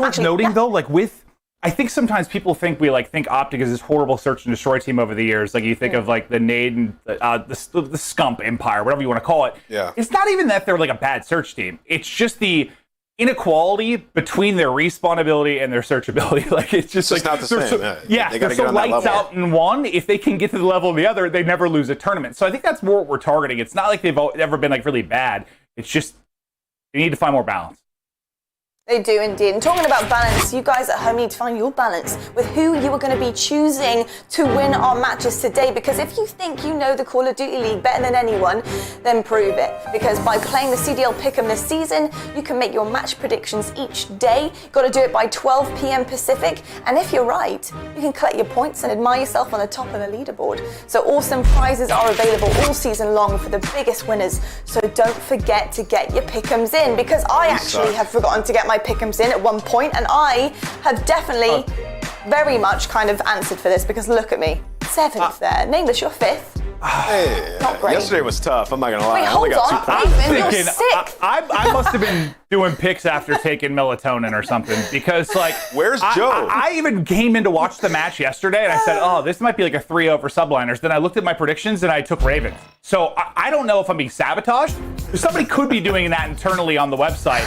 worth noting though, like I think sometimes people think we think Optic is this horrible search and destroy team over the years. Like you think of like the Nade and the Scump Empire, whatever you want to call it. Yeah. It's not even that they're like a bad search team. It's just the inequality between their respawn ability and their search ability. Like it's just like not the same. They're so lights out in one. If they can get to the level of the other, they never lose a tournament. So I think that's more what we're targeting. It's not like they've ever been like really bad. It's just they need to find more balance. They do indeed. And talking about balance, you guys at home need to find your balance with who you are going to be choosing to win our matches today. Because if you think you know the Call of Duty League better than anyone, then prove it. Because by playing the CDL Pick'em this season, you can make your match predictions each day. You've got to do it by 12 p.m. Pacific. And if you're right, you can collect your points and admire yourself on the top of the leaderboard. So awesome prizes are available all season long for the biggest winners. So don't forget to get your Pick'ems in, because I actually have forgotten to get my Pick'ems in at one point, and I have definitely very much kind of answered for this, because look at me, 7th there. Nameless, you're 5th. Hey, not great. Yesterday was tough. I'm not gonna lie. Wait, I only hold got on. 2 points. Raven, you're 6th. I must have been doing picks after taking melatonin or something, because like Where's Joe? I even came in to watch the match yesterday and I said, oh, this might be like a 3-0 for subliners. Then I looked at my predictions and I took Ravens. So I don't know if I'm being sabotaged. Somebody could be doing that internally on the website.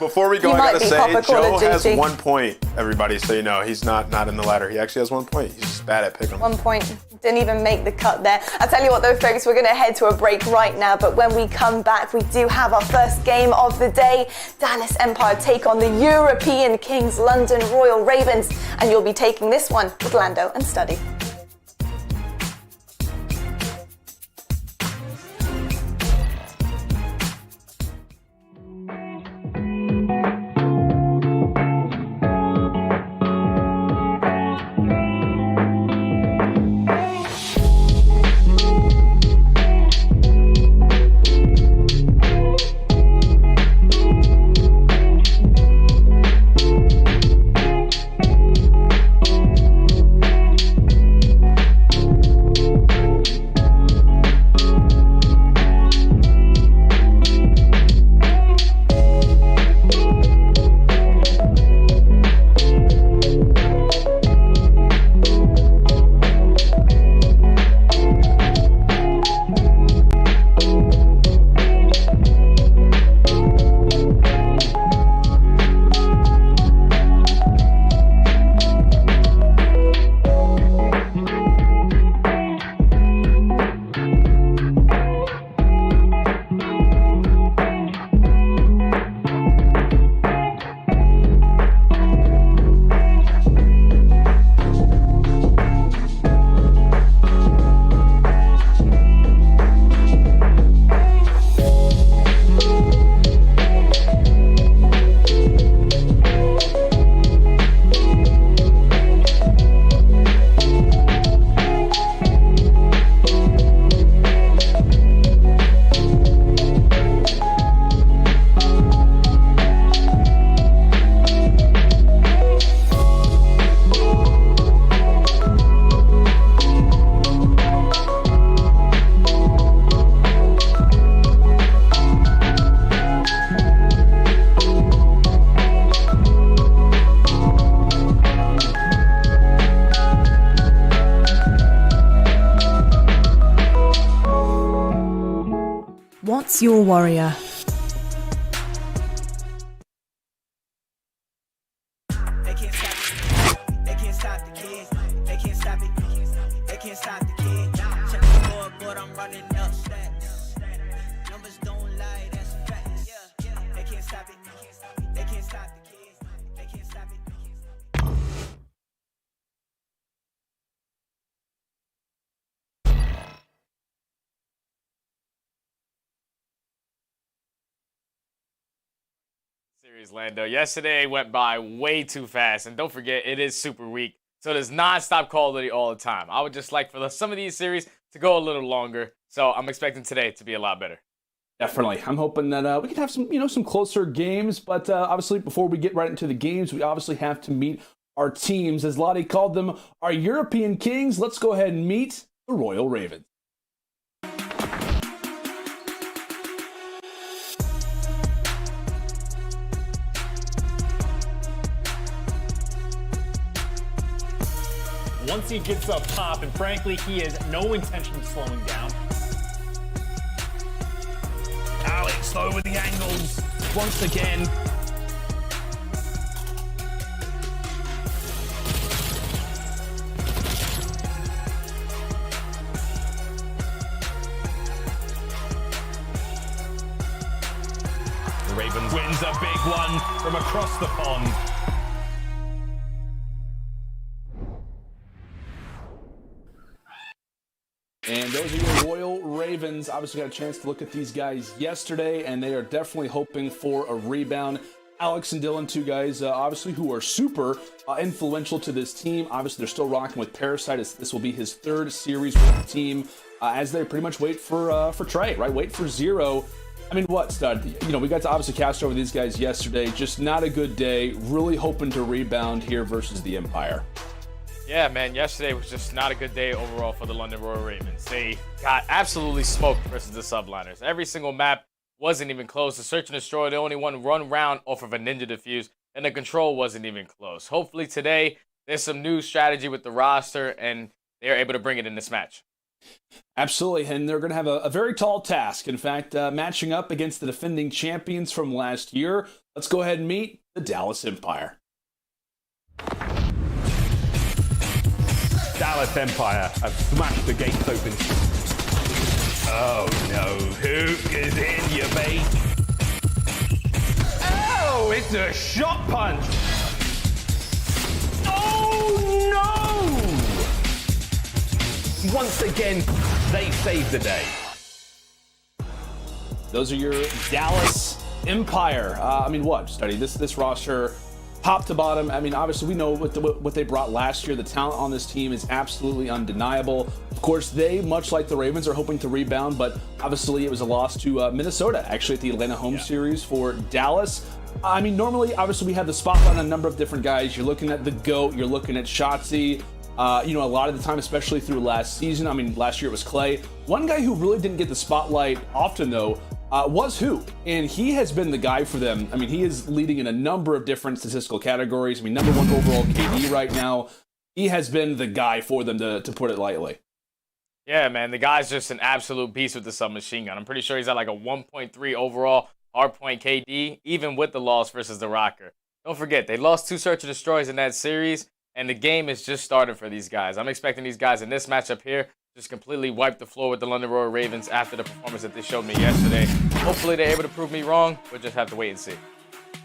Before we go, You I might gotta be say, Papa Call Joe of has Duty. 1 point, everybody, so you know he's not in the ladder. He actually has 1 point. He's just bad at picking. 1 point. Didn't even make the cut there. I'll tell you what though, folks, we're going to head to a break right now, but when we come back, we do have our first game of the day. Dallas Empire take on the European Kings London Royal Ravens, and you'll be taking this one with Lando and Studdy. What's your warrior? They can't stop it. They can't stop the kid. They can't stop it. They can't stop the kid. Check the scoreboard, I'm running up stats. Numbers don't lie, that's facts. They can't stop it. They can't stop the kid. They can't stop it. Series, Lando. Yesterday went by way too fast, and don't forget, it is Super Week, so there's non-stop Call of Duty all the time. I would just like for some of these series to go a little longer, so I'm expecting today to be a lot better. Definitely. I'm hoping that we can have some closer games, but obviously before we get right into the games, we obviously have to meet our teams. As Lottie called them, our European Kings. Let's go ahead and meet the Royal Ravens. once he gets up top, and frankly, he has no intention of slowing down. Alex, though, with the angles once again. The Ravens wins a big one from across the pond. And those are your Royal Ravens. Obviously got a chance to look at these guys yesterday, and they are definitely hoping for a rebound. Alex and Dylan, two guys, obviously, who are super influential to this team. Obviously, they're still rocking with Parasite, as this will be his third series with the team, as they pretty much wait for Trey, right? Wait for Zero. I mean, what, Stud? You know, we got to obviously cast over these guys yesterday. Just not a good day. Really hoping to rebound here versus the Empire. Yeah, man, yesterday was just not a good day overall for the London Royal Ravens. They got absolutely smoked versus the Subliners. Every single map wasn't even close. The Search and Destroy, they only won one round off of a Ninja Defuse, and the Control wasn't even close. Hopefully today, there's some new strategy with the roster, and they're able to bring it in this match. Absolutely, and they're going to have a very tall task. In fact, matching up against the defending champions from last year. Let's go ahead and meet the Dallas Empire. Dallas Empire have smashed the gates open. Oh no, Hook is in, you bait. Oh, it's a shot punch. Oh no! Once again, they saved the day. Those are your Dallas Empire. I mean, what, Study? This roster, top to bottom. I mean, obviously, we know what they brought last year. The talent on this team is absolutely undeniable. Of course, they, much like the Ravens, are hoping to rebound, but obviously it was a loss to Minnesota, actually, at the Atlanta home series for Dallas. I mean, normally, obviously, we have the spotlight on a number of different guys. You're looking at the GOAT. You're looking at Shotzi. You know, a lot of the time, especially through last season. I mean, last year it was Clay. One guy who really didn't get the spotlight often, though, was Who, and he has been the guy for them. I mean, he is leading in a number of different statistical categories. I mean, number one overall KD right now. He has been the guy for them, to put it lightly. Yeah, man, the guy's just an absolute beast with the submachine gun. I'm pretty sure he's at like a 1.3 overall hardpoint KD, even with the loss versus the Rocker. Don't forget, they lost 2 Search and Destroys in that series, and the game is just started for these guys. I'm expecting these guys in this matchup here just completely wipe the floor with the London Royal Ravens after the performance that they showed me yesterday. Hopefully they're able to prove me wrong. We'll just have to wait and see.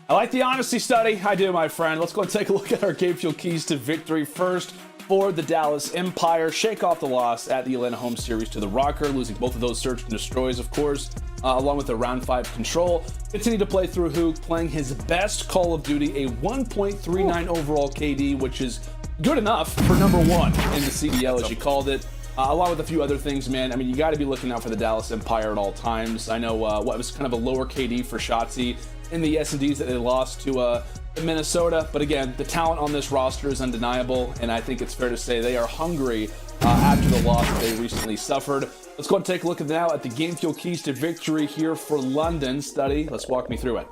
I like the honesty, Study. I do, my friend. Let's go and take a look at our Game Fuel keys to victory first for the Dallas Empire. Shake off the loss at the Atlanta home series to the Rocker, losing both of those Search and Destroys, of course, along with the round 5 control. Continue to play through Hook, playing his best Call of Duty, a 1.39 overall KD, which is good enough for number 1 in the CDL, as you called it. Along with a few other things, man. I mean, you got to be looking out for the Dallas Empire at all times. I know what was kind of a lower KD for Shotzi in the S&Ds that they lost to Minnesota. But again, the talent on this roster is undeniable, and I think it's fair to say they are hungry after the loss that they recently suffered. Let's go and take a look now at the Game Fuel keys to victory here for London. Study, let's walk me through it.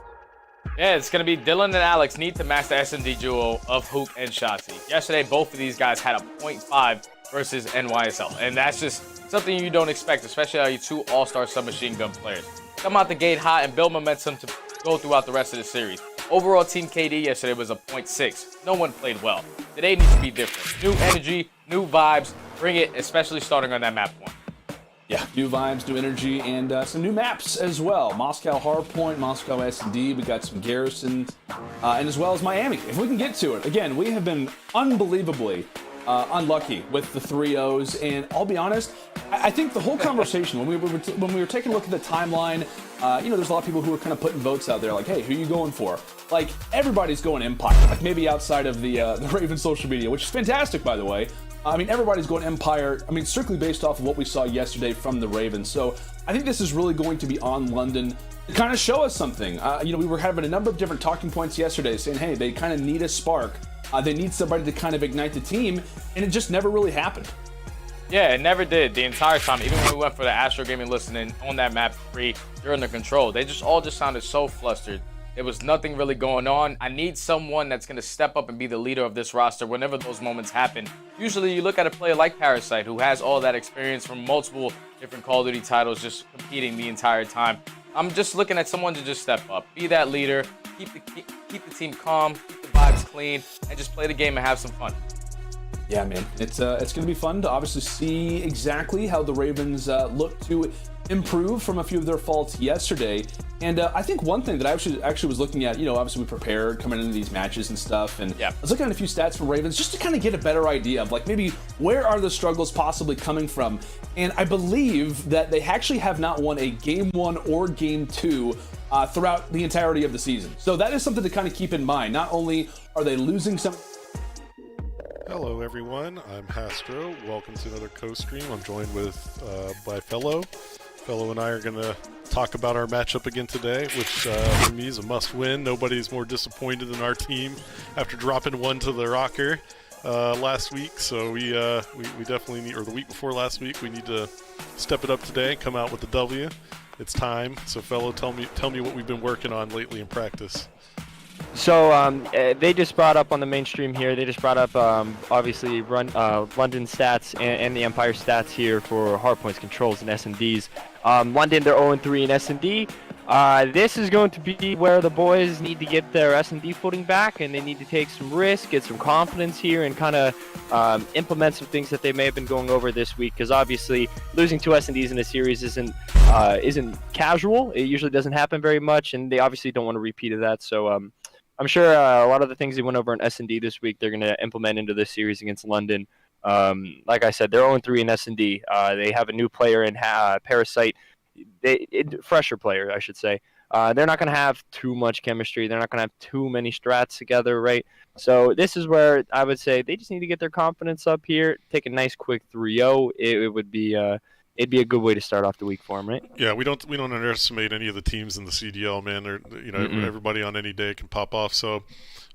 Yeah, it's going to be Dylan and Alex need to match the S&D duo of Hook and Shotzi. Yesterday, both of these guys had a 0.5 versus NYSL, and that's just something you don't expect, especially out of you 2 all-star submachine gun players. Come out the gate hot and build momentum to go throughout the rest of the series. Overall team KD yesterday was a 0.6. No one played well. Today needs to be different. New energy, new vibes. Bring it, especially starting on that map 1. Yeah, new vibes, new energy, and some new maps as well. Moscow Hardpoint, Moscow S&D. We got some Garrisons, and as well as Miami. If we can get to it. Again, we have been unbelievably unlucky with the 3-0s, and I'll be honest, I think the whole conversation when we were taking a look at the timeline, you know, there's a lot of people who are kind of putting votes out there, like, hey, who are you going for? Like, everybody's going Empire, like maybe outside of the Ravens social media, which is fantastic, by the way. I mean, everybody's going Empire. I mean, strictly based off of what we saw yesterday from the Ravens. So I think this is really going to be on London to kind of show us something. You know, we were having a number of different talking points yesterday saying, hey, they kind of need a spark. They need somebody to kind of ignite the team, and it just never really happened. Yeah, it never did the entire time. Even when we went for the Astro Gaming listening on that map 3 during the control, they all just sounded so flustered. There was nothing really going on. I need someone that's going to step up and be the leader of this roster whenever those moments happen. Usually you look at a player like Parasite, who has all that experience from multiple different Call of Duty titles, just competing the entire time. I'm just looking at someone to just step up, be that leader, keep the team calm, keep the vibes clean, and just play the game and have some fun. Yeah, man, it's going to be fun to obviously see exactly how the Ravens look to improve from a few of their faults yesterday. And I think one thing that I actually was looking at, obviously we prepared coming into these matches and stuff, and I was looking at a few stats from Ravens just to kind of get a better idea of like maybe where are the struggles possibly coming from. And I believe that they actually have not won a Game 1 or Game 2 throughout the entirety of the season. So that is something to kind of keep in mind. Not only are they losing some... Hello everyone, I'm Hastro. Welcome to another co-stream. I'm joined with by FeLo. FeLo and I are going to talk about our matchup again today, which for me is a must-win. Nobody's more disappointed than our team after dropping one to the rocker last week. So we definitely need, or the week before last week, we need to step it up today and come out with the W. It's time. So FeLo, tell me what we've been working on lately in practice. So they just brought up on the mainstream here, they just brought up obviously London stats and the Empire stats here for hardpoints, controls, and S&Ds. London, they're 0-3 in S&D. This is going to be where the boys need to get their S&D footing back, and they need to take some risk, get some confidence here, and kind of implement some things that they may have been going over this week. Because obviously, losing 2 S&Ds in a series isn't casual. It usually doesn't happen very much, and they obviously don't want to repeat of that. So I'm sure a lot of the things they went over in S&D this week, they're going to implement into this series against London. Like I said, they're 0-3 in S&D. They have a new player in Parasite. Fresher player, I should say. They're not going to have too much chemistry. They're not going to have too many strats together, right? So this is where I would say they just need to get their confidence up here, take a nice quick 3-0. It would be it'd be a good way to start off the week for them, right? Yeah, we don't underestimate any of the teams in the CDL, man. They're, everybody on any day can pop off. So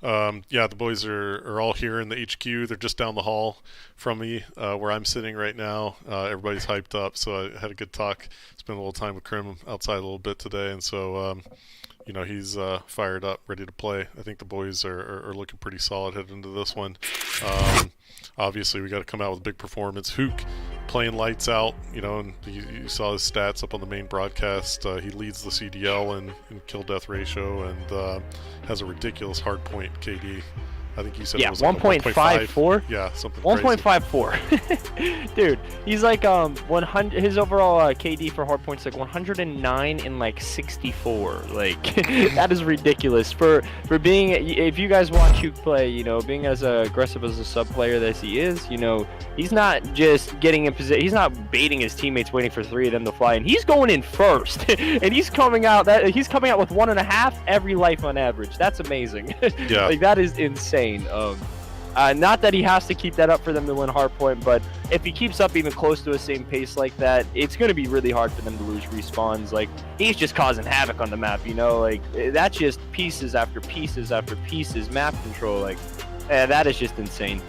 yeah, the boys are all here in the HQ. They're just down the hall from me, where I'm sitting right now. Everybody's hyped up, so I had a good talk. Spent a little time with Krim outside a little bit today, and so he's fired up, ready to play. I think the boys are looking pretty solid heading into this one. Obviously, we got to come out with a big performance. Hook playing lights out, and you saw his stats up on the main broadcast. He leads the CDL in kill death ratio and has a ridiculous hard point KD. I think you said it was 1.54. Yeah, something 1.54. Dude, he's like 100. His overall KD for hard points like 109 and like 64. Like that is ridiculous for being. If you guys watch Hugh play, being as aggressive as a sub player that he is, he's not just getting in position. He's not baiting his teammates, waiting for 3 of them to fly, and he's going in first, and he's coming out with 1.5 every life on average. That's amazing. Yeah, like that is insane. Not that he has to keep that up for them to win hardpoint, but if he keeps up even close to a same pace like that, it's going to be really hard for them to lose respawns. Like, he's just causing havoc on the map, like that's just pieces after pieces after pieces map control. Like, that is just insane.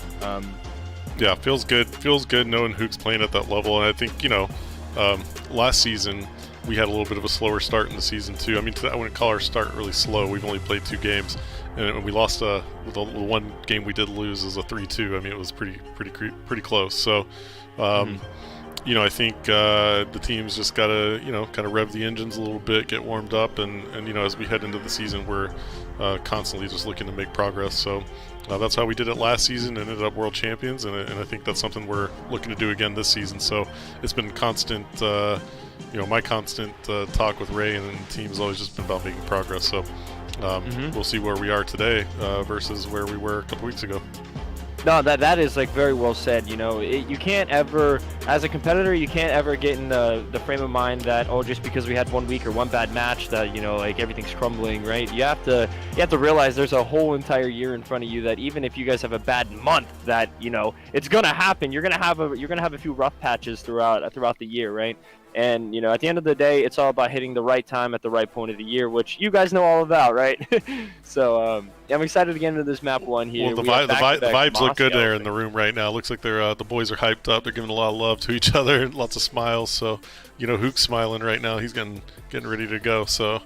Yeah, feels good knowing Hook's playing at that level, and I think last season we had a little bit of a slower start in the season too. I mean, I wouldn't call our start really slow. We've only played 2 games. And we lost the one game we did lose is a 3-2. I mean, it was pretty close. So, I think the team's just got to kind of rev the engines a little bit, get warmed up, and as we head into the season, we're constantly just looking to make progress. So that's how we did it last season and ended up world champions, and I think that's something we're looking to do again this season. So it's been constant. My constant talk with Ray and the team's always just been about making progress. So. We'll see where we are today versus where we were a couple weeks ago. No, that is like very well said. You can't ever, as a competitor, you can't ever get in the frame of mind that just because we had 1 week or one bad match that like everything's crumbling, right? You have to realize there's a whole entire year in front of you that even if you guys have a bad month, that it's gonna happen. You're gonna have a few rough patches throughout the year, right? And at the end of the day, it's all about hitting the right time at the right point of the year, which you guys know all about, right? So I'm excited to get into this map 1 here. Well, the vibes look good there in the room right now. Looks like the boys are hyped up. They're giving a lot of love to each other, lots of smiles. So Hook's smiling right now. He's getting ready to go. So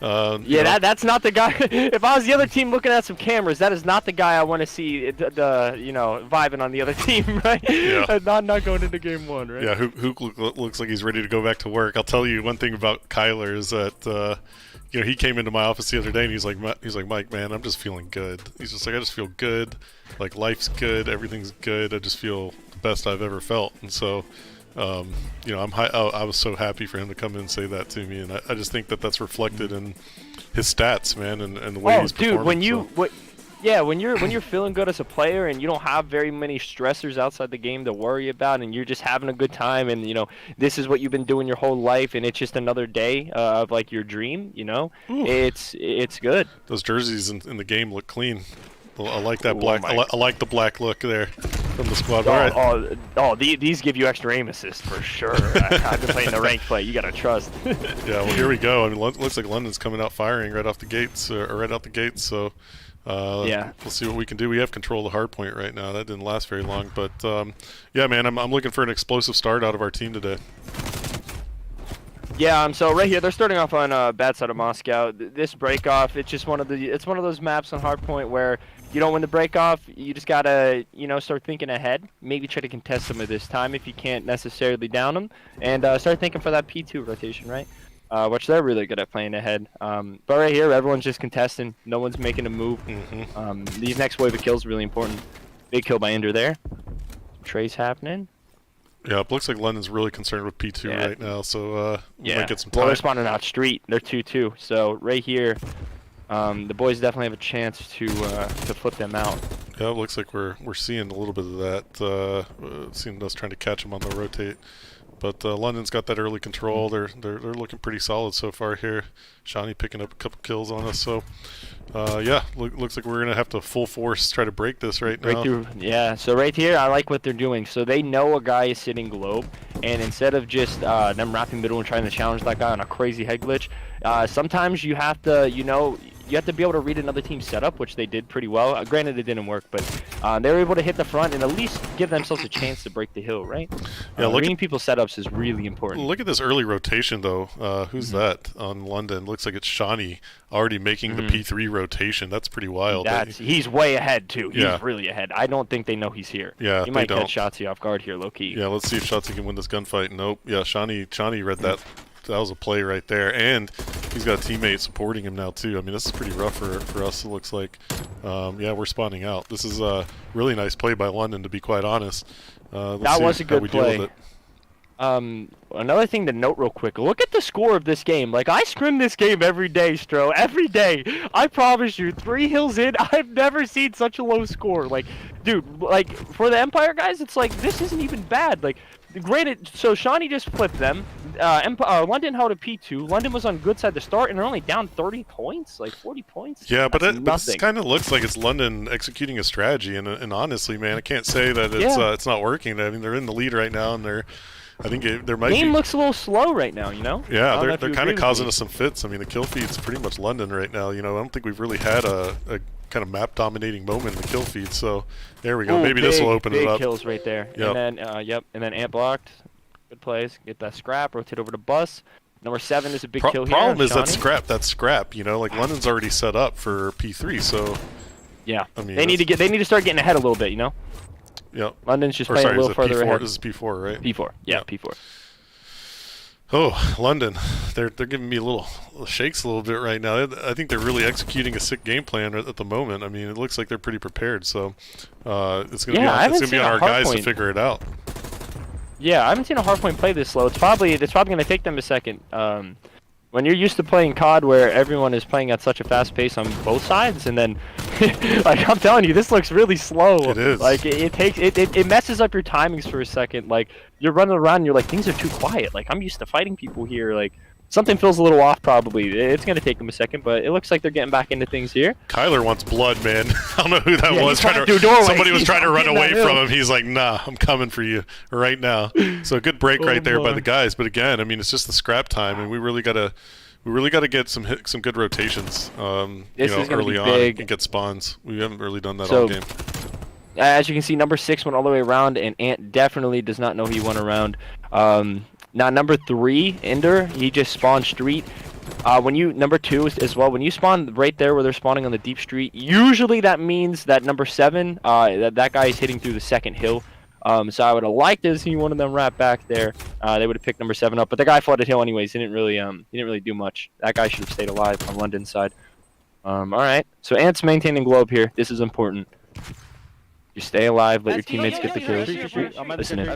Yeah, that's not the guy. If I was the other team looking at some cameras, that is not the guy I want to see. Vibing on the other team, right? Yeah. not going into game 1, right? Yeah, Hook looks like he's ready to go back to work. I'll tell you one thing about Kyler is that he came into my office the other day and he's like, Mike, man, I'm just feeling good. He's just like, I just feel good. Like life's good, everything's good. I just feel the best I've ever felt. And so, I was so happy for him to come in and say that to me, and I just think that that's reflected in his stats, man, and the way he's performing. When you're feeling good as a player and you don't have very many stressors outside the game to worry about, and you're just having a good time, and this is what you've been doing your whole life, and it's just another day of like your dream, it's good. Those jerseys in the game look clean. I like that black. I like the black look there from the squad. These give you extra aim assist for sure. I've been playing the ranked play. You gotta trust. Yeah, well, here we go. I mean, looks like London's coming out firing right off the gates, So, we'll see what we can do. We have control of the hard point right now. That didn't last very long, but yeah, man, I'm looking for an explosive start out of our team today. Yeah, so right here they're starting off on bad side of Moscow. This break off, it's one of those maps on hardpoint where you don't win the break off. You just gotta start thinking ahead. Maybe try to contest some of this time if you can't necessarily down them, and start thinking for that P2 rotation, right? Which they're really good at playing ahead. But right here, everyone's just contesting. No one's making a move. These next wave of kills really important. Big kill by Ender there. Trace happening. Yeah, it looks like London's really concerned with P2 right now, so we might get some time. Well, they're spawning out street. They're 2-2. So right here, the boys definitely have a chance to flip them out. Yeah, it looks like we're seeing a little bit of that. Seeing us trying to catch them on the rotate. But London's got that early control. They're looking pretty solid so far here. Shawnee picking up a couple kills on us. So looks like we're gonna have to full force try to break this now. Breakthrough. Yeah. So right here, I like what they're doing. So they know a guy is sitting globe, and instead of just them wrapping middle and trying to challenge that guy on a crazy head glitch, sometimes you have to you have to be able to read another team's setup, which they did pretty well. Granted, it didn't work, but they were able to hit the front and at least give themselves a chance to break the hill, right? Yeah, reading people's setups is really important. Look at this early rotation, though. Who's that on London? Looks like it's Shawnee already making the P3 rotation. That's pretty wild. He's way ahead, too. He's really ahead. I don't think they know he's here. Yeah, he might catch Shotzi off guard here, low-key. Yeah, let's see if Shotzi can win this gunfight. Nope. Yeah, Shawnee read that. That was a play right there, and he's got a teammate supporting him now too. I mean, this is pretty rough for us, it looks like. Yeah, we're spawning out. This is a really nice play by London, to be quite honest. That was a good play. Another thing to note real quick, look at the score of this game. Like, I scrim this game every day, Stro, every day. I promise you, 3 hills in, I've never seen such a low score. Like, dude, like, for the Empire guys, it's like, this isn't even bad. Like, granted, so Shawnee just flipped them. London held a P2. London was on good side to start, and they're only down 30 points, like 40 points. Yeah, but this kind of looks like it's London executing a strategy, and honestly, man, I can't say that it's not working. I mean, they're in the lead right now, and I think there might game looks a little slow right now, Yeah, they're kind of causing us some fits. I mean, the kill feed's pretty much London right now. I don't think we've really had a kind of map dominating moment in the kill feed. So there we go. Ooh, maybe this will open it up. Big kills right there. Yep. And then and then ant blocked. Good plays. Get that scrap. Rotate over to bus. Number 7 is a big kill here. Problem is that scrap. Like London's already set up for P3. So yeah, I mean, they need to start getting ahead a little bit. Yep. London's just playing a little further ahead. This is P4, right? P4. Yeah, P4. Oh, London. They're giving me little shakes a little bit right now. I think they're really executing a sick game plan at the moment. I mean, it looks like they're pretty prepared. So it's going to be on our guys to figure it out. Yeah, I haven't seen a hardpoint play this slow. It's probably going to take them a second. When you're used to playing COD where everyone is playing at such a fast pace on both sides, and then, like, I'm telling you, this looks really slow. It is. Like, it messes up your timings for a second. Like, you're running around and you're like, things are too quiet. Like, I'm used to fighting people here. Like, something feels a little off probably. It's going to take them a second, but it looks like they're getting back into things here. Kyler wants blood, man. I don't know who that was. Somebody was trying to run away from him. He's like, nah, I'm coming for you right now. So a good break right there by the guys. But again, I mean, it's just the scrap time, and we really got to get some good rotations early on and get spawns. We haven't really done that all game. As you can see, number 6 went all the way around, and Ant definitely does not know he went around. Now, number 3, Ender, he just spawned street. When you number 2 as well, when you spawn right there where they're spawning on the deep street, usually that means that number 7, that guy is hitting through the second hill. So I would have liked to see one of them wrap back there. They would have picked number 7 up, but the guy flooded hill anyways. He didn't really do much. That guy should have stayed alive on London's side. All right. So Ant's maintaining globe here. This is important. You stay alive. Let your teammates get the kills. Listen in.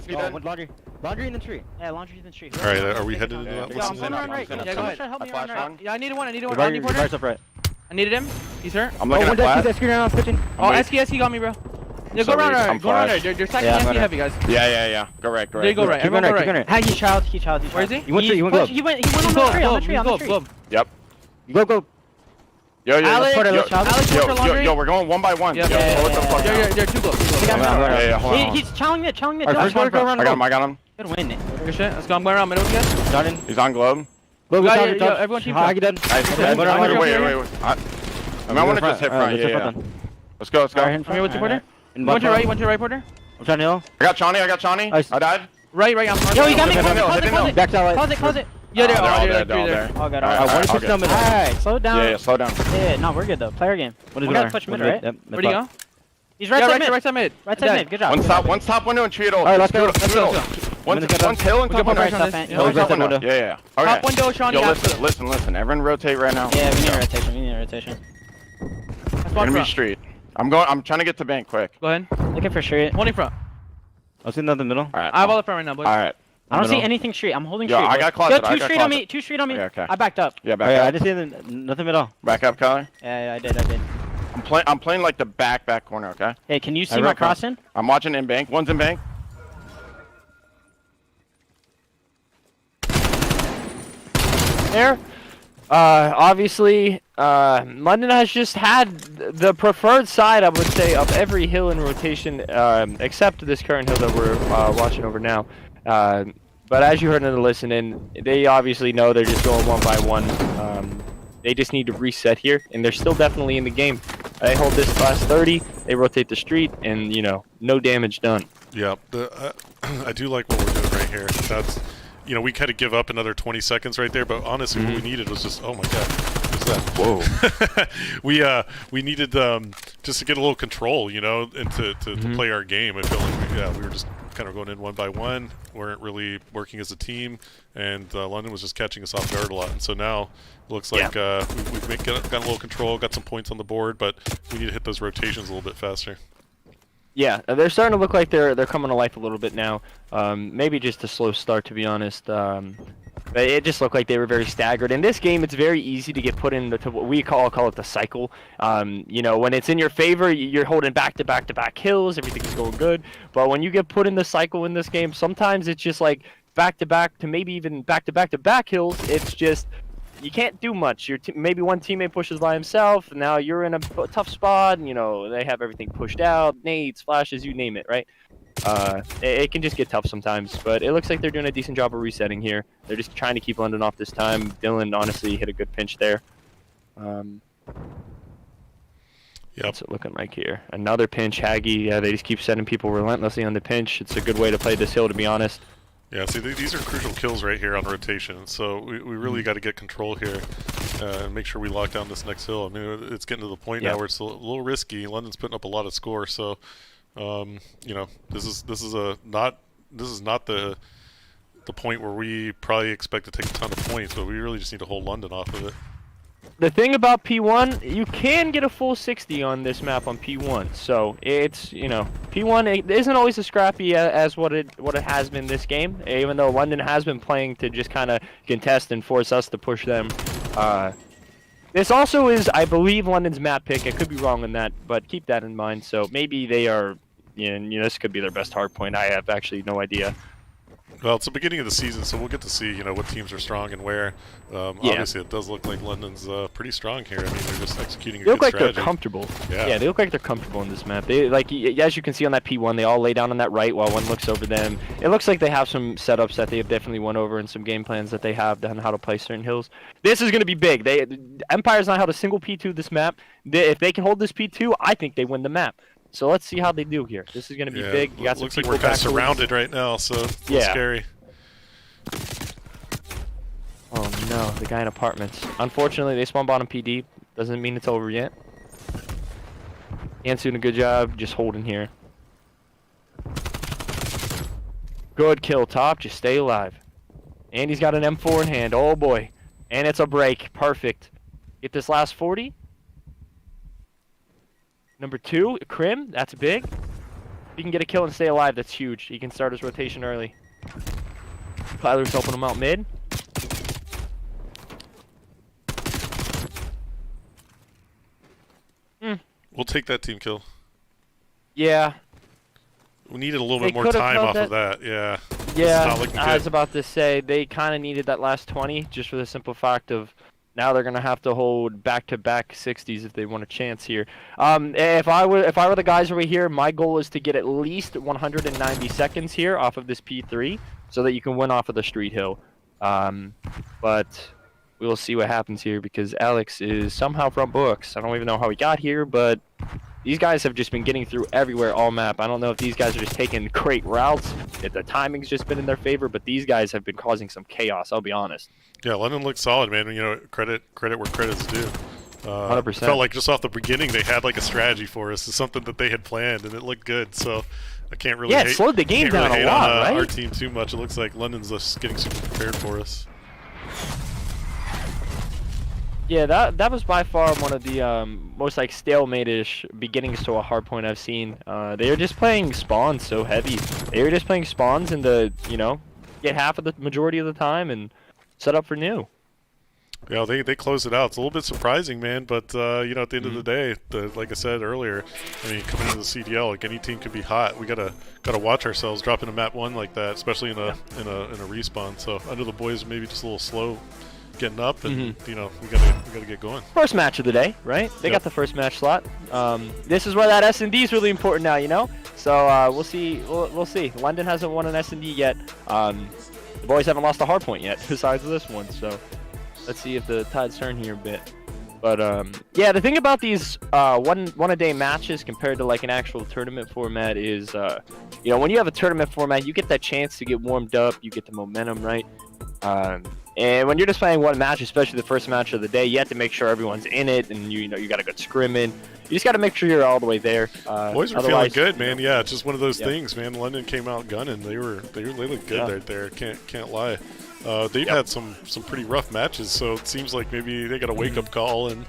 Laundry in the tree. Yeah, laundry in the tree. All right, are we headed into that? Yeah, I'm going around right. Yeah, go ahead. Help me around right. Yeah, I needed one. Right. I needed him. He's hurt. I'm looking at flat. Oh, SK got me, bro. Yeah, go around right. Go around right. They're stacking SK heavy, guys. Yeah. Go right. There you go right. Everyone go right. Hey, he child. Where is he? He went globe. He went on the tree. On the tree. Yep. Go. Yo, Alex, we're going one by one. Yeah, they're 2 globes. He's challenging it. I got him. Good win it. Good shit. Let's go. I'm going around middle again. Jordan. He's on globe. Everyone team. Wait. I want to just hit front. Yeah. Let's go. From here with your Porter. Went to right, Porter. I'm trying to heal. I got Chani. I died. Right. I'm Yo, he got me. Close it. Back Close it. Yeah, they're all there. Oh, God. Alright, slow down. Yeah, slow down. Yeah, no, we're good though. Player game. We gotta push mid, right? Where'd he go? He's right side mid. Right side mid. Right side mid. Good job. One top window and tree it all. Alright, let's go. One hill and top window. Yeah. Top window, Shawnee. Yo, listen. Everyone rotate right now. Yeah, we need rotation. Enemy street. I'm trying to get to bank quick. Go ahead. Looking for street. One in front. I'll see another middle. Alright. I have all the front right now, boys. Alright. I don't see anything street. I'm holding street. Yo, I got closet. Yo, 2 street on me. 2 street on me. Okay. I backed up. Yeah, back up. I just see nothing middle. Back up, Kyler. Yeah, I did. I'm playing like the back corner, okay? Hey, can you see my crossing? I'm watching in bank. One's in bank. There. Obviously, London has just had the preferred side, I would say, of every hill in rotation, except this current hill that we're watching over now. But as you heard in the listen-in, they obviously know they're just going one by one. They just need to reset here, and they're still definitely in the game. They hold this class 30, they rotate the street, and, no damage done. Yeah, I do like what we're doing right here. That's, we kind of give up another 20 seconds right there, but honestly, what we needed was just, oh my god, what's that? Whoa. we needed just to get a little control, and to play our game. I feel like, we were just kind of going in one by one, weren't really working as a team, and London was just catching us off guard a lot. And so now it looks like we've got a little control, got some points on the board, but we need to hit those rotations a little bit faster. Yeah, they're starting to look like they're coming to life a little bit now. Maybe just a slow start, to be honest. It just looked like they were very staggered. In this game, it's very easy to get put into what we call it the cycle. When it's in your favor, you're holding back-to-back kills, everything's going good. But when you get put in the cycle in this game, sometimes it's just like back-to-back to maybe even back-to-back kills. It's just you can't do much. Maybe one teammate pushes by himself, and now you're in a tough spot. They have everything pushed out, nades, flashes, you name it, right? It can just get tough sometimes, but it looks like they're doing a decent job of resetting here. They're just trying to keep London off this time. Dylan honestly hit a good pinch there. What's it looking like here? Another pinch, Haggy. Yeah, they just keep setting people relentlessly on the pinch. It's a good way to play this hill, to be honest. Yeah, see, these are crucial kills right here on rotation, so we really got to get control here and make sure we lock down this next hill. I mean, it's getting to the point now where it's a little risky. London's putting up a lot of score, so this is not the point where we probably expect to take a ton of points, but we really just need to hold London off of it. The thing about P1, you can get a full 60 on this map on P1. So it's, P1 it isn't always as scrappy as what it has been this game. Even though London has been playing to just kind of contest and force us to push them. This also is, I believe, London's map pick. I could be wrong on that, but keep that in mind. So maybe they are, this could be their best hardpoint. I have actually no idea. Well, it's the beginning of the season, so we'll get to see, what teams are strong and where. Obviously, it does look like London's pretty strong here. I mean, they're just executing a good strategy. They look like they're comfortable. Yeah, they look like they're comfortable in this map. They as you can see on that P1, they all lay down on that right while one looks over them. It looks like they have some setups that they have definitely went over and some game plans that they have on how to play certain hills. This is going to be big. Empire's not held a single P2 this map. If they can hold this P2, I think they win the map. So let's see how they do here. This is going to be big. You got some looks like we're kind of surrounded right now, so it's scary. Oh No, the guy in apartments. Unfortunately, they spawn bottom PD. Doesn't mean it's over yet. Ant's doing a good job just holding here. Good kill, top. Just stay alive. And he's got an M4 in hand. Oh, boy. And it's a break. Perfect. Get this last 40. Number 2, Crim. That's big. If he can get a kill and stay alive, that's huge. He can start his rotation early. Tyler's helping him out mid. We'll take that team kill. Yeah. We needed a little bit more time off of that. Yeah. Yeah, Not looking I good. was about to say they kind of needed that last 20 just for the simple fact of now they're gonna have to hold back-to-back 60s if they want a chance here. If I were the guys over here, my goal is to get at least 190 seconds here off of this P3 so that you can win off of the street hill. But we'll see what happens here because Alex is somehow from books. I don't even know how he got here, but these guys have just been getting through everywhere all map. I don't know if these guys are just taking great routes, if the timing's just been in their favor, but these guys have been causing some chaos, I'll be honest. Yeah, London looked solid, man. You know, credit where credit's due. 100%. Felt like just off the beginning they had like a strategy for us. It's something that they had planned, and it looked good. So I can't really it slowed the game down a lot, right? Our team too much. It looks like London's just getting super prepared for us. Yeah, that was by far one of the most like stalemate-ish beginnings to a hardpoint I've seen. They were just playing spawns so heavy. They were just playing spawns and get half of the majority of the time and set up for new. Yeah, they closed it out. It's a little bit surprising, man, but you know, at the end of the day, like I said earlier, I mean, coming into the CDL, like any team could be hot. We gotta watch ourselves dropping a map 1 like that, especially in a respawn. So I know the boys are maybe just a little slow getting up, and you know, we gotta get going. First match of the day, right? They got the first match slot. This is where that S&D is really important now, you know. So we'll see. We'll see. London hasn't won an S&D yet. The boys haven't lost a hardpoint yet, besides this one. So let's see if the tides turn here a bit. But yeah, the thing about these one a day matches compared to like an actual tournament format is, you know, when you have a tournament format, you get that chance to get warmed up, you get the momentum, right? And when you're just playing one match, especially the first match of the day, you have to make sure everyone's in it, and you know you got a good scrim in. You just got to make sure you're all the way there. Boys were feeling good, man. Yeah, it's just one of those things, man. London came out gunning. They looked good right there. Can't lie. They've had some pretty rough matches, so it seems like maybe they got a wake up call and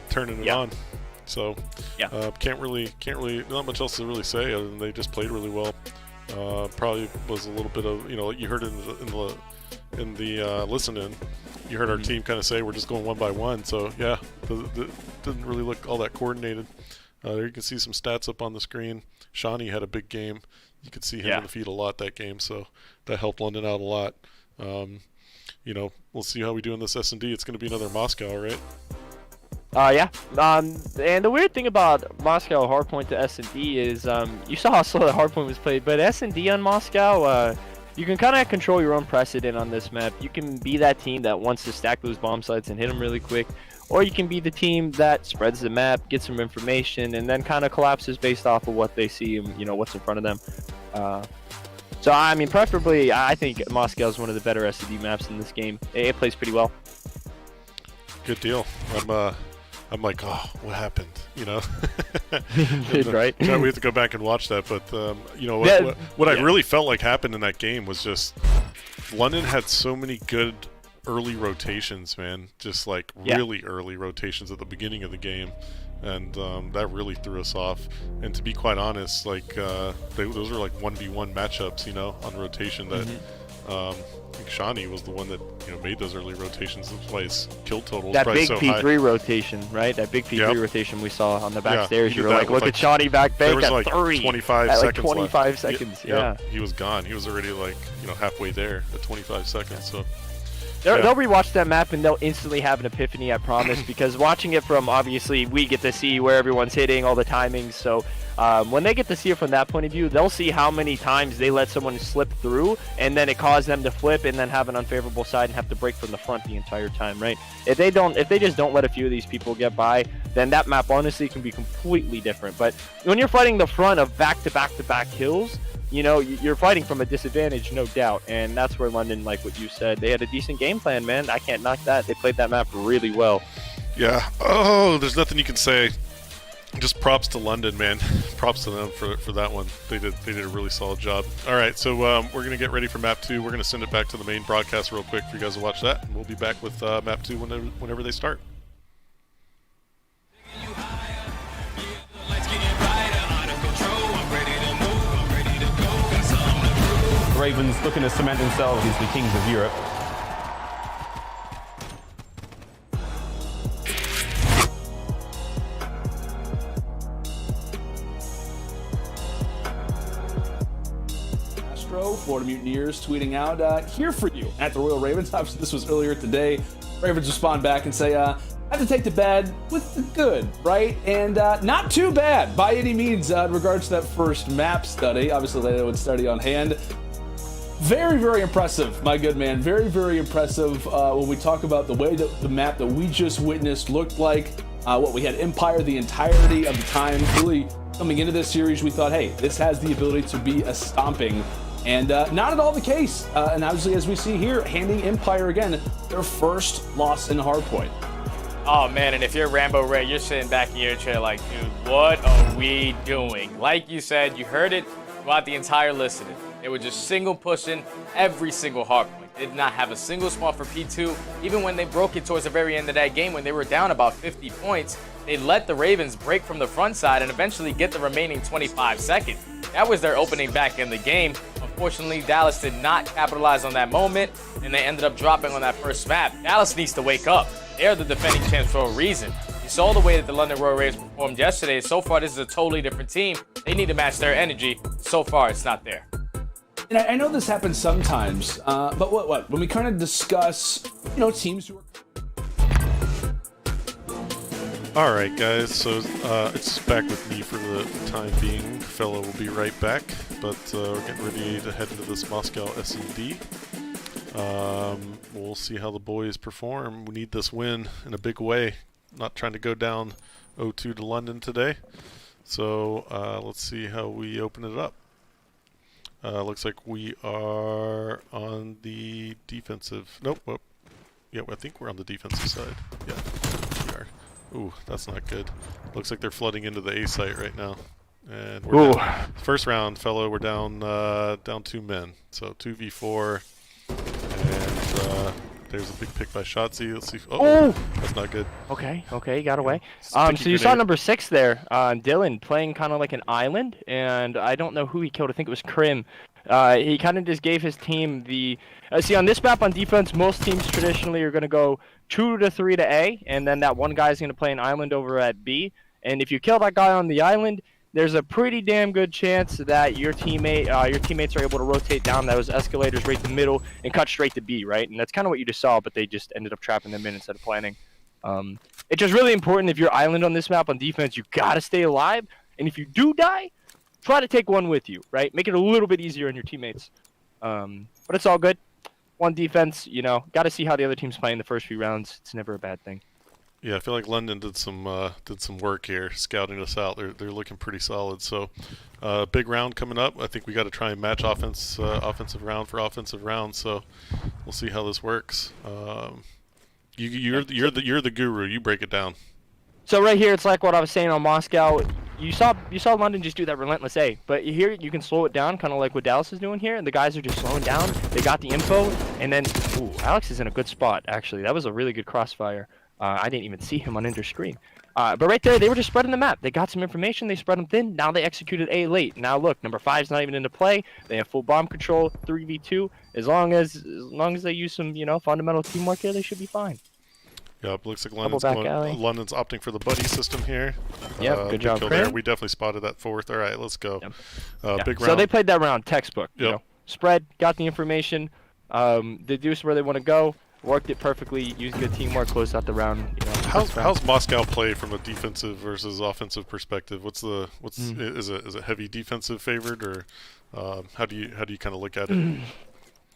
turning it on. So can't really not much else to really say other than they just played really well. Probably was a little bit of, you know, you heard in the listen-in, you heard our team kind of say we're just going one by one. So yeah, didn't really look all that coordinated. There you can see some stats up on the screen. Shawnee had a big game. You could see him in the feed a lot that game, so that helped London out a lot. You know, we'll see how we do in this S&D. It's going to be another Moscow, right? Yeah. And the weird thing about Moscow hardpoint to S&D is, you saw how slow the hardpoint was played, but S&D on Moscow, you can kind of control your own precedent on this map. You can be that team that wants to stack those bomb sites and hit them really quick, or you can be the team that spreads the map, gets some information, and then kind of collapses based off of what they see and, you know, what's in front of them. So, I mean, preferably, I think Moscow is one of the better S&D maps in this game. It plays pretty well. Good deal. I'm like, oh, what happened? You know, right? So we have to go back and watch that. But you know, what I really felt like happened in that game was just London had so many good early rotations, man. Just like really early rotations at the beginning of the game, and that really threw us off. And to be quite honest, like those were like 1v1 matchups, you know, on rotation that. I think Shawnee was the one that, you know, made those early rotations. That's why his kill total was probably so high. That big P3 rotation, right? That big P3 rotation we saw on the backstairs. You were like, look at Shawnee back bank at like 3. 25 at seconds like 25 left. seconds, He was gone. He was already like, you know, halfway there at 25 seconds. So they'll rewatch that map and they'll instantly have an epiphany, I promise, because watching it from, obviously, we get to see where everyone's hitting, all the timings, so when they get to see it from that point of view, they'll see how many times they let someone slip through, and then it caused them to flip and then have an unfavorable side and have to break from the front the entire time, right? If they just don't let a few of these people get by, then that map honestly can be completely different. But when you're fighting the front of back-to-back-to-back kills, you know, you're fighting from a disadvantage, no doubt. And that's where London, like what you said, they had a decent game plan, man. I can't knock that. They played that map really well. Yeah. Oh, there's nothing you can say. Just props to London, man. Props to them for that one. They did a really solid job. All right, so we're gonna get ready for map 2. We're gonna send it back to the main broadcast real quick for you guys to watch that, and we'll be back with map 2 whenever they start. The Ravens looking to cement themselves as the kings of Europe. Florida Mutineers tweeting out, here for you at the Royal Ravens. Obviously, this was earlier today. Ravens respond back and say, I have to take the bad with the good, right? And not too bad by any means in regards to that first map study. Obviously, they would study on hand. Very, very impressive, my good man. Very, very impressive when we talk about the way that the map that we just witnessed looked like. What we had Empire the entirety of the time. Really coming into this series, we thought, hey, this has the ability to be a stomping. And not at all the case. And obviously, as we see here, handing Empire again their first loss in Hardpoint. Oh man, and if you're Rambo Ray, you're sitting back in your chair like, dude, what are we doing? Like you said, you heard it throughout the entire listening. They were just single pushing every single hardpoint. They did not have a single spawn for P2. Even when they broke it towards the very end of that game, when they were down about 50 points, they let the Ravens break from the front side and eventually get the remaining 25 seconds. That was their opening back in the game. Unfortunately, Dallas did not capitalize on that moment, and they ended up dropping on that first map. Dallas needs to wake up. They are the defending champs for a reason. You saw the way that the London Royal Ravens performed yesterday. So far, this is a totally different team. They need to match their energy. So far, it's not there. And I know this happens sometimes, but what? When we kind of discuss, teams who are... All right, guys, so it's back with me for the time being. FeLo will be right back, but we're getting ready to head into this Moscow S&D. We'll see how the boys perform. We need this win in a big way. Not trying to go down 0-2 to London today. So let's see how we open it up. Looks like we are on the defensive. Nope. Yeah, I think we're on the defensive side. Yeah, we are. Ooh, that's not good. Looks like they're flooding into the A site right now. And we're down. First round, FeLo, we're down 2 men. So 2v4. And there's a big pick by Shotzi. Let's see. Oh, that's not good. Okay, he got away. So you saw number 6 there, Dylan, playing kind of like an island, and I don't know who he killed. I think it was Krim. He kind of just gave his team the... see, on this map on defense, most teams traditionally are going to go 2 to 3 to A, and then that one guy's going to play an island over at B. And if you kill that guy on the island, there's a pretty damn good chance that your teammates are able to rotate down those escalators right to the middle and cut straight to B, right? And that's kind of what you just saw, but they just ended up trapping them in instead of planning. It's just really important if you're island on this map on defense, you got to stay alive. And if you do die, try to take one with you, right? Make it a little bit easier on your teammates. But it's all good. One defense, got to see how the other team's playing the first few rounds. It's never a bad thing. Yeah, I feel like London did some work here, scouting us out. They're looking pretty solid. So, big round coming up. I think we got to try and match offensive round for offensive round. So, we'll see how this works. You're the guru. You break it down. So right here, it's like what I was saying on Moscow. You saw London just do that relentless A, but here you can slow it down, kind of like what Dallas is doing here. And the guys are just slowing down. They got the info, and then Alex is in a good spot. Actually, that was a really good crossfire. I didn't even see him on enter screen. But right there, they were just spreading the map. They got some information. They spread them thin. Now they executed A late. Now look, number 5's not even into play. They have full bomb control, 3v2. As long as they use some fundamental teamwork here, they should be fine. Yep, looks like London's opting for the buddy system here. Yep, good job. There. We definitely spotted that 4th. All right, let's go. Yep. Big round. So they played that round textbook. Yep. Spread, got the information, deduced where they want to go, worked it perfectly, used good teamwork, closed out the round. How's Moscow play from a defensive versus offensive perspective? Is it heavy defensive favored, or how do you kind of look at it?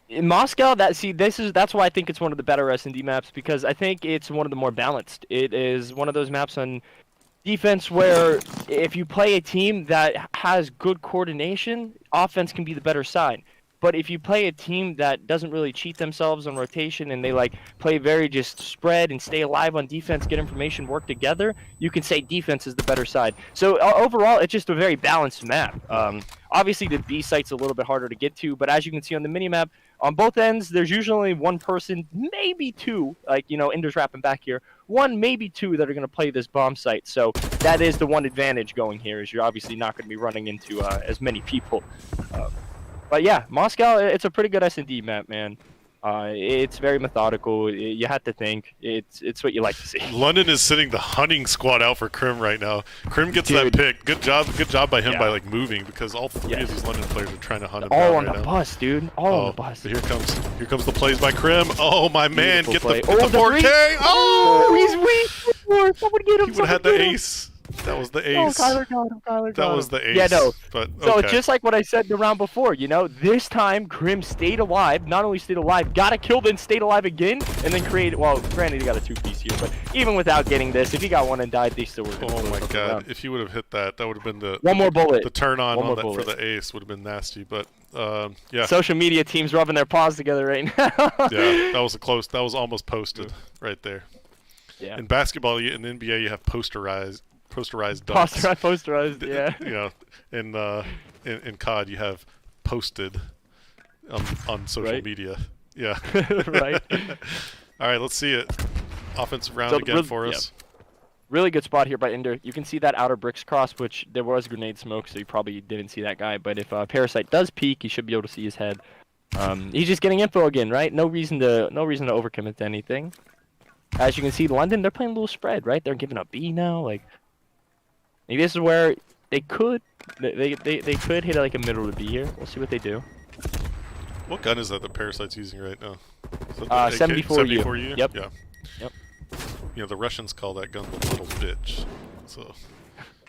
In Moscow, that's why I think it's one of the better S&D maps, because I think it's one of the more balanced. It is one of those maps on defense where if you play a team that has good coordination, offense can be the better side. But if you play a team that doesn't really cheat themselves on rotation and they like play very just spread and stay alive on defense, get information, work together, you can say defense is the better side. So overall, it's just a very balanced map. Obviously, the B site's a little bit harder to get to, but as you can see on the minimap, on both ends, there's usually one person, maybe two, like, you know, Ender's wrapping back here, one, maybe two that are going to play this bomb site. So that is the one advantage going here, is you're obviously not going to be running into as many people. But yeah, Moscow, it's a pretty good S&D map, man. It's very methodical. You have to think. It's what you like to see. London is sitting the hunting squad out for Krim right now. Krim gets that pick. Good job by him by like moving, because all three of these London players are trying to hunt him all down on right the now. bus, dude. All on the bus. Here comes the plays by Krim. Oh my man, Beautiful get play. the 4K. Oh, he's weak. Someone get him. He would have had the ace. That was the ace. Oh, Kyler got him. Kyler got That him. was the ace. Yeah, no. But So okay. just like what I said the round before, you know, this time Krim stayed alive. Not only stayed alive, got a kill, then stayed alive again, and then created. Well, granted, he got a 2-piece here, but even without getting this, if he got one and died, they still were. Oh my god! If he would have hit that, that would have been the one more bullet. The turn on that bullet. for the ace would have been nasty. But yeah. Social media teams rubbing their paws together right now. Yeah, that was a close. That was almost posted right there. Yeah. In basketball, in the NBA, you have posterized dunks. Posterized, yeah. You know, in COD, you have posted on social media. Yeah. Right. All right, let's see it. Offensive round again for us. Really good spot here by Ender. You can see that outer bricks cross, which there was grenade smoke, so you probably didn't see that guy. But if Parasite does peek, you should be able to see his head. He's just getting info again, right? No reason to overcommit to anything. As you can see, London, they're playing a little spread, right? They're giving up B now, like. Maybe this is where they could could hit like a middle to B here. We'll see what they do. What gun is that the Parasite's using right now? 74U. Yep. Yeah. Yep. You know, the Russians call that gun the little bitch. So.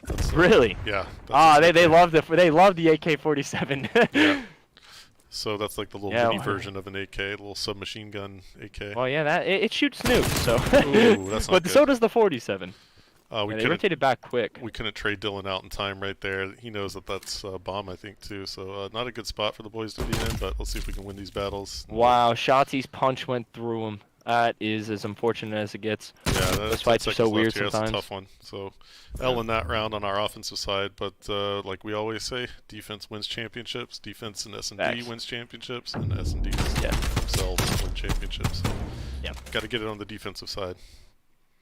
That's, really? Yeah. They love the AK-47. Yeah. So that's like the little Yeah, mini version of an AK, a little submachine gun AK. Well, yeah, it shoots nukes, so. Ooh, that's not but good. So does the 47. They rotated back quick. We couldn't trade Dylan out in time right there. He knows that that's a bomb, I think, too. So not a good spot for the boys to be in, but let's see if we can win these battles. Wow, Shotzi's punch went through him. That is as unfortunate as it gets. Yeah, those fights are so weird sometimes. That's a tough one. So L in that round on our offensive side, but like we always say, defense wins championships. Defense and S&D wins championships, and S&D themselves win championships. Yeah, got to get it on the defensive side.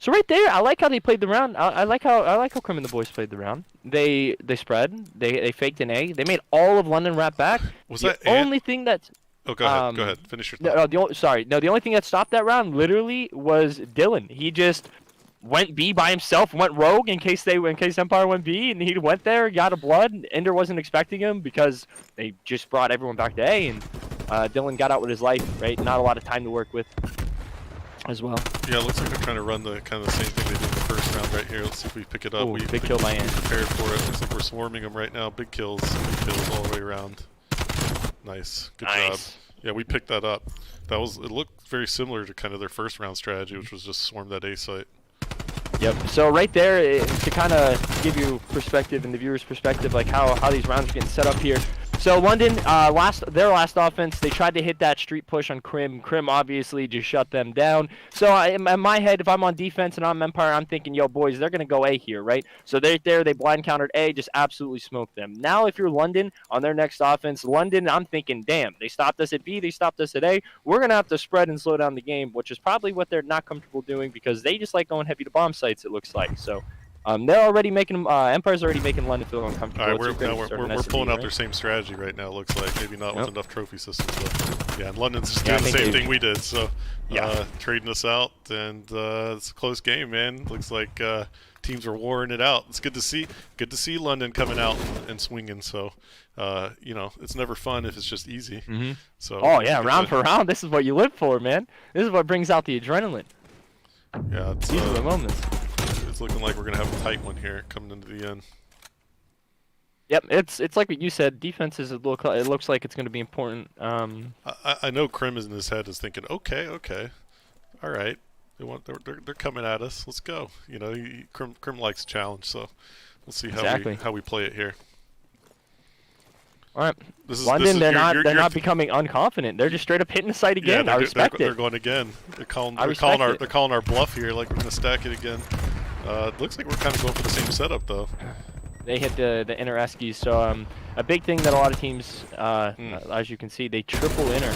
So right there, I like how they played the round. I like how Krim and the boys played the round. They spread. They faked an A. They made all of London wrap back. Was the that only thing that? Oh, go ahead. Go ahead. Finish your thought. The only thing that stopped that round literally was Dylan. He just went B by himself, went rogue in case Empire went B, and he went there, got a blood. Ender wasn't expecting him because they just brought everyone back to A, and Dylan got out with his life. Right, not a lot of time to work with. As well. Yeah, it looks like they're trying to run the kind of the same thing they did in the first round right here. Let's see if we pick it up. Ooh, big kill by Ant. Prepared for it. Looks like we're swarming them right now. Big kills all the way around. Nice. Good job. Yeah, we picked that up. It looked very similar to kind of their first round strategy, which was just swarm that A site. Yep. So right there, to kind of give you perspective and the viewers' perspective, like how these rounds are getting set up here. So London, their last offense, they tried to hit that street push on Krim. Krim obviously just shut them down. So in my head, if I'm on defense and I'm Empire, I'm thinking, yo, boys, they're going to go A here, right? So they're there, they blind countered A, just absolutely smoked them. Now if you're London on their next offense, London, I'm thinking, damn, they stopped us at B, they stopped us at A. We're going to have to spread and slow down the game, which is probably what they're not comfortable doing because they just like going heavy to bomb sites, it looks like. So they're already making Empire's already making London feel uncomfortable. All right, we're pulling out their same strategy right now. It looks like maybe not with enough trophy systems, but yeah, and London's just doing the same thing we did. So trading us out, and it's a close game, man. Looks like teams are warring it out. It's good to see. Good to see London coming out and swinging. So you know, it's never fun if it's just easy. Mm-hmm. So round for round, this is what you live for, man. This is what brings out the adrenaline. Yeah, these are the moments. It's looking like we're gonna have a tight one here coming into the end. Yep, it's like what you said. Defense is it looks like it's going to be important. I know Krim is in his head is thinking, okay, all right, They're coming at us. Let's go. You know, Crim likes challenge, so we'll see how we play it here. All right. London, they're not becoming unconfident. They're just straight up hitting the site again. Yeah, I respect it. They're going again. They're calling our bluff here, like we're gonna stack it again. It looks like we're kind of going for the same setup though. They hit the inner eskies, so a big thing that a lot of teams, as you can see, they triple inner,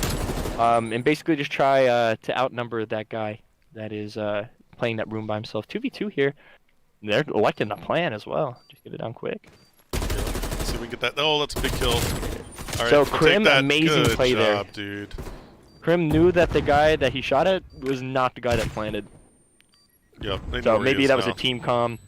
and basically just try to outnumber that guy that is playing that room by himself. 2v2 here. They're electing a plan as well. Just get it done quick. Let's see if we can get that. Oh, that's a big kill. All right, so Crim, amazing Good play job, there. Dude. Crim knew that the guy that he shot at was not the guy that planted. Yep. So maybe that was a team comm.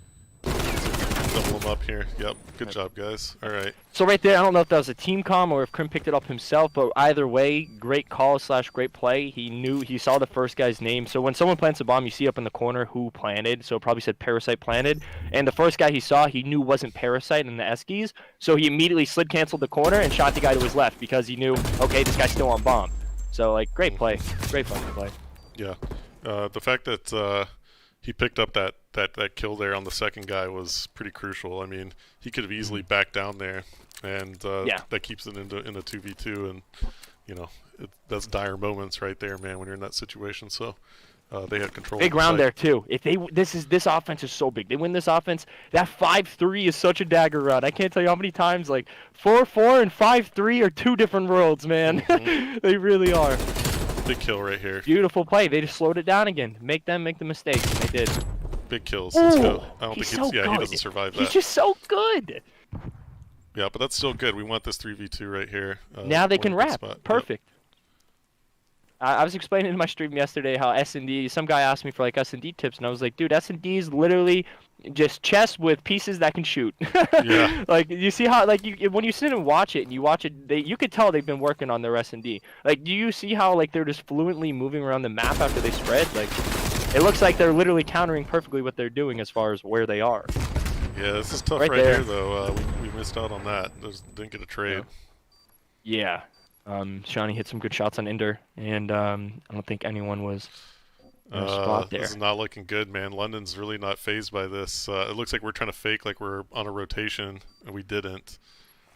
Double him up here. Yep. Good job, guys. All right. So right there, I don't know if that was a team comm or if Crim picked it up himself, but either way, great call / great play. He saw the first guy's name. So when someone plants a bomb, you see up in the corner who planted. So it probably said Parasite planted. And the first guy he saw, he knew wasn't Parasite in the Eskies. So he immediately slid canceled the corner and shot the guy to his left because he knew, okay, this guy's still on bomb. So like, great play. Great fucking play. Yeah. The fact that he picked up that kill there on the second guy was pretty crucial. I mean, he could have easily backed down there, and that keeps it in a 2v2, and you know that's dire moments right there, man, when you're in that situation. So they had control. Big round there too. If this offense is so big, they win this offense. That 5-3 is such a dagger run. I can't tell you how many times like 4-4 and 5-3 are two different worlds, man. They really are. Big kill right here. Beautiful play. They just slowed it down again. Make them make the mistakes. And they did. Big kills. Let's go. I don't think so he doesn't survive that. He's just so good. Yeah, but that's still good. We want this 3v2 right here. Now they can wrap. Perfect. Yep. I was explaining in my stream yesterday how S&D, some guy asked me for like S&D tips, and I was like, dude, S&D is literally just chess with pieces that can shoot. Yeah. Like, you see how, like, when you sit and watch it, and you watch it, you could tell they've been working on their S&D. Like, do you see how, like, they're just fluently moving around the map after they spread? Like, it looks like they're literally countering perfectly what they're doing as far as where they are. Yeah, this is tough right here, though. We missed out on that. Didn't get a trade. Yeah. Shawnee hit some good shots on Ender, and I don't think anyone was in a spot there. This is not looking good, man. London's really not phased by this. It looks like we're trying to fake like we're on a rotation, and we didn't.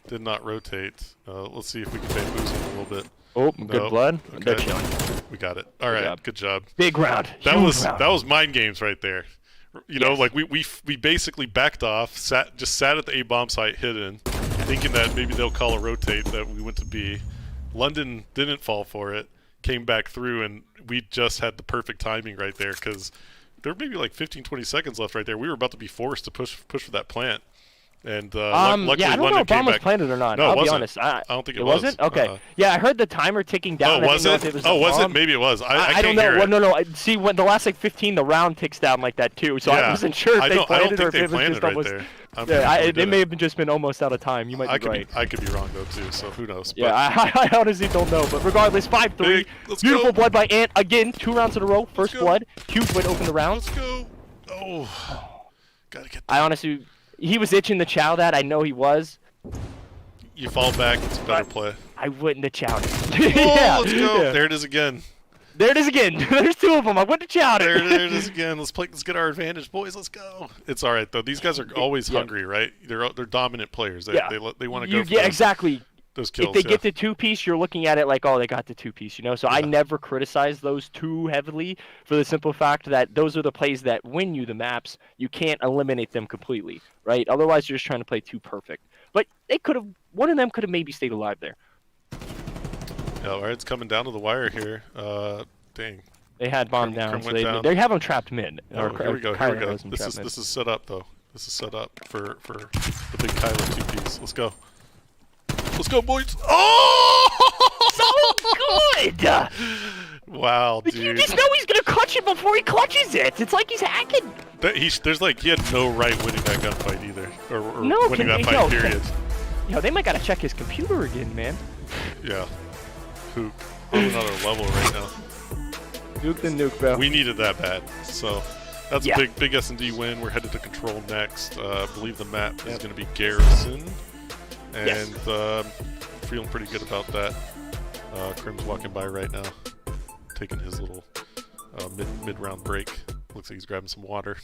Did not rotate. Let's see if we can bamboozle a little bit. Oh, good blood. Okay. They're chilling. We got it. All right, good job. Big round. That was mind games right there. You know, like we basically backed off, sat at the A bomb site hidden, thinking that maybe they'll call a rotate that we went to B. London didn't fall for it, came back through, and we just had the perfect timing right there because there were maybe like 15-20 seconds left right there. We were about to be forced to push for that plant. And luckily I don't London know if bomb came was back. planted or not. No, I'll it wasn't. be honest. I don't think it was. It wasn't? Okay. Yeah, I heard the timer ticking down. Oh, was it? Was it? Maybe it was. I don't can't know. hear it. No. See, when the last like 15, the round ticks down like that too. So I wasn't sure if they planted or if it was just almost. It may have just been almost out of time. You might be right. I could be wrong though too. So who knows? Yeah, I honestly don't know. But regardless, 5-3. Beautiful blood by Ant again. 2 rounds in a row. First blood. Huge way to open the rounds. Let's go. Oh, gotta get. I honestly. He was itching to chow that. I know he was. You fall back. It's a better play. I wouldn't have chowed it. Yeah. Let's go. Yeah. There it is again. There it is again. There's 2 of them. I wouldn't have chowed it. There it is again. Let's get our advantage, boys. Let's go. It's all right though. These guys are always hungry, right? They're dominant players. They want to go. Yeah, exactly. Those kills, if they get the 2-piece, you're looking at it like, oh, they got the 2-piece, you know? So I never criticize those too heavily for the simple fact that those are the plays that win you the maps. You can't eliminate them completely, right? Otherwise, you're just trying to play too perfect. But one of them could have maybe stayed alive there. Yeah, all right, it's coming down to the wire here. Dang. They had bomb down, so they have them trapped mid. Oh, here we go. This is set up, though. This is set up for the big Kylo 2-piece. Let's go. Let's go, boys! Oh! So good! Wow, dude. You just know he's gonna clutch it before he clutches it. It's like he's hacking. He had no right winning that gunfight either, or winning that fight. Period. They might gotta check his computer again, man. Yeah. Who? On another level right now. Nuke the nuke, bro. We needed that bad, so that's a big S&D win. We're headed to control next. I believe the map is going to be Garrison. And feeling pretty good about that. Crim's walking by right now, taking his little mid-round break. Looks like he's grabbing some water.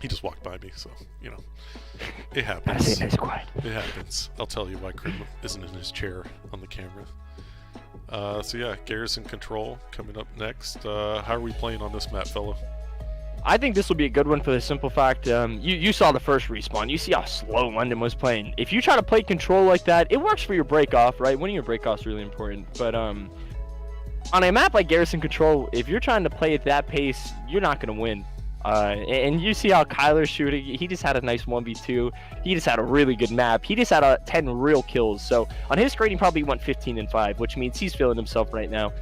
He just walked by me, so, you know, it happens. It happens. I'll tell you why Krim isn't in his chair on the camera. So yeah, Garrison Control coming up next. How are we playing on this map, FeLo? I think this will be a good one for the simple fact, you saw the first respawn. You see how slow London was playing. If you try to play control like that, it works for your break-off, right? Winning your break-off is really important. But on a map like Garrison Control, if you're trying to play at that pace, you're not going to win. And you see how Kyler's shooting. He just had a nice 1v2. He just had a really good map. He just had 10 real kills. So on his screen, he probably went 15-5, which means he's feeling himself right now.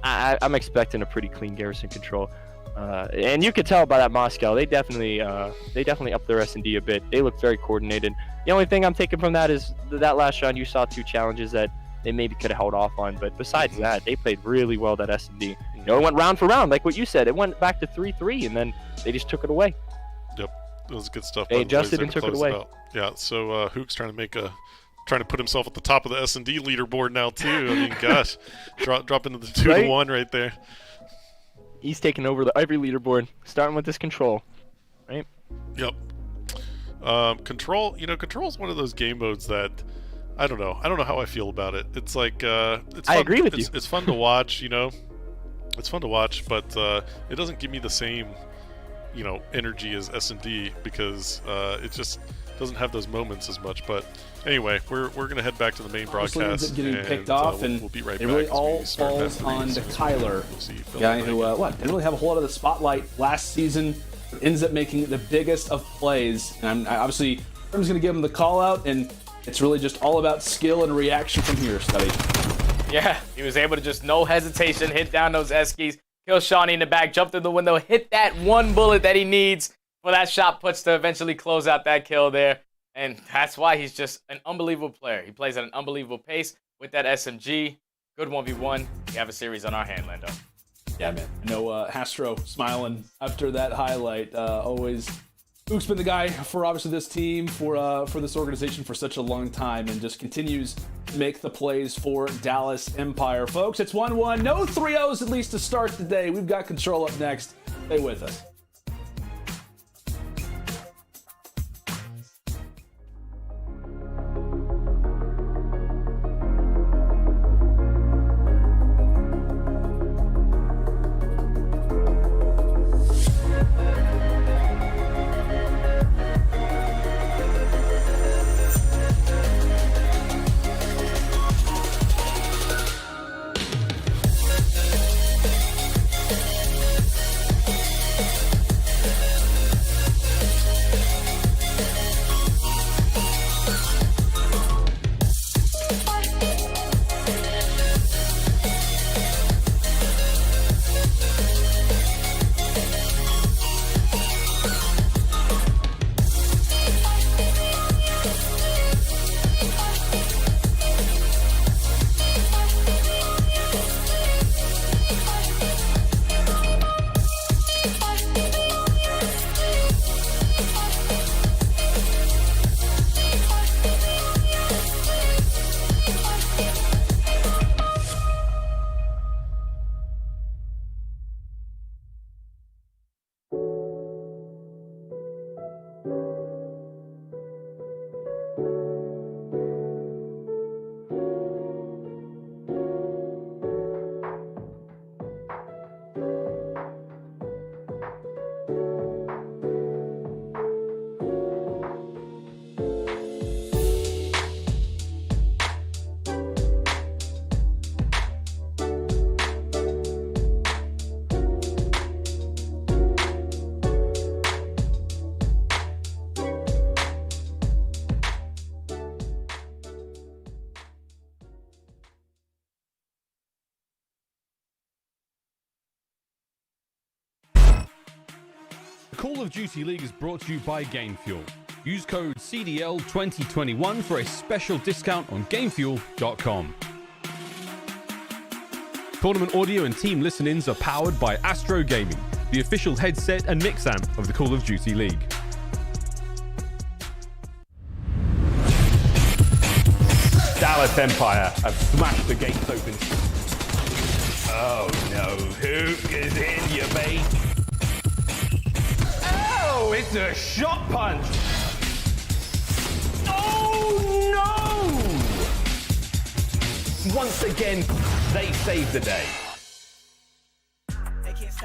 I'm expecting a pretty clean Garrison Control. And you could tell by that Moscow, they definitely upped their S&D a bit. They look very coordinated. The only thing I'm taking from that is that last round you saw 2 challenges that they maybe could have held off on, but besides that, they played really well, that S&D. You know, it went round for round, like what you said. It went back to 3-3, and then they just took it away. Yep, that was good stuff. They adjusted and took it away. Yeah, so Hook's trying to put himself at the top of the S&D leaderboard now too. I mean, gosh, drop into the 2-1 right there. He's taking over every leaderboard, starting with this control, right? Yep. Control, you know, control is one of those game modes that I don't know how I feel about it. It's like it's fun. I agree with you. It's fun to watch, you know. It's fun to watch, but it doesn't give me the same, you know, energy as S&D because it just doesn't have those moments as much. But anyway, we're gonna head back to the main broadcast. Getting picked off, and we'll be right it back really all falls on to Kyler, guy who didn't really have a whole lot of the spotlight last season. Ends up making the biggest of plays, and obviously Krim's gonna give him the call out, and it's really just all about skill and reaction from here, Study. Yeah, he was able to just no hesitation hit down those Eskies, kill Shawnee in the back, jump through the window, hit that one bullet that he needs for that shot puts to eventually close out that kill there. And that's why he's just an unbelievable player. He plays at an unbelievable pace with that SMG. Good 1v1. We have a series on our hand, Lando. Yeah, man. I know Hastro smiling after that highlight. Always, Luke's been the guy for obviously this team, for this organization for such a long time, and just continues to make the plays for Dallas Empire. Folks, it's 1-1. No 3-0s at least to start the day. We've got control up next. Stay with us. Call of Duty League is brought to you by GameFuel. Use code CDL2021 for a special discount on GameFuel.com. Tournament audio and team listen-ins are powered by Astro Gaming, the official headset and mix amp of the Call of Duty League. Dallas Empire have smashed the gates open. Oh no, Hook is in you, mate. Oh, it's a shot punch. Oh no! Once again, they saved the day.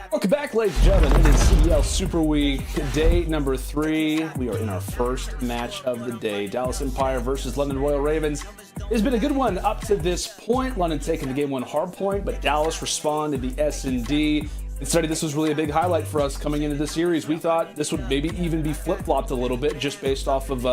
Welcome back, ladies and gentlemen. It is CDL Super Week, day number 3. We are in our first match of the day. Dallas Empire versus London Royal Ravens. It's been a good one up to this point. London taking the game 1 hard point, but Dallas responded the S&D. Instead, this was really a big highlight for us coming into the series. We thought this would maybe even be flip-flopped a little bit just based off of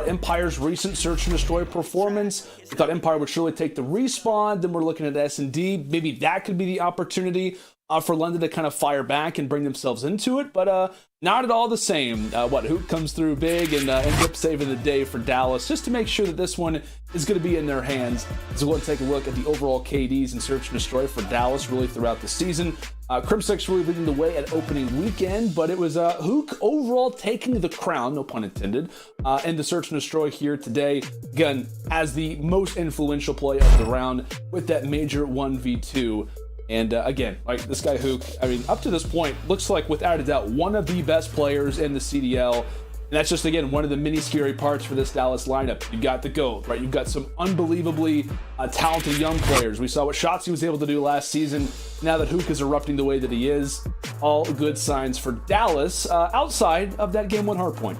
Empire's recent search and destroy performance. We thought Empire would surely take the respawn. Then we're looking at S&D. Maybe that could be the opportunity for London to kind of fire back and bring themselves into it, but not at all the same. Hook comes through big and ends up saving the day for Dallas, just to make sure that this one is going to be in their hands. So we'll take a look at the overall KDs and search and destroy for Dallas really throughout the season. Crimsix really leading the way at opening weekend, but it was Hook overall taking the crown, no pun intended, and the search and destroy here today. Again, as the most influential play of the round with that major 1v2. And again, like this guy Hook, I mean, up to this point, looks like without a doubt one of the best players in the CDL. And that's just, again, one of the many scary parts for this Dallas lineup. You've got the GOAT, right? You've got some unbelievably talented young players. We saw what Shotzi was able to do last season. Now that Hook is erupting the way that he is, all good signs for Dallas outside of that game 1 hard point.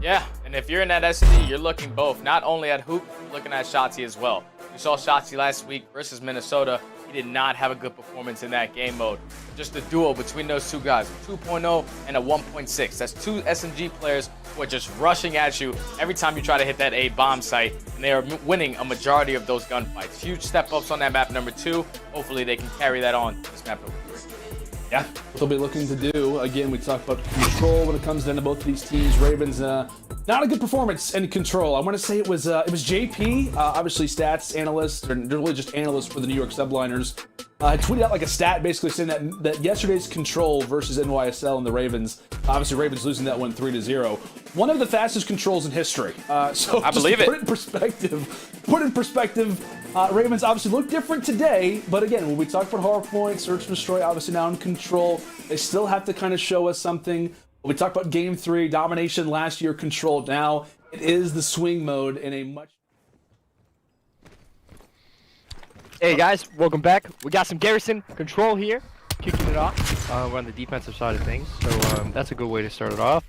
Yeah, and if you're in that S&D, you're looking both. Not only at Hook, you're looking at Shotzi as well. We saw Shotzi last week versus Minnesota. He did not have a good performance in that game mode. Just the duo between those two guys, 2.0 and a 1.6. That's 2 SMG players who are just rushing at you every time you try to hit that A bomb site, and they are winning a majority of those gunfights. Huge step-ups on that map number 2. Hopefully they can carry that on this map number 3. Yeah, what they'll be looking to do. Again, we talked about control when it comes down to both of these teams. Ravens, not a good performance in control. I want to say it was JP, obviously stats analyst, or really just analyst for the New York Subliners, tweeted out like a stat basically saying that yesterday's control versus NYSL and the Ravens, obviously Ravens losing that one 3-0, one of the fastest controls in history. So I believe it. Put in perspective, Ravens obviously look different today, but again, when we talk about hard point, search and destroy, obviously now in control, they still have to kind of show us something. We talked about game 3, domination last year, control now. It is the swing mode in a much... Hey guys, welcome back. We got some Garrison control here, kicking it off. We're on the defensive side of things, so that's a good way to start it off.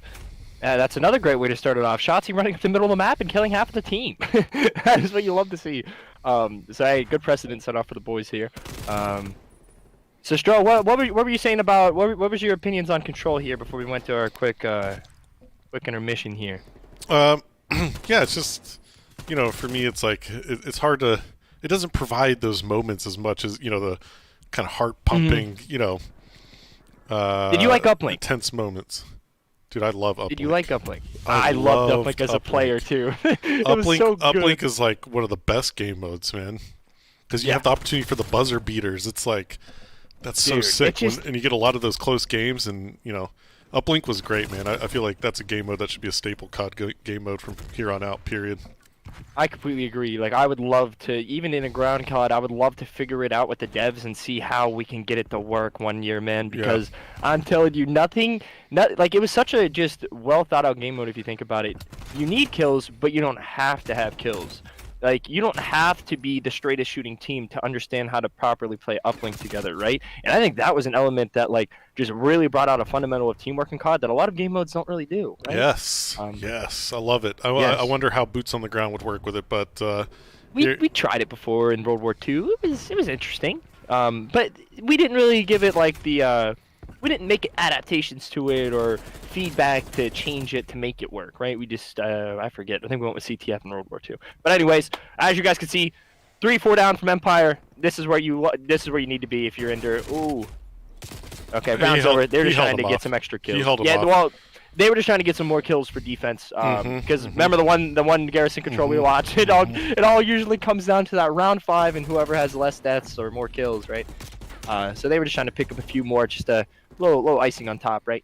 That's another great way to start it off. Shotzi running up the middle of the map and killing half of the team. That is what you love to see. So hey, good precedent set off for the boys here. So Stro, what were you saying about what was your opinions on control here before we went to our quick intermission here? Yeah, it's just, you know, for me it's like it's hard to. It doesn't provide those moments as much as, you know, the kind of heart pumping, you know. Did you like Uplink? Tense moments. Dude, I love Uplink. Did you like Uplink? I loved Uplink as a player too. It was so good. Uplink is like one of the best game modes, man. Because you have the opportunity for the buzzer beaters. It's like, that's so sick. And you get a lot of those close games, and, you know, Uplink was great, man. I feel like that's a game mode that should be a staple COD game mode from here on out, period. I completely agree. Like, I would love to, even in a ground COD, I would love to figure it out with the devs and see how we can get it to work one year, man. Because I'm telling you, like, it was such a just well thought out game mode if you think about it. You need kills, but you don't have to have kills. Like, you don't have to be the straightest shooting team to understand how to properly play Uplink together, right? And I think that was an element that, like, just really brought out a fundamental of teamwork in COD that a lot of game modes don't really do, right? Yes, yes, I love it. I wonder how boots on the ground would work with it, but... we tried it before in World War II. It was interesting, but we didn't really give it, like, the... we didn't make adaptations to it or feedback to change it to make it work, right? We just, I forget. I think we went with CTF in World War II. But anyways, as you guys can see, 3-4 down from Empire. This is where you need to be if you're under. Ooh. Okay, round's over. They're just trying to get some extra kills. Well, they were just trying to get some more kills for defense. Because remember the one Garrison control we watched. It all usually comes down to that round 5 and whoever has less deaths or more kills, right? So they were just trying to pick up a few more, just a little icing on top, right?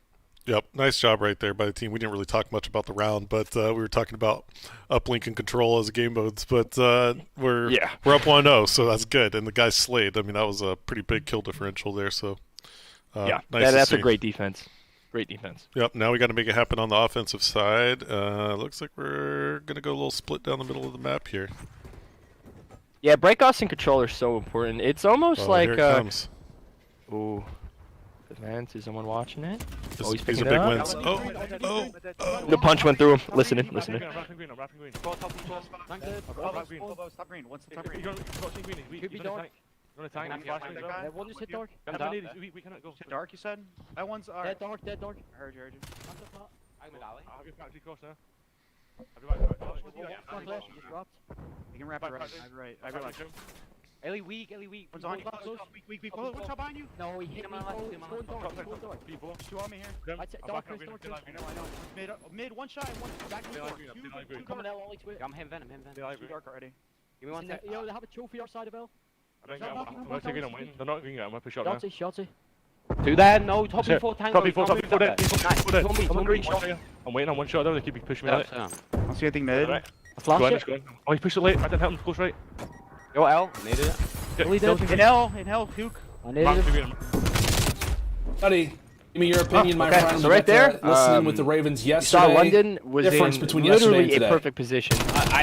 Yep, nice job right there by the team. We didn't really talk much about the round, but we were talking about uplink and control as game modes. But we're up 1-0, so that's good. And the guy slayed. I mean, that was a pretty big kill differential there. So nice that's to a see. great defense. Great defense. Yep. Now we got to make it happen on the offensive side. Looks like we're gonna go a little split down the middle of the map here. Yeah, breakoffs and control are so important. It's almost like here it comes. Ooh. Advance, is someone watching it? Oh, he's These picking are it big up. wins. The punch went through him. Listening. Stop green. Once the top green. You could be dark. You want to tank? One just hit dark. We cannot go. Dark, you said? That one's our... Dead dark. I heard you. I'm with Ali. I'll get back to close now. Just dropped. You can wrap it right. I realize. Ellie weak. One's on you. Weak. What's up behind you? No, he hit me. He's going dark. People. Two on me here. Dark. Mid, one shot, and one back to the door. Two Coming out only to it. I'm him venom. Two dark already. Give me one sec. Yo, they have a trophy outside of L. I'm taking them. They're not going to get. I'm going to push up now. Shotty. Do that. No, top before tank. Top before there. One green shot. I'm waiting on one shot. They keep pushing me out. I don't see anything mid. Flash it. Oh, he pushed it late. I didn't help him. Close right. Yo, L. Needed it. In hell, Puke. I needed it. Buddy, give me your opinion, my friend. So right there, listening with the Ravens yesterday. Saw London was difference in between yesterday and literally a today. perfect position,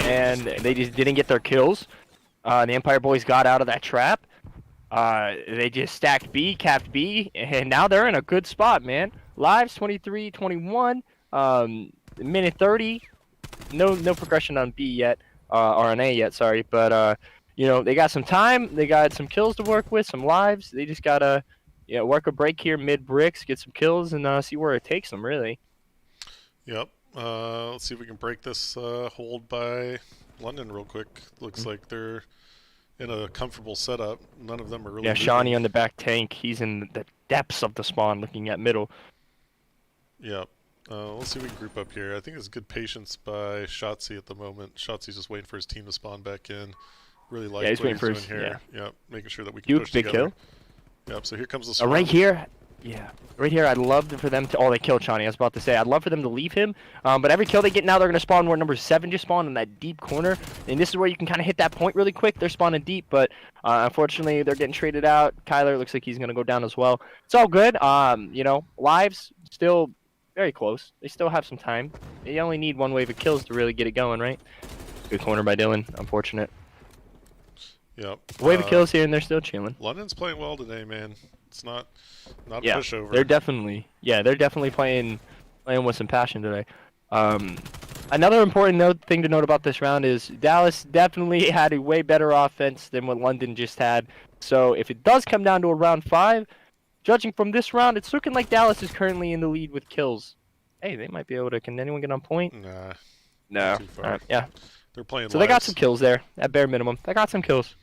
and they just didn't get their kills. The Empire boys got out of that trap. They just stacked B, capped B, and now they're in a good spot, man. Lives 23-21, minute 30. No progression on B yet, or on A yet, sorry. But you know, they got some time. They got some kills to work with, some lives. They just gotta work a break here mid bricks, get some kills, and see where it takes them, really. Yep. Let's see if we can break this hold by London real quick. Looks like they're in a comfortable setup. None of them are really. Yeah, Shawnee on the back tank. He's in the depths of the spawn, looking at middle. Yep. Let's see if we can group up here. I think it's good patience by Shotzi at the moment. Shotzi's just waiting for his team to spawn back in. Really like he's what waiting he's for doing his, here. Yep, making sure that we can push big together. kill. Yep, so here comes the spawn. Right here. Yeah, right here. I'd love for them to. Oh, they killed Shawnee. I was about to say. I'd love for them to leave him. But every kill they get now, they're gonna spawn where number 7 just spawned in that deep corner. And this is where you can kind of hit that point really quick. They're spawning deep, but unfortunately they're getting traded out. Kyler looks like he's gonna go down as well. It's all good. You know, lives still very close. They still have some time. They only need one wave of kills to really get it going, right? Good corner by Dylan. Unfortunate. Yep. Wave of kills here, and they're still chilling. London's playing well today, man. It's not a Yeah, pushover. they're definitely playing with some passion today. Another important thing to note about this round is Dallas definitely had a way better offense than what London just had. So if it does come down to a round 5, judging from this round, it's looking like Dallas is currently in the lead with kills. Hey, they might be able to. Can anyone get on point? Nah. No. Too far. All right, yeah. They're playing. So they got some kills there at bare minimum. They got some kills.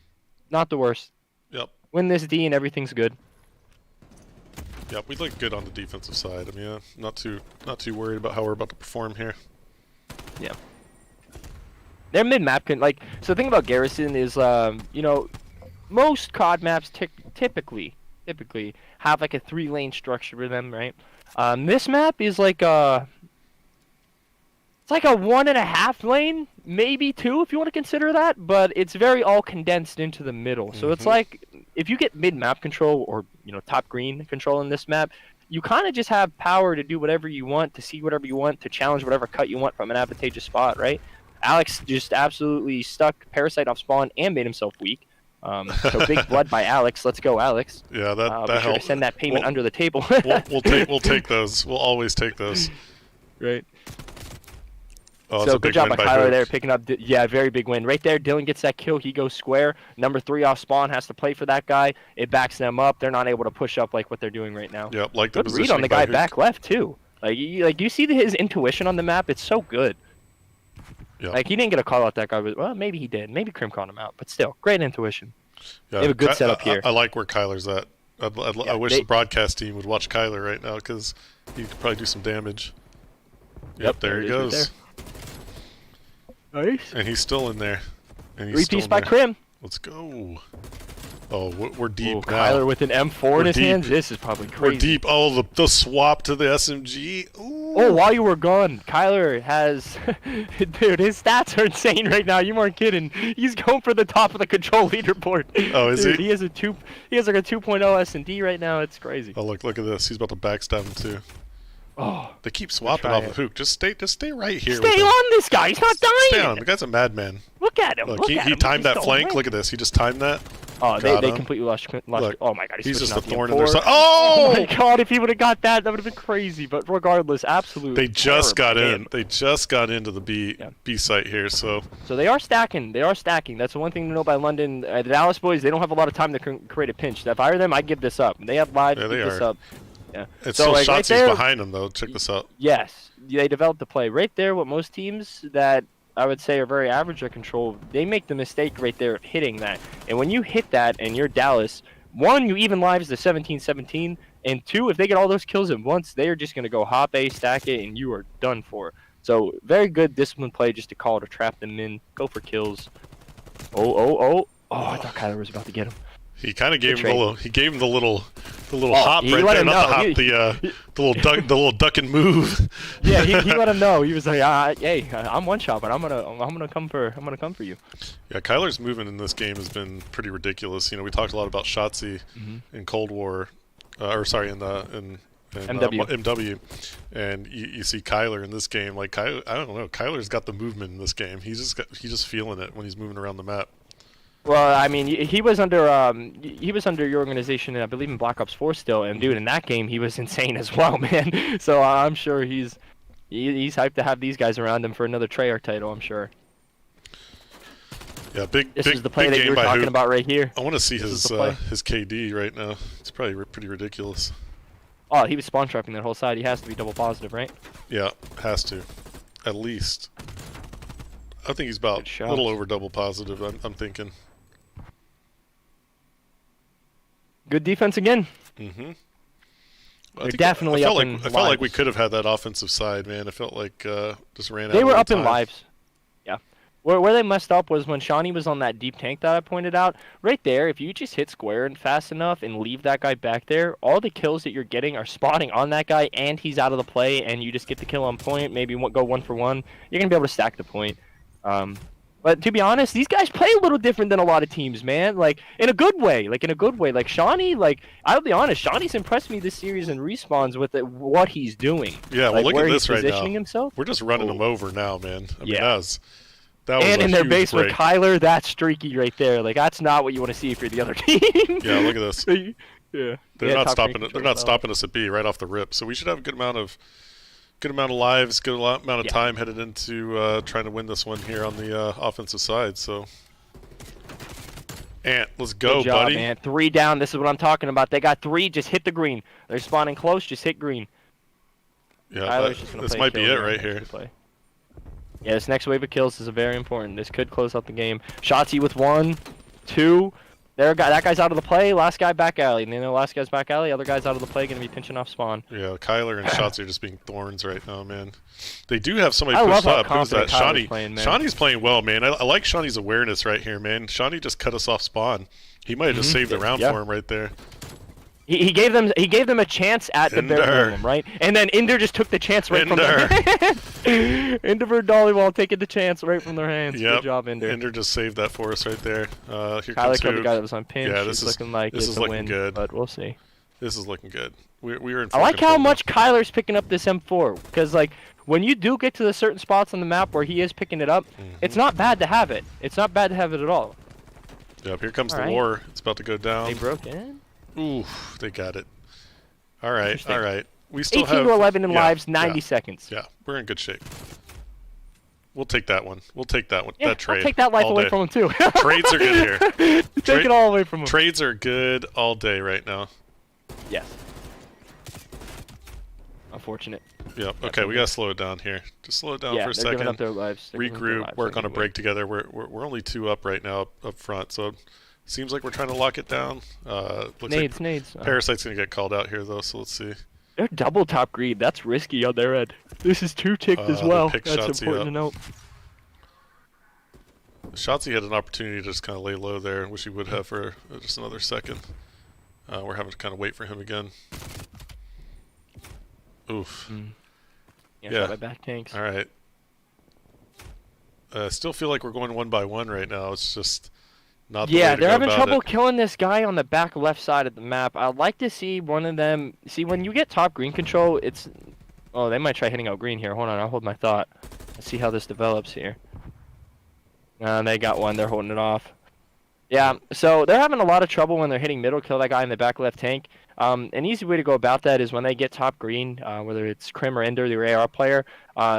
Not the worst. Yep. Win this D and everything's good. Yep, we look good on the defensive side. I mean, not too worried about how we're about to perform here. Yeah. Their mid-map can so the thing about Garrison is you know, most COD maps typically have like a 3-lane structure for them, right? This map is like it's like a 1.5 lane, maybe 2 if you want to consider that, but it's very all condensed into the middle. So it's like if you get mid-map control or top green control in this map, you kind of just have power to do whatever you want, to see whatever you want, to challenge whatever cut you want from an advantageous spot, right? Alex just absolutely stuck Parasite off spawn and made himself weak. So big blood by Alex. Let's go, Alex. Yeah, that sure helps. to send that payment under the table. we'll take those. We'll always take those. Right. Oh, So good job by Kyler there, picking up. Yeah, very big win right there. Dylan gets that kill. He goes square. Number 3 off spawn has to play for that guy. It backs them up. They're not able to push up like what they're doing right now. Yep, like the good read on the guy back left too. Like you see his intuition on the map. It's so good. Yep. Like he didn't get a call out that guy. Well, maybe he did. Maybe Krim called him out. But still, great intuition. Yeah, they have a good setup here. I like where Kyler's at. I wish the broadcast team would watch Kyler right now because he could probably do some damage. Yep, there he goes. Right there. Nice. And he's still in there. And he's 3-piece by Krim. Let's go. Oh, we're deep Ooh, now. Kyler with an M4 in We're his deep. hands. This is probably crazy. We're deep. Oh, the swap to the SMG. Ooh. Oh, while you were gone, Kyler has, dude, his stats are insane right now. You weren't kidding. He's going for the top of the control leaderboard. Oh, is dude, he? He has like a 2.0 S&D right now. It's crazy. Oh, look at this. He's about to backstab him too. Oh, they keep swapping off the hook. Just stay right here. Stay on this guy. He's not dying. Stay on. The guy's a madman. Look at him. Look, he timed that flank. Look at this. He just timed that. Oh, they completely lost. Oh my god, he's just a switching thorn out in the their M4. side. Oh! Oh my god, if he would have got that, that would have been crazy. But regardless, absolute. They just got terrible in. game. They just got into the B site here. So they are stacking. They are stacking. That's the one thing to know by London. The Dallas boys, they don't have a lot of time to create a pinch. If I were them, I'd give this up. They have lives. Yeah, Give they this are. up. Yeah. it's So, still like, right Shotzi's there- behind him though. Check this out. Yes, they developed the play right there. What most teams that I would say are very average at control, they make the mistake right there of hitting that. And when you hit that and you're Dallas, one, you even lives the 17-17, and two, if they get all those kills at once, they are just going to go hop A, stack it, and you are done for. So very good disciplined play just to call to trap them in, go for kills. Oh, I thought Kyler was about to get him. He kind of gave him trade. the little hop he right let there. him Not the know. hop, the little duck and move. Yeah, he let him know. He was like, "Hey, I'm one shot, but I'm gonna come for you." Yeah, Kyler's movement in this game has been pretty ridiculous. You know, we talked a lot about Shotzi in Cold War, in MW, and you see Kyler in this game. Like I don't know, Kyler's got the movement in this game. He's just feeling it when he's moving around the map. Well, I mean, he was under your organization, I believe in Black Ops 4 still, and dude, in that game he was insane as well, man. So I'm sure he's hyped to have these guys around him for another Treyarch title. I'm sure. Yeah, big. This big, is the play big that game you were by talking Hoop. about right here. I want to see This his is the play. KD right now. It's probably pretty ridiculous. Oh, he was spawn trapping that whole side. He has to be double positive, right? Yeah, has to, at least. I think he's about Good a shot. little over double positive. I'm thinking. Good defense again. Mm-hmm. They're definitely up in I felt like we lives. could have had that offensive side, man. I felt like just ran out. They a were little up in time. lives. Yeah. Where they messed up was when Shawnee was on that deep tank that I pointed out. Right there, if you just hit square and fast enough and leave that guy back there, all the kills that you're getting are spotting on that guy and he's out of the play and you just get the kill on point, maybe go 1 for 1. You're going to be able to stack the point. But to be honest, these guys play a little different than a lot of teams, man. Like, in a good way. Like, Shawnee, I'll be honest, Shawnee's impressed me this series in respawns with what he's doing. Yeah, well, like, look where at he's this right now. positioning himself. We're just running them over now, man. I mean, Yeah. that was And a in their huge base with break. Kyler, that's streaky right there. Like, that's not what you want to see if you're the other team. Yeah, look at this. Yeah. They're not stopping it. They're not stopping us at B right off the rip. So we should have a good amount of lives, good amount of time headed into trying to win this one here on the offensive side. So, Ant, let's go, Good job, buddy. man. 3 down. This is what I'm talking about. They got 3. Just hit the green. They're spawning close. Just hit green. Yeah, Kyler's just gonna this play might be kill it right here. here. Yeah, this next wave of kills is very important. This could close out the game. Shotzi with 1, 2. That guy's out of the play. Last guy back alley. And then the last guy's back alley. Other guy's out of the play. Going to be pinching off spawn. Yeah, Kyler and Shotzi are just being thorns right now, man. They do have somebody I pushed love how up. Who's that? confident Kyler's Shawnee. playing, man. Shawnee's playing well, man. I like Shawnee's awareness right here, man. Shawnee just cut us off spawn. He might have just saved the round for him right there. He gave them a chance at the bare minimum, right? And then Inder just took the chance right from their hands. Inder Dollywall taking the chance right from their hands. Yep. Good job, Inder. Inder just saved that for us right there. Here Kyler comes killed the Hoop. guy that was on pinch. Yeah, It's looking like it's a looking win, good. but we'll see. This is looking good. We're in. I like how much Kyler's picking up this M4 because, like, when you do get to the certain spots on the map where he is picking it up, it's not bad to have it. It's not bad to have it at all. Yep, here comes All the right. war. It's about to go down. They broke in. Ooh, they got it. All right, Interesting. all right. We still 18 have to 11 in yeah, lives, 90 yeah, seconds. Yeah, we're in good shape. We'll take that one. We'll take that one. Yeah, that trade. I'll take that life all away day. from him too. Trades are good here. Take it all away from him. Trades are good all day right now. Yes. Unfortunate. Yep. Okay, we gotta slow it down here. Just slow it down Yeah, for a they're second. giving up their lives. They're giving up their Regroup. lives. Work They're on a giving break together. We're only 2 up right now up front. So it seems like we're trying to lock it down. Looks Nades, like nades. Parasite's gonna get called out here though. So let's see. They're double top greed. That's risky on their end. This is 2 ticked as they well. picked That's Shotzi important up. to note. Shotzi had an opportunity to just kind of lay low there. Wish he would have for just another second. We're having to kind of wait for him again. Oof. Yeah. My back tanks. All right. I still feel like we're going one by one right now. It's just not the way to they're go having about trouble it. killing this guy on the back left side of the map. I'd like to see one of them. See, when you get top green control, it's... Oh, they might try hitting out green here. Hold on, I'll hold my thought. Let's see how this develops here. They got one. They're holding it off. Yeah, so they're having a lot of trouble when they're hitting middle. Kill that guy in the back left tank. An easy way to go about that is when they get top green, whether it's Krim or Ender, the AR player,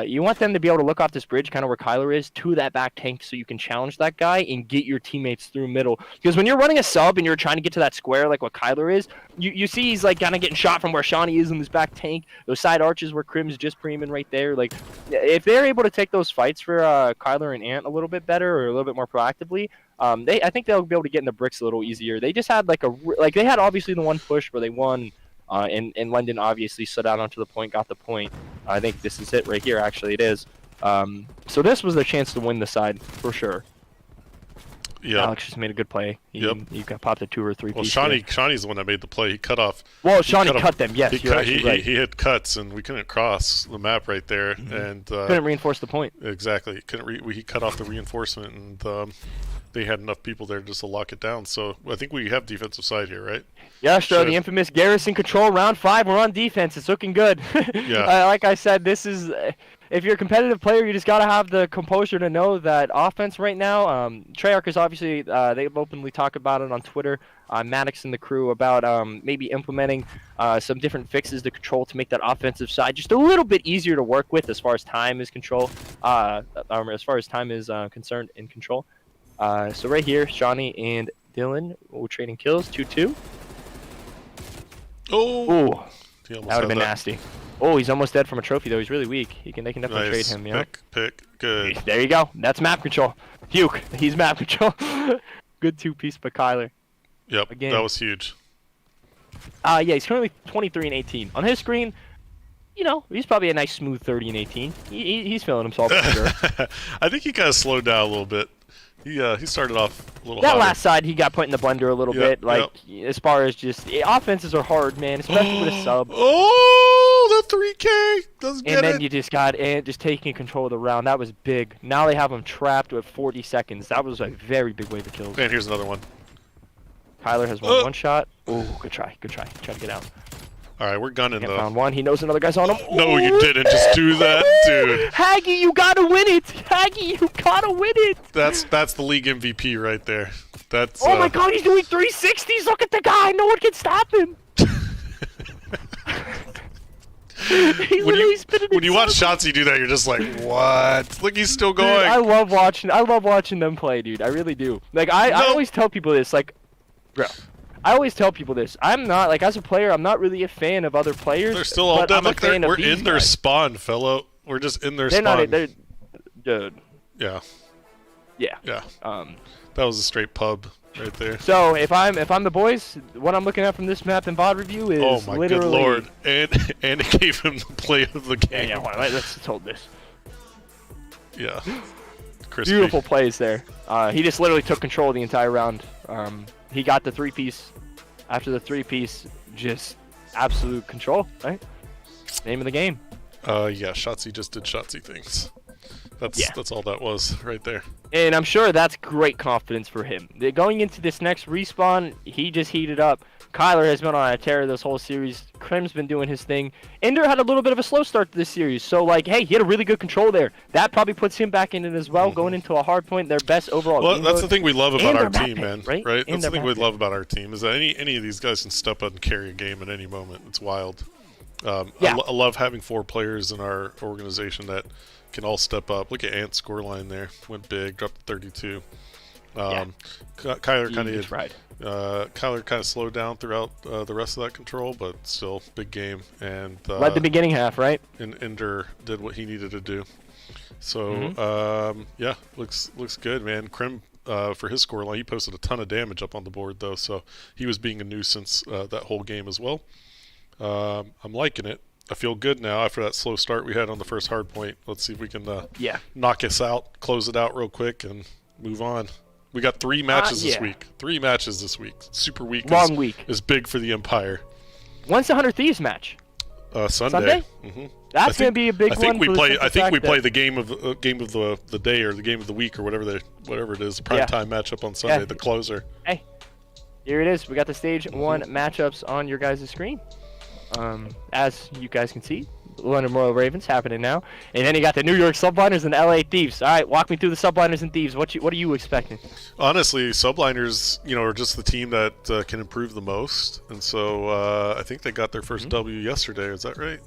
you want them to be able to look off this bridge, kind of where Kyler is, to that back tank so you can challenge that guy and get your teammates through middle. Because when you're running a sub and you're trying to get to that square like what Kyler is, you see he's like kind of getting shot from where Shawnee is in this back tank. Those side arches where Krim's just preeming right there. Like, if they're able to take those fights for Kyler and Ant a little bit better or a little bit more proactively, I think they'll be able to get in the bricks a little easier. They just had they had obviously the one push where they won, and London obviously stood out onto the point, got the point. I think this is it right here. Actually, it is. So this was their chance to win the side for sure. Yeah. Alex just made a good play. He got popped a 2 or 3 piece. Well, Shawnee's the one that made the play. He cut off. Well, Shawnee cut them. Yes, you're he right. He hit cuts, and we couldn't cross the map right there, and couldn't reinforce the point. Exactly. He cut off the reinforcement, and they had enough people there just to lock it down. So I think we have defensive side here, right? Yeah, sure. The infamous Garrison control round 5. We're on defense. It's looking good. Yeah. Like I said, this is. If you're a competitive player, you just got to have the composure to know that offense right now, Treyarch is obviously, they've openly talked about it on Twitter, Maddox and the crew, about maybe implementing some different fixes to control to make that offensive side just a little bit easier to work with as far as time is as far as time is concerned in control. So right here, Shawnee and Dylan will trading kills, 2-2. Oh! Ooh, that would have been nasty. Oh, he's almost dead from a trophy, though. He's really weak. They can definitely trade him, yeah. Pick. Good. There you go. That's map control. Huke, he's map control. Good 2-piece by Kyler. Yep, again. That was huge. Yeah, he's currently 23 and 18. On his screen, he's probably a nice smooth 30 and 18. He's feeling himself for sure. I think he kind of slowed down a little bit. He started off a little That hotter. last side, he got put in the blender a little bit. As far as just offenses are hard, man, especially with a sub. Oh, the 3K doesn't get it. And then you just got Ant just taking control of the round. That was big. Now they have him trapped with 40 seconds. That was a very big wave of kills. And here's another one. Kyler has one shot. Oh, good try. Try to get out. All right, we're gunning though. Found one. He knows another guy's on him. No, you didn't. Just do that, dude. Haggy, you gotta win it. Haggy, you gotta win it. That's the league MVP right there. That's. Oh my God, he's doing 360s. Look at the guy. No one can stop him. When you watch Shotzi do that, you're just like, what? Look, he's still going. Dude, I love watching them play, dude. I really do. Like I always tell people this, like, bro. I always tell people this. I'm not, like, as a player, I'm not really a fan of other players. They're still all done. Like, we're in their guys. Spawn, FeLo. We're just in their They're spawn. Not. Dude. Yeah. Yeah. That was a straight pub right there. So if I'm the boys, what I'm looking at from this map and VOD review is oh my literally. Good lord! And it gave him the play of the game. Yeah. Let's hold this. Yeah. Crispy. Beautiful plays there. He just literally took control of the entire round. He got the 3-piece. After the 3-piece, just absolute control, right? Name of the game. Yeah, Shotzi just did Shotzi things. That's all that was right there. And I'm sure that's great confidence for him. Going into this next respawn, he just heated up. Kyler has been on a tear this whole series. Krim's been doing his thing. Ender had a little bit of a slow start to this series. So, like, hey, he had a really good control there. That probably puts him back in it as well, going into a hard point, their best overall Well, game that's mode. the thing we love about our their team, map man. pick, Right? And That's the their thing we map love about our team, is that any of these guys can step up and carry a game at any moment. It's wild. I love having 4 players in our organization that can all step up. Look at Ant's scoreline there. Went big, dropped to 32. Kyler kind of slowed down throughout the rest of that control, but still big game, and led the beginning half, right? And Ender did what he needed to do. So yeah, looks good, man. Krim for his scoreline, he posted a ton of damage up on the board though, so he was being a nuisance that whole game as well. I'm liking it. I feel good now after that slow start we had on the first hard point. Let's see if we can knock us out, close it out real quick, and Move on. We got 3 matches this yeah. week. 3 matches this week. Super week. Long week. Is big for the Empire. When's the 100 Thieves match? Sunday. That's going to be a big I think one. we for the play. simple I think fact we that- play the game of the day or the game of the week or whatever it is. The prime time matchup on Sunday. The closer. Hey, here it is. We got the stage 1 matchups on your guys' screen. As you guys can see, London Royal Ravens happening now, and then you got the New York Subliners and the LA Thieves. All right, walk me through the Subliners and Thieves. What are you expecting? Honestly, Subliners, are just the team that can improve the most, and so I think they got their first W yesterday. Is that right?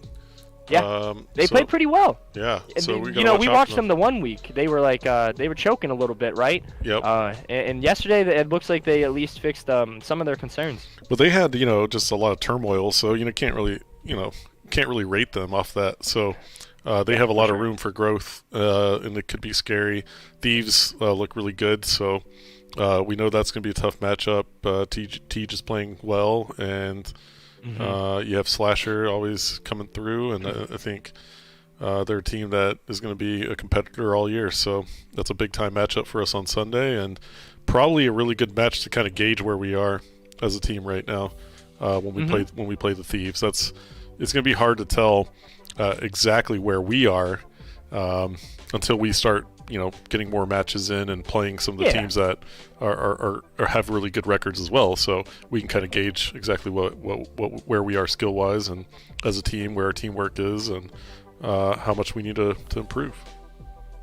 Yeah, they played pretty well. Yeah, so we watched them the 1 week. They were they were choking a little bit, right? Yep. And yesterday it looks like they at least fixed some of their concerns. But they had just a lot of turmoil, so can't really rate them off that. So they have a lot of room for growth, and it could be scary. Thieves look really good, so we know that's going to be a tough matchup. Tej is playing well, and you have Slasher always coming through, and I think they're a team that is going to be a competitor all year. So that's a big time matchup for us on Sunday, and probably a really good match to kind of gauge where we are as a team right now when we play the Thieves. It's going to be hard to tell exactly where we are until we start, getting more matches in and playing some of the teams that are have really good records as well. So we can kind of gauge exactly where we are skill wise and as a team, where our teamwork is, and how much we need to improve.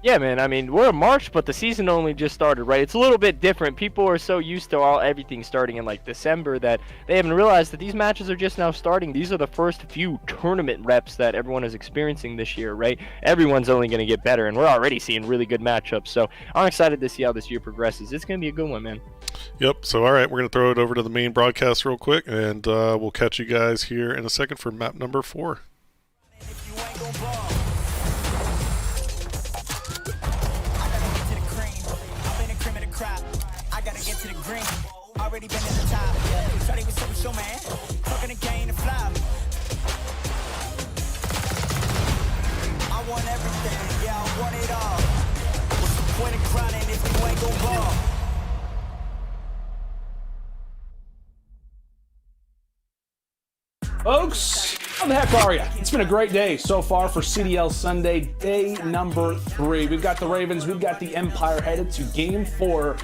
Yeah, man. I mean, we're in March, but the season only just started, right? It's a little bit different. People are so used to everything starting in December that they haven't realized that these matches are just now starting. These are the first few tournament reps that everyone is experiencing this year, right? Everyone's only going to get better, and we're already seeing really good matchups. So I'm excited to see how this year progresses. It's going to be a good one, man. Yep. So all right, we're going to throw it over to the main broadcast real quick, and we'll catch you guys here in a second for map number 4. Already been in the top. Shawty was so show, man. Talking the game to fly. I want everything. Yeah, I want it all. What's the point of grinding if you ain't gon' ball? Folks, how the heck are you? It's been a great day so far for CDL Sunday, day number 3. We've got the Ravens, we've got the Empire headed to Game 4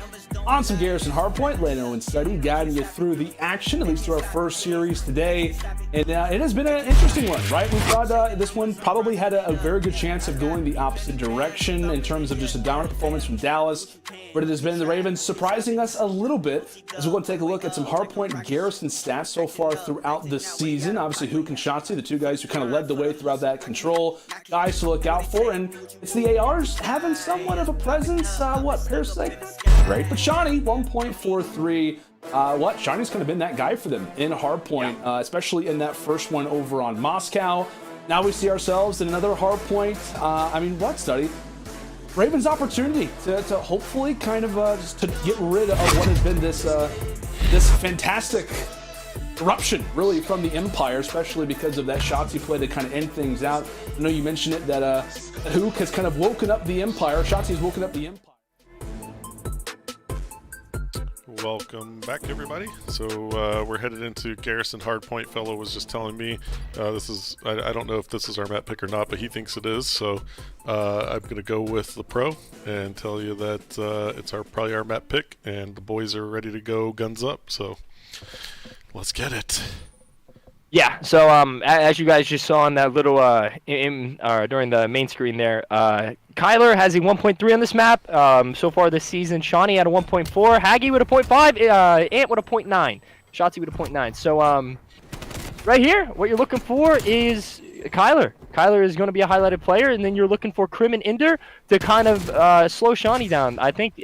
on some Garrison Hardpoint. Leno and Study guiding you through the action, at least through our first series today. And it has been an interesting one, right? We thought this one probably had a very good chance of going the opposite direction in terms of just a dominant performance from Dallas. But it has been the Ravens surprising us a little bit as we're going to take a look at some Hardpoint Garrison stats so far throughout the season. Obviously, Hook and Shotzi, the two guys who kind of led the way throughout that control, guys to look out for. And it's the ARs having somewhat of a presence. Parasite? Great. But Shawnee, 1.43. Shawnee's kind of been that guy for them in Hardpoint, especially in that first one over on Moscow. Now we see ourselves in another Hardpoint. Study? Ravens' opportunity to hopefully kind of just to get rid of what has been this fantastic eruption, really, from the Empire, especially because of that Shotzi play to kind of end things out. I know you mentioned it, that Hook has kind of woken up the Empire. Shotzi has woken up the Empire. Welcome back, everybody. So we're headed into Garrison Hardpoint. FeLo was just telling me I don't know if this is our map pick or not, but he thinks it is. So I'm going to go with the pro and tell you that it's probably our map pick, and the boys are ready to go guns up. So let's get it. Yeah, so as you guys just saw in that little during the main screen there, Kyler has a 1.3 on this map so far this season. Shawnee had a 1.4, Haggy with a 0.5, Ant with a 0.9, Shotzi with a 0.9. So right here, what you're looking for is Kyler. Kyler is going to be a highlighted player, and then you're looking for Krim and Inder to kind of slow Shawnee down. I think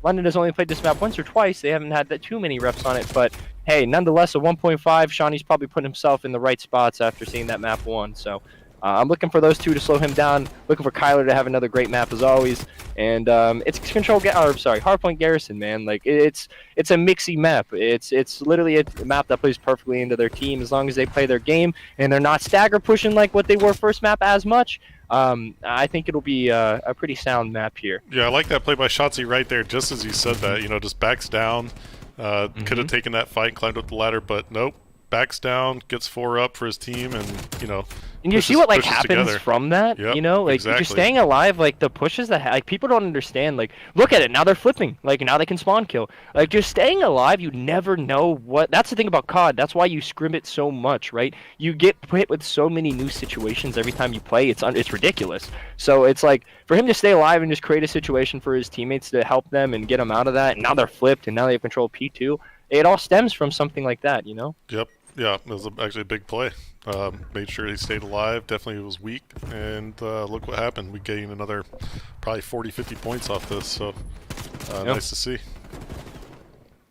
London has only played this map once or twice. They haven't had too many reps on it, but hey, nonetheless, a 1.5. Shawnee's probably putting himself in the right spots after seeing that map 1. So I'm looking for those two to slow him down. Looking for Kyler to have another great map as always. And it's Hardpoint Garrison, man. Like it's a mixy map. It's literally a map that plays perfectly into their team as long as they play their game and they're not stagger pushing like what they were first map as much. I think it'll be a pretty sound map here. Yeah, I like that play by Shotzi right there, just as you said that. You know, just backs down. Could have taken that fight and climbed up the ladder, but nope. Backs down, gets 4 up for his team, and, you know, and you see what like happens together. from that, Yep, you know, like exactly. just staying alive, like the pushes that like people don't understand. Like, look at it, now they're flipping, like now they can spawn kill. Like just staying alive, you never know what. That's the thing about COD. That's why you scrim it so much, right? You get hit with so many new situations every time you play. It's ridiculous. So it's like for him to stay alive and just create a situation for his teammates to help them and get them out of that. And now they're flipped, and now they have control of P2. It all stems from something like that, you know. Yep. Yeah, it was actually a big play. Made sure he stayed alive. Definitely was weak, and look what happened. We gained another probably 40-50 points off this, so nice to see.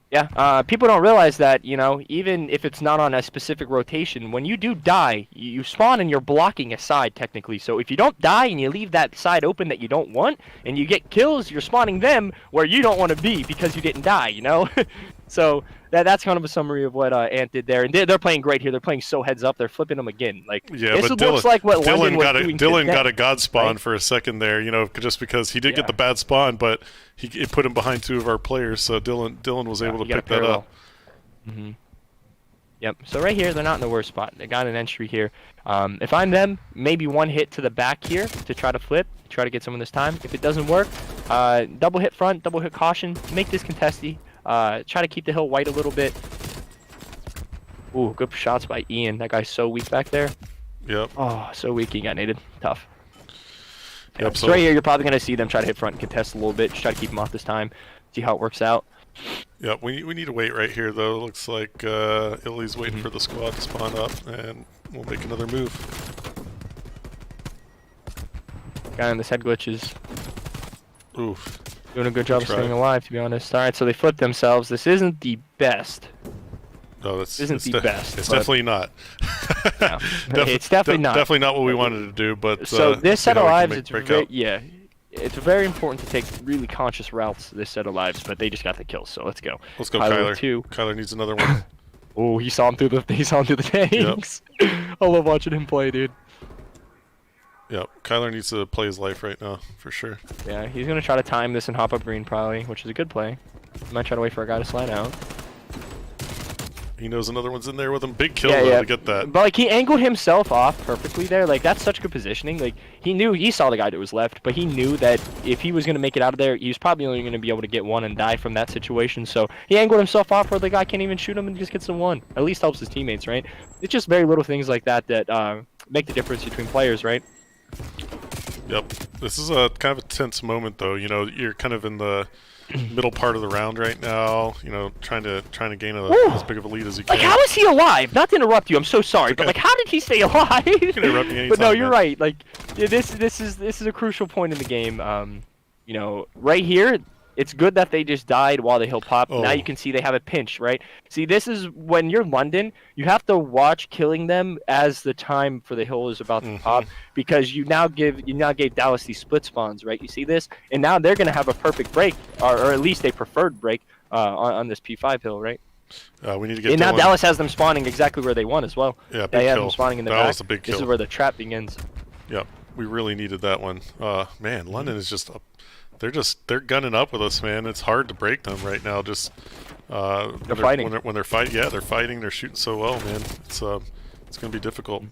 Yeah, people don't realize that, you know, even if it's not on a specific rotation, when you do die, you spawn and you're blocking a side technically. So if you don't die and you leave that side open that you don't want, and you get kills, you're spawning them where you don't want to be because you didn't die, you know? So that's kind of a summary of what Ant did there, and they're playing great here. They're playing so heads up. They're flipping them again. Like yeah, this but looks like what London was doing. Dylan got a god spawn for a second there, you know, just because he did get the bad spawn, but it put him behind 2 of our players, so Dylan was able to pick that up. Yep. So right here, they're not in the worst spot. They got an entry here. If I'm them, maybe 1 hit to the back here to try to flip, try to get someone this time. If it doesn't work, double hit front, double hit caution, make this contesty. Try to keep the hill white a little bit. Ooh, good shots by Ian. That guy's so weak back there. Yep. Oh, so weak. He got naded. Tough. Yep. So right here, you're probably going to see them try to hit front and contest a little bit. Just try to keep him off this time. See how it works out. Yeah, we need to wait right here, though. Looks like Illy's waiting for the squad to spawn up, and we'll make another move. Guy on this head glitches. Oof. Doing a good job of staying alive, to be honest. Alright, so they flipped themselves. This isn't the best. No, this isn't the best. It's definitely not. No, it's definitely not. Definitely not what we wanted to do, but so this set of lives, it's it's very important to take really conscious routes this set of lives, but they just got the kill, so let's go. Let's go, Kyler. Kyler needs another one. Oh, he saw him through the tanks. Yep. I love watching him play, dude. Yep, Kyler needs to play his life right now, for sure. Yeah, he's going to try to time this and hop up green probably, which is a good play. He might try to wait for a guy to slide out. He knows another one's in there with him. Big kill, though, to get that. But, like, he angled himself off perfectly there. Like, that's such good positioning. Like, he saw the guy that was left, but he knew that if he was going to make it out of there, he was probably only going to be able to get 1 and die from that situation. So, he angled himself off where the guy can't even shoot him and just gets the 1. At least helps his teammates, right? It's just very little things like that that make the difference between players, right? Yep. This is a kind of a tense moment, though. You know, you're kind of in the middle part of the round right now. You know, trying to gain as big of a lead as you can. Like, how is he alive? Not to interrupt you. I'm so sorry, but like, how did he stay alive? You can interrupt me anytime, but no, you're man. right. Like, yeah, this is a crucial point in the game. You know, right here. It's good that they just died while the hill popped. Oh. Now you can see they have a pinch, right? See, this is when you're London, you have to watch killing them as the time for the hill is about to pop, because you now gave Dallas these split spawns, right? You see this, and now they're gonna have a perfect break, or at least a preferred break on this P5 hill, right? We need to get. And now Dallas has them spawning exactly where they want as well. Yeah, big they have kill. them spawning in the that back. Was a big kill. This is where the trap begins. Yep, we really needed that one. Man, London is just. They're gunning up with us, man. It's hard to break them right now. Just they're fighting. When they're fighting. Yeah, they're fighting. They're shooting so well, man. It's gonna be difficult.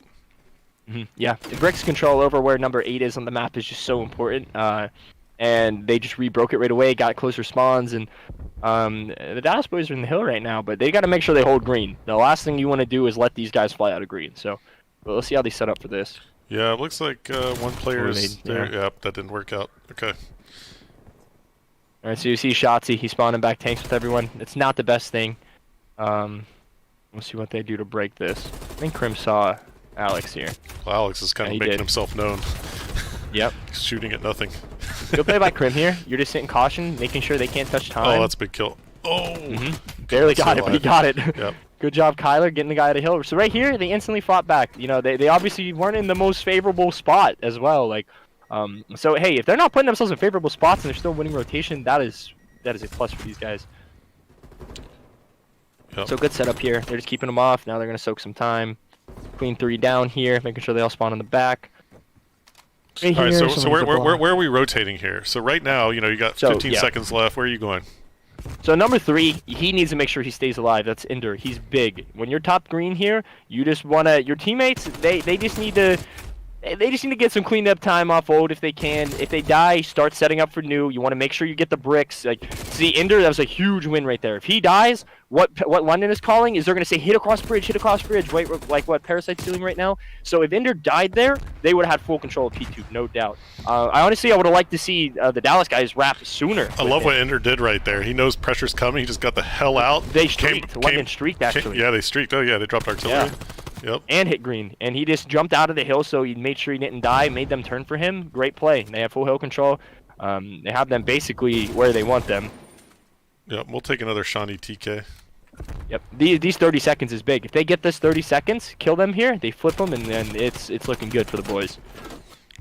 Yeah, Brick's control over where number 8 is on the map is just so important. And they just rebroke it right away, got closer spawns, and the Dallas boys are in the hill right now, but they got to make sure they hold green. The last thing you want to do is let these guys fly out of green. So, well, let's see how they set up for this. Yeah, it looks like one player's there. Yeah, that didn't work out. Okay. Alright, so you see Shotzi, he's spawning back tanks with everyone. It's not the best thing. We'll see what they do to break this. I think Krim saw Alex here. Well, Alex is kind of making himself known. Yep. Shooting at nothing. Good play by Krim here. You're just sitting caution, making sure they can't touch time. Oh, that's a big kill. Oh! Barely got it, but he got it. Yep. Good job, Kyler, getting the guy out of the hill. So right here, they instantly fought back. You know, they obviously weren't in the most favorable spot as well. Like, so hey, if they're not putting themselves in favorable spots and they're still winning rotation, that is a plus for these guys. Yep. So good setup here. They're just keeping them off. Now they're gonna soak some time. Queen 3 down here, making sure they all spawn on the back. Right All right, here, so someone's a block. where are we rotating here? So right now, you know, you got 15 seconds left. Where are you going? So number 3, he needs to make sure he stays alive. That's Ender. He's big. When you're top green here, you just wanna your teammates. They just need to. They just need to get some cleanup time off old if they can. If they die, start setting up for new. You want to make sure you get the bricks. Like, see, Ender, that was a huge win right there. If he dies, what London is calling is they're going to say hit across bridge, wait, like what Parasite's doing right now. So if Ender died there, they would have had full control of P2, no doubt. I honestly, I would have liked to see the Dallas guys wrap sooner. I love what Ender did right there. He knows pressure's coming. He just got the hell out. They streaked. London streaked, actually. Yeah, they streaked. Oh, yeah, they dropped artillery. Yeah. Yep. And hit green. And he just jumped out of the hill, so he made sure he didn't die, made them turn for him. Great play. They have full hill control. They have them basically where they want them. Yep, we'll take another Shawnee TK. Yep. These 30 seconds is big. If they get this 30 seconds, kill them here, they flip them, and then it's looking good for the boys.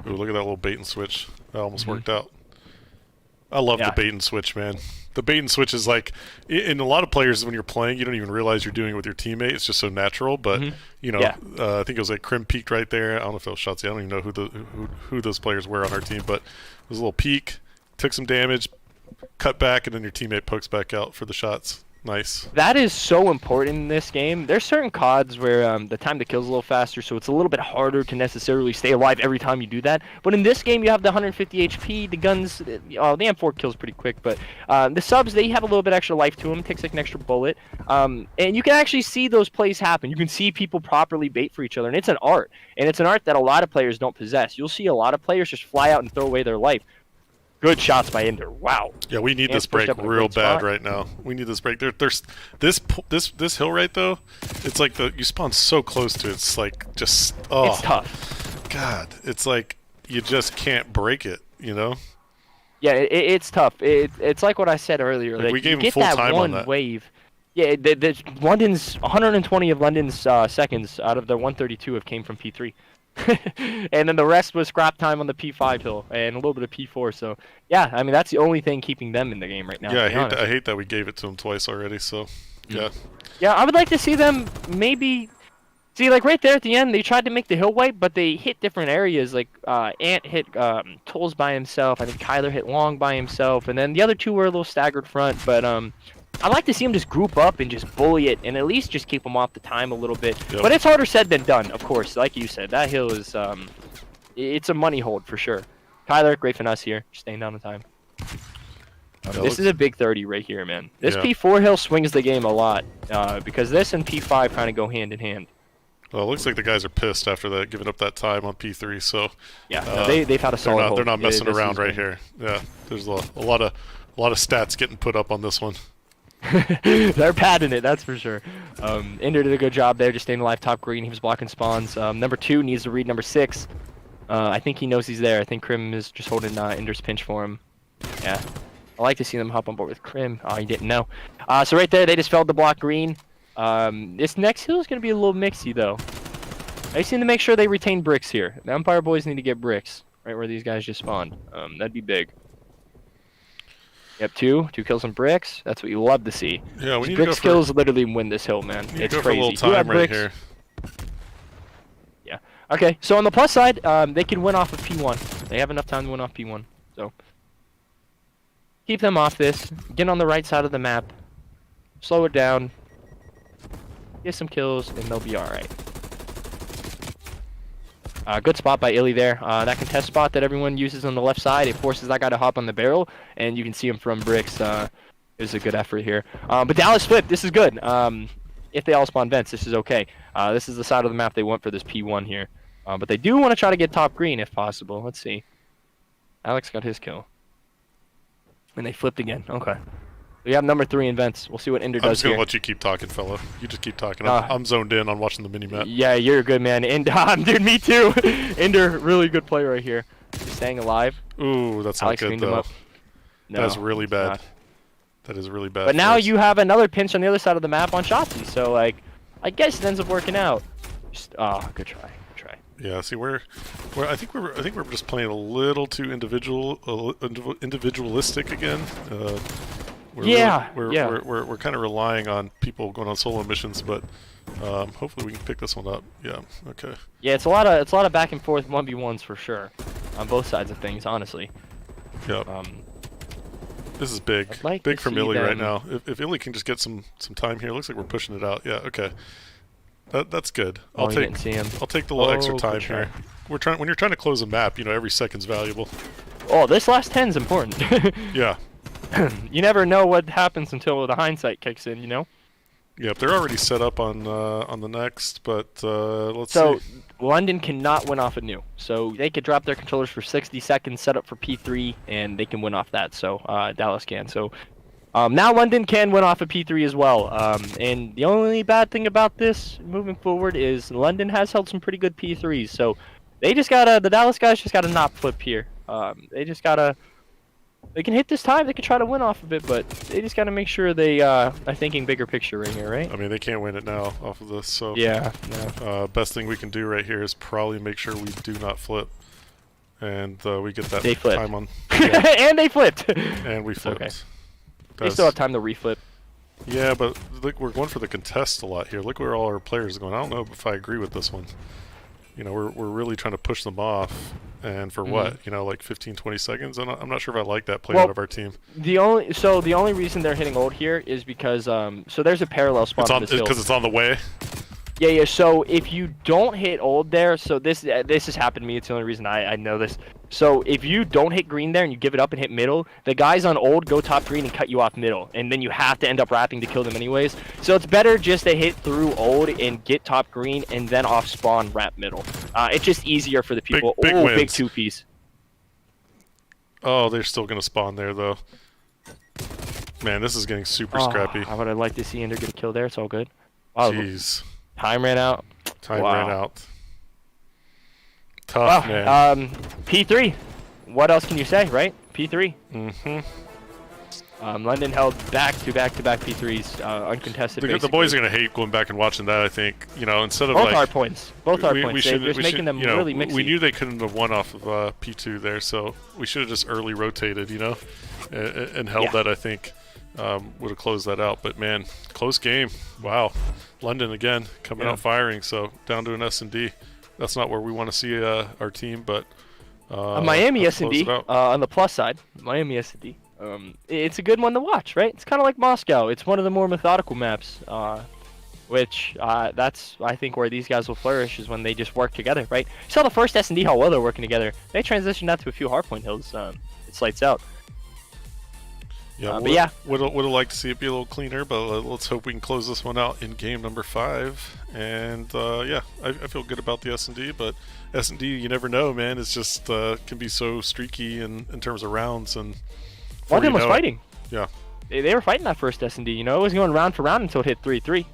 Ooh, look at that little bait and switch. That almost worked out. I love the bait and switch, man. The bait and switch is like, in a lot of players, when you're playing, you don't even realize you're doing it with your teammate. It's just so natural. But you know, I think it was like Crim peeked right there. I don't know if it was Shotzi. I don't even know who those players were on our team, but it was a little peek, took some damage, cut back, and then your teammate pokes back out for the shots. Nice. That is so important in this game. There's certain CODs where the time to kill is a little faster, so it's a little bit harder to necessarily stay alive every time you do that. But in this game, you have the 150 HP, the guns, the M4 kills pretty quick, but the subs, they have a little bit extra life to them. It takes like an extra bullet. And you can actually see those plays happen. You can see people properly bait for each other, and it's an art. And it's an art that a lot of players don't possess. You'll see a lot of players just fly out and throw away their life. Good shots by Ender. Wow. Yeah, we need this break real bad right now. We need this break. There's this hill right though. It's like you spawn so close to it. It's like just it's tough. God, it's like you just can't break it. You know. Yeah, it's tough. It's like what I said earlier. Like like, we gave you him full get time one on that wave. Yeah, the London's 120 of London's seconds out of the 132 have came from P3. And then the rest was scrap time on the P5 hill and a little bit of P4. So yeah, I mean that's the only thing keeping them in the game right now. Yeah, I hate that we gave it to them twice already. So yeah. Yeah, I would like to see them maybe see like right there at the end. They tried to make the hill wipe, but they hit different areas. Like Ant hit Tolls by himself. I think Kyler hit Long by himself, and then the other two were a little staggered front. But I'd like to see them just group up and just bully it, and at least just keep them off the time a little bit. Yep. But it's harder said than done, of course. Like you said, that hill is it's a money hold for sure. Kyler, great finesse here, just staying down the time. This is a big 30 right here, man. This P4 hill swings the game a lot because this and P5 kind of go hand in hand. Well, it looks like the guys are pissed after that, giving up that time on P3. So yeah, no, they've had a solid hold. They're not messing around right here. Yeah, there's a lot of stats getting put up on this one. They're padding it, that's for sure. Ender did a good job there, just staying alive top green. He was blocking spawns. Number 2 needs to read number 6. I think he knows he's there. I think Crim is just holding Ender's pinch for him. Yeah, I like to see them hop on board with Crim. Oh, he didn't know. So right there, they just failed to block green. This next hill is going to be a little mixy, though. I just need to make sure they retain bricks here. The Empire boys need to get bricks, right where these guys just spawned. That'd be big. Yep, two kills and bricks. That's what you love to see. Yeah, we need brick to go skills literally win this hill, man. It's go crazy. for a little time right here. Yeah. Okay, so on the plus side, they can win off of P1. They have enough time to win off P1. So keep them off this. Get on the right side of the map. Slow it down. Get some kills, and they'll be all right. Good spot by Illy there. That contest spot that everyone uses on the left side, it forces that guy to hop on the barrel, and you can see him from bricks. It was a good effort here. But Dallas flipped. This is good. If they all spawn vents, this is okay. This is the side of the map they want for this P1 here. But they do want to try to get top green if possible. Let's see. Alex got his kill. And they flipped again. Okay. We have number 3 in vents. We'll see what Ender does here. I'm just going to let you keep talking, fella. You just keep talking. I'm zoned in on watching the mini-map. Yeah, you're a good man. And dude, me too. Ender, really good play right here. He's staying alive. Ooh, that's Alex not good, though. No, that's really bad. That is really bad. But now you have another pinch on the other side of the map on Shotzi. So, like, I guess it ends up working out. Just, good try. Good try. Yeah, see, I think we're just playing a little too individualistic again. We're kind of relying on people going on solo missions, but hopefully we can pick this one up. Yeah, okay. Yeah, it's a lot of back and forth 1v1s for sure. on both sides of things, honestly. Yep. This is big. Like big for Millie right them. now. If Illy can just get some time here, looks like we're pushing it out. Yeah, okay. That's good. Oh, you didn't see him. I'll take the little extra Oh, time good try. here. When you're trying to close a map, you know, every second's valuable. Oh, this last 10's important. Yeah. You never know what happens until the hindsight kicks in, you know? Yep, they're already set up on the next, but let's So see. London cannot win off a new. So they could drop their controllers for 60 seconds, set up for P3, and they can win off that. So Dallas can. So now London can win off a P3 as well. And the only bad thing about this moving forward is London has held some pretty good P3s. So they just gotta, the Dallas guys just gotta not flip here. They just gotta. They can hit this time, they can try to win off of it, but they just got to make sure they are thinking bigger picture right here, right? I mean, they can't win it now off of this, so... Yeah, best thing we can do right here is probably make sure we do not flip. And we get that They flipped. time on... And they flipped! And we flipped. Okay. They still have time to reflip. Yeah, but look, we're going for the contest a lot here. Look where all our players are going. I don't know if I agree with this one. You know, we're really trying to push them off. And for what? You know, like 15, 20 seconds? I'm not sure if I like that play out of our team. The only reason they're hitting old here is because so there's a parallel spawn on this hill. Because it's on the way? Yeah. So if you don't hit old there, so this has happened to me. It's the only reason I know this. So if you don't hit green there and you give it up and hit middle, the guys on old go top green and cut you off middle, and then you have to end up wrapping to kill them anyways. So it's better just to hit through old and get top green and then off spawn wrap middle. It's just easier for the people. Big Ooh, wins. big 2-piece. Oh, they're still going to spawn there, though. Man, this is getting super scrappy. I would have liked to see Ender get a kill there. It's all good. Wow, Jeez. time ran out. Time Wow. ran out. Tough, man. P3. What else can you say, right? P3. Mm-hmm. London held back-to-back P3s, uncontested. The boys are going to hate going back and watching that, I think. You know, instead of both like... hard points. Both hard points. They're just making them you know, really mixy. We knew they couldn't have won off of P2 there, so we should have just early rotated, you know, and held that, I think. Would have closed that out. But, man, close game. Wow. London, again, coming out firing, so down to an S&D. That's not where we want to see our team, but... Miami S&D, on the plus side, Miami S&D. It's a good one to watch, right? It's kind of like Moscow. It's one of the more methodical maps, which that's, I think, where these guys will flourish is when they just work together, right? You saw the first S&D how well they're working together. They transitioned out to a few hardpoint hills. It's lights out. Yeah, but yeah. Would have liked to see it be a little cleaner, but let's hope we can close this one out in game number 5. And yeah, I feel good about the S&D, but S&D, you never know, man. It's just can be so streaky in terms of rounds. And London was fighting. Yeah. They were fighting that first S&D. You know, it was going round for round until it hit 3-3.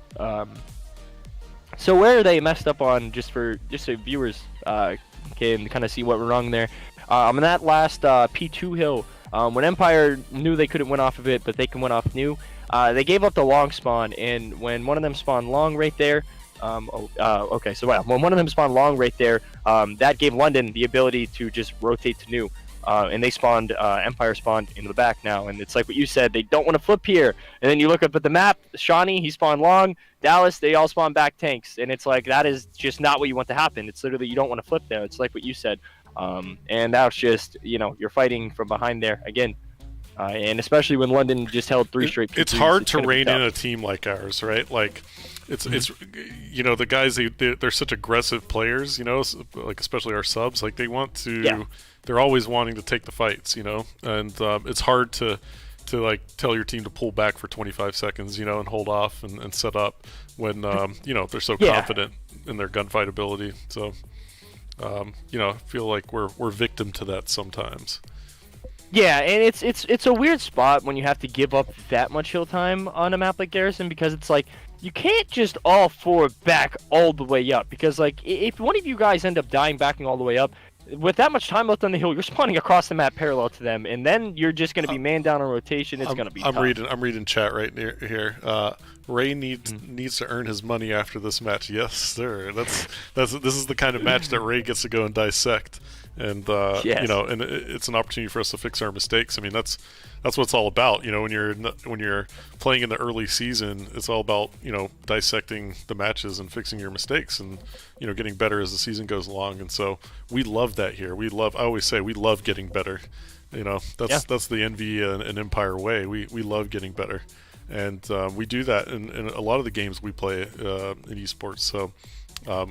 So where they messed up on, just so viewers can kind of see what went wrong there. On that last P2 hill, when Empire knew they couldn't win off of it, but they can win off new, they gave up the long spawn, and when one of them spawned long right there, okay, so when one of them spawned long right there, that gave London the ability to just rotate to new, and they spawned, Empire spawned into the back now, and it's like what you said, they don't want to flip here, and then you look up at the map, Shawnee, he spawned long, Dallas, they all spawn back tanks, and it's like, that is just not what you want to happen. It's literally, you don't want to flip there. It's like what you said. And that's just, you know, you're fighting from behind there again. And especially when London just held 3 straight P3s, it's hard to rein in a team like ours, right? Like, it's you know, the guys, they're such aggressive players, you know, like especially our subs, like they want to, they're always wanting to take the fights, you know, and it's hard to like tell your team to pull back for 25 seconds, you know, and hold off and set up when, you know, they're so confident in their gunfight ability. So, you know, I feel like we're victim to that sometimes. Yeah, and it's a weird spot when you have to give up that much hill time on a map like Garrison, because it's like you can't just all 4 back all the way up, because like if one of you guys end up dying backing all the way up, with that much time left on the hill, you're spawning across the map parallel to them, and then you're just going to be man down on rotation. It's going to be tough. I'm reading chat right near here. Ray needs to earn his money after this match. Yes, sir. This is the kind of match that Ray gets to go and dissect and Yes. you know, and it's an opportunity for us to fix our mistakes. I mean, that's what it's all about. You know, when you're playing in the early season, it's all about, you know, dissecting the matches and fixing your mistakes, and, you know, getting better as the season goes along. And so we love that here. I always say we love getting better. You know, that's the Envy and Empire way. We love getting better, and we do that in a lot of the games we play in esports. So,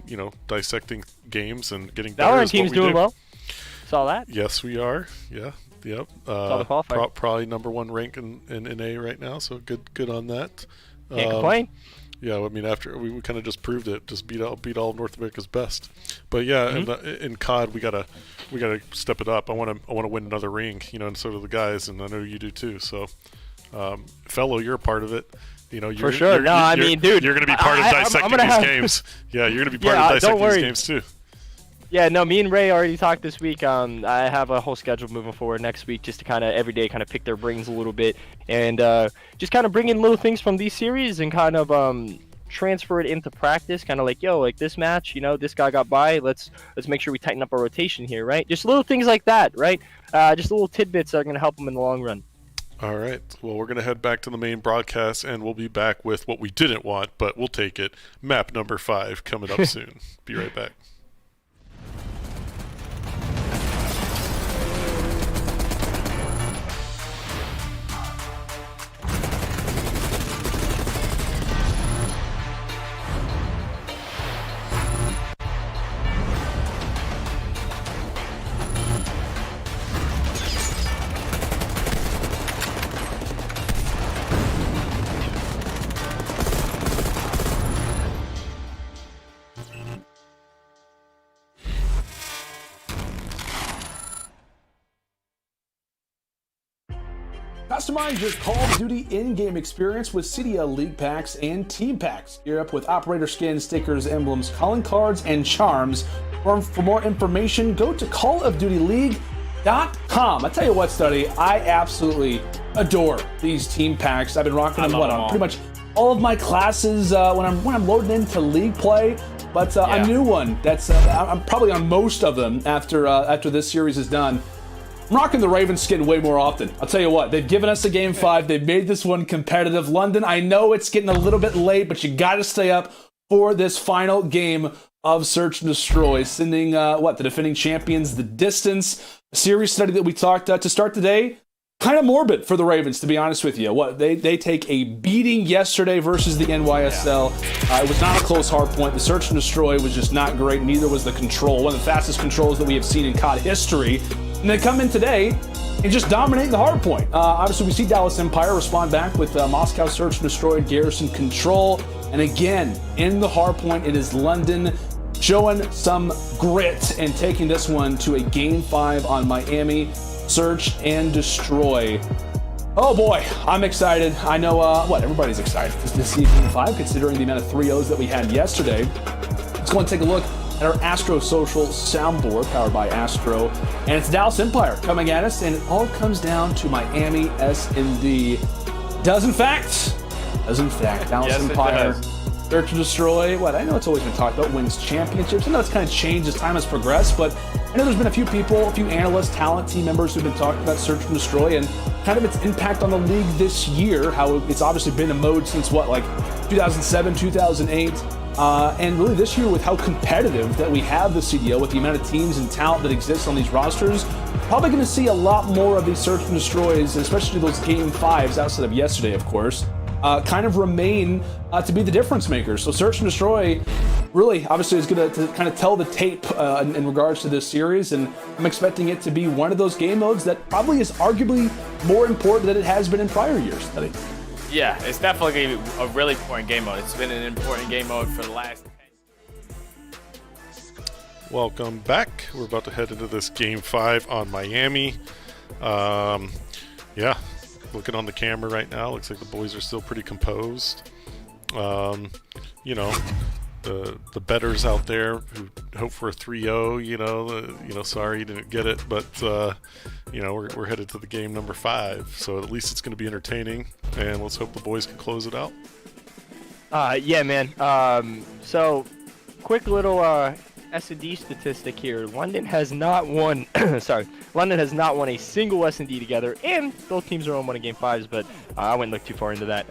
you know, dissecting games and getting better. Valorant team's doing well. Saw that. Yes, we are. Yeah. Yep. Saw the qualifier. Probably number 1 rank in NA right now. So good on that. Can't complain. Yeah, I mean, after we kind of just proved it, just beat all of North America's best. But yeah, in COD we gotta step it up. I want to win another ring, you know, and so do the guys, and I know you do too. So, FeLo, you're a part of it. You know, For sure. No, I mean, dude, you're gonna be part of dissecting these games. Yeah, you're gonna be part of dissecting these games too. Yeah, no, me and Ray already talked this week. I have a whole schedule moving forward next week, just to kind of every day kind of pick their brains a little bit, and just kind of bring in little things from these series and kind of transfer it into practice. Kind of like, yo, like this match, you know, this guy got by. Let's make sure we tighten up our rotation here, right? Just little things like that, right? Just little tidbits that are going to help them in the long run. All right. Well, we're going to head back to the main broadcast, and we'll be back with what we didn't want, but we'll take it. Map number 5 coming up soon. Be right back. Customize your Call of Duty in-game experience with CDL League Packs and Team Packs. Gear up with operator skins, stickers, emblems, calling cards, and charms. For more information, go to callofdutyleague.com. I tell you what, Study, I absolutely adore these Team Packs. I've been rocking them on pretty much all of my classes when I'm loading into League play. But a new one that's I'm probably on most of them after this series is done. I'm rocking the Ravens skin way more often. I'll tell you what, they've given us a Game 5. They've made this one competitive. London, I know it's getting a little bit late, but you got to stay up for this final game of Search and Destroy, sending, the defending champions the distance. A series study that we talked to start today, kind of morbid for the Ravens, to be honest with you. They take a beating yesterday versus the NYSL. It was not a close hard point. The Search and Destroy was just not great. Neither was the Control, one of the fastest controls that we have seen in COD history. And they come in today and just dominate the hard point. Obviously, we see Dallas Empire respond back with Moscow Search and Destroy, Garrison Control. And again, in the hard point, it is London showing some grit and taking this one to a Game 5 on Miami Search and Destroy. Oh boy, I'm excited. I know, everybody's excited to see Game 5, considering the amount of 3-0s that we had yesterday. Let's go and take a look at our Astro Social soundboard, powered by Astro. And it's Dallas Empire coming at us, and it all comes down to Miami SND. Does in fact, Dallas Empire Search and Destroy, I know it's always been talked about, wins championships. I know it's kind of changed as time has progressed, but I know there's been a few people, a few analysts, talent team members who've been talking about Search and Destroy and kind of its impact on the league this year, how it's obviously been a mode since 2007, 2008. And really this year, with how competitive that we have the CDL, with the amount of teams and talent that exists on these rosters, probably going to see a lot more of these Search and Destroys, especially those Game 5s outside of yesterday, of course, kind of remain to be the difference makers. So Search and Destroy really, obviously, is going to kind of tell the tape in regards to this series, and I'm expecting it to be one of those game modes that probably is arguably more important than it has been in prior years. I think. Yeah, it's definitely a really important game mode. It's been an important game mode for the last 10 years. Welcome back. We're about to head into this Game 5 on Miami. Yeah, looking on the camera right now, looks like the boys are still pretty composed. You know, the bettors out there who hope for a 3-0, sorry you didn't get it, but we're headed to the game number 5, so at least it's going to be entertaining, and let's hope the boys can close it out. Yeah, man. So quick little S&D statistic here. London has not won. Sorry, London has not won a single S&D together, and both teams are on one in Game 5s. But I wouldn't look too far into that.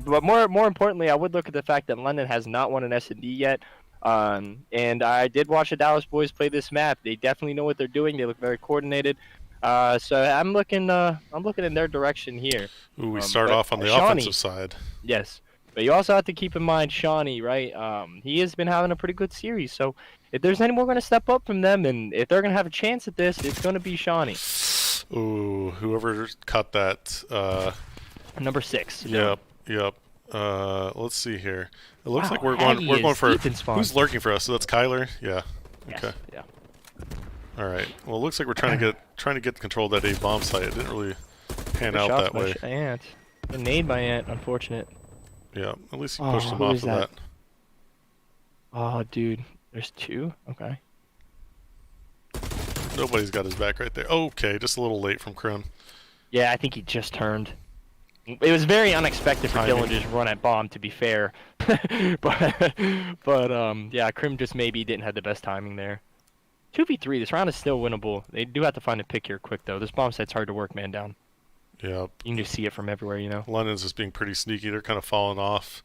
But more importantly, I would look at the fact that London has not won an S&D yet. And I did watch the Dallas boys play this map. They definitely know what they're doing. They look very coordinated. So I'm looking in their direction here. Ooh, we start off on the offensive side. Yes. But you also have to keep in mind Shawnee, right? He has been having a pretty good series. So if there's anyone going to step up from them, and if they're going to have a chance at this, it's going to be Shawnee. Ooh, whoever caught that. Number 6. Yep. Let's see here. It looks like we're going for who's lurking for us. So that's Kyler. Yeah. Yes, okay. Yeah. All right. Well, it looks like we're trying to get control of that A bomb site. It didn't really pan out that way. Ant. A nade by Ant. Unfortunate. Yeah, at least he pushed him off of that. Oh, dude. There's 2? Okay. Nobody's got his back right there. Okay, just a little late from Krim. Yeah, I think he just turned. It was very unexpected for Dylan to just run at bomb, to be fair. but yeah, Krim just maybe didn't have the best timing there. 2v3, this round is still winnable. They do have to find a pick here quick, though. This bomb site's hard to work man down. Yeah. You can just see it from everywhere, you know. London's just being pretty sneaky. They're kind of falling off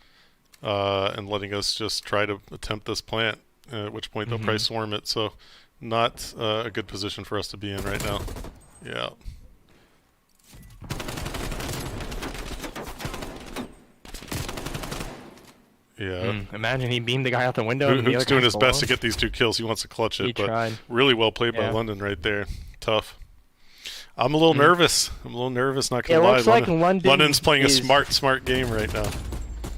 and letting us just try to attempt this plant, at which point they'll probably swarm it. So not a good position for us to be in right now. Yeah. Yeah. Imagine he beamed the guy out the window. Hook's doing his best to get these 2 kills. He wants to clutch it, He but tried. really well played by London right there. Tough. I'm a little nervous. Not gonna lie. It looks like London's playing a smart game right now.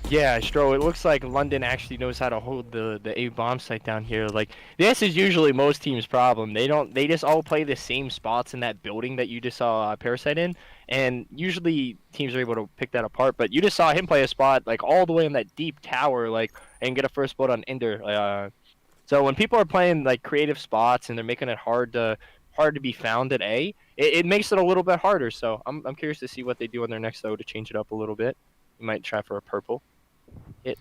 Yeah, Stro, it looks like London actually knows how to hold the A bomb site down here. Like, this is usually most teams' problem. They just all play the same spots in that building that you just saw Parasite in, and usually teams are able to pick that apart. But you just saw him play a spot like all the way in that deep tower, like, and get a first blood on Ender. So when people are playing like creative spots and they're making it hard to be found at A, it makes it a little bit harder. So I'm curious to see what they do on their next though to change it up a little bit. You might try for a purple.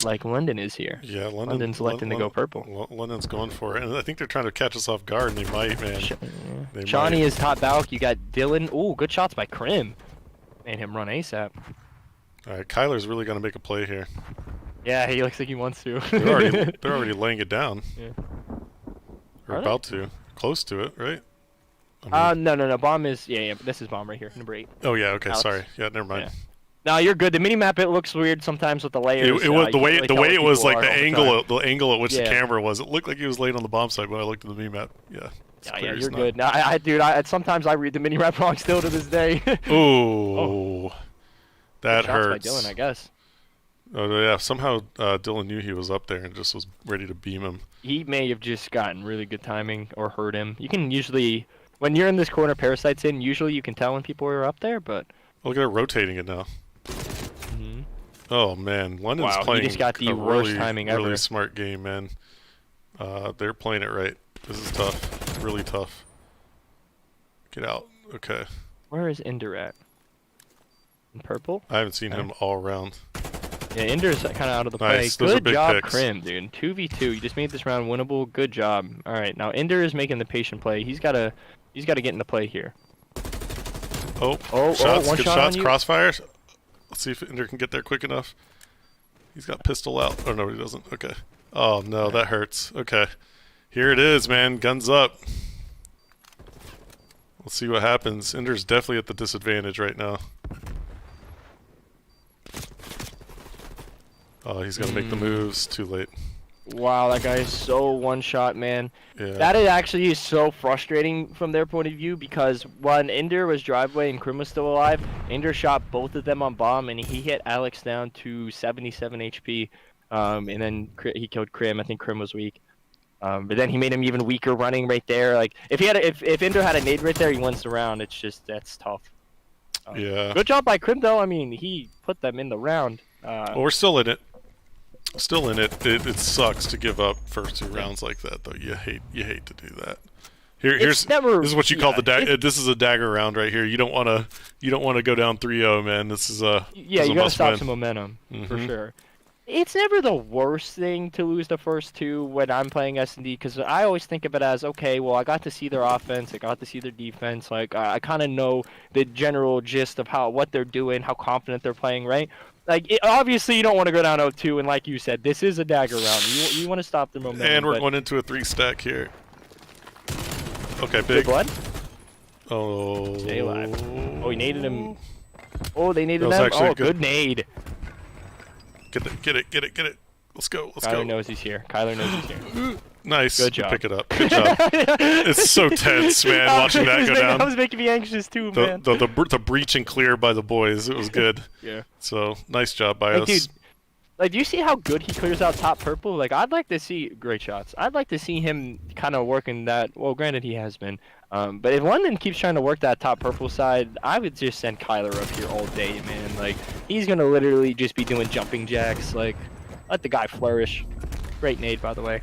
Like London is here. Yeah, London's electing to go purple. London's going for it, and I think they're trying to catch us off guard, and they might, man. Shawnee is top balk. You got Dylan. Ooh, good shots by Krim. Made him run ASAP. All right, Kyler's really going to make a play here. Yeah, he looks like he wants to. they're already laying it down. Yeah. Or about to. Close to it, right? No. Bomb is this is bomb right here, number 8. Oh yeah, okay, Alex. sorry. Yeah, never mind. Yeah. No, you're good. The mini map it looks weird sometimes with the layers. It was the way it was like the angle at which the Yeah. camera was. It looked like he was laying on the bomb site when I looked at the mini map. Yeah. Yeah, you're good. No, dude, sometimes I read the mini map wrong still to this day. Ooh. That Good shots hurts. by Dylan, I guess. Oh yeah, somehow Dylan knew he was up there and just was ready to beam him. He may have just gotten really good timing or hurt him. You can usually, when you're in this corner, Parasite's in, usually you can tell when people are up there, but... Look at her rotating it now. Oh man, London's playing he just got the a worst timing ever. really smart game, man. They're playing it right. This is tough, really tough. Get out. Okay. Where is Ender at? In purple? I haven't seen him all around. Yeah, Ender's kind of out of the play. Nice. Those are Good big job, picks. Krim, dude. 2v2. You just made this round winnable. Good job. All right, now Ender is making the patient play. He's got to get into play here. Shots, one good shot shots, on you. crossfires. Let's see if Ender can get there quick enough. He's got pistol out. Oh no, he doesn't. Okay. Oh no, that hurts. Okay. Here it is, man. Guns up. Let's see what happens. Ender's definitely at the disadvantage right now. Oh, he's got to make the moves. Too late. Wow, that guy is so one-shot, man. Yeah. That is actually so frustrating from their point of view because when Ender was driveway and Krim was still alive, Ender shot both of them on bomb and he hit Alex down to 77 HP. And then he killed Krim. I think Krim was weak. But then he made him even weaker running right there. Like if Ender had a nade right there, he wins the round. It's just that's tough. Yeah. Good job by Krim though. I mean, he put them in the round. Well, we're still in it. Still in it. It sucks to give up first 2 rounds like that, though. You hate to do that. This is what you call the dagger. This is a dagger round right here. You don't want to go down 3-0, man. This is a you gotta stop some momentum for sure. it's never the worst thing to lose the first two when I'm playing S&D, because I always think of it as, okay, well, I got to see their offense, I got to see their defense, like, I kind of know the general gist of what they're doing, how confident they're playing, right? Like, obviously, you don't want to go down 0-2, and like you said, this is a dagger round. You want to stop their momentum. And we're going into a 3-stack here. Okay, big. Good blood? Oh. Stay alive. Oh, he naded him. Oh, they naded him. Oh, good nade. Get it. Let's go. Kyler knows he's here. Nice. Good job. Pick it up. Good job. It's so tense, man, watching that go down. That was making me anxious too, man. The breach and clear by the boys. It was good. Yeah. So, nice job by us. Dude, like, do you see how good he clears out top purple? Like, I'd like to see great shots. I'd like to see him kind of working that. Well, granted, he has been. But if London keeps trying to work that top purple side, I would just send Kyler up here all day, man. Like, he's gonna literally just be doing jumping jacks. Like, let the guy flourish. Great nade, by the way.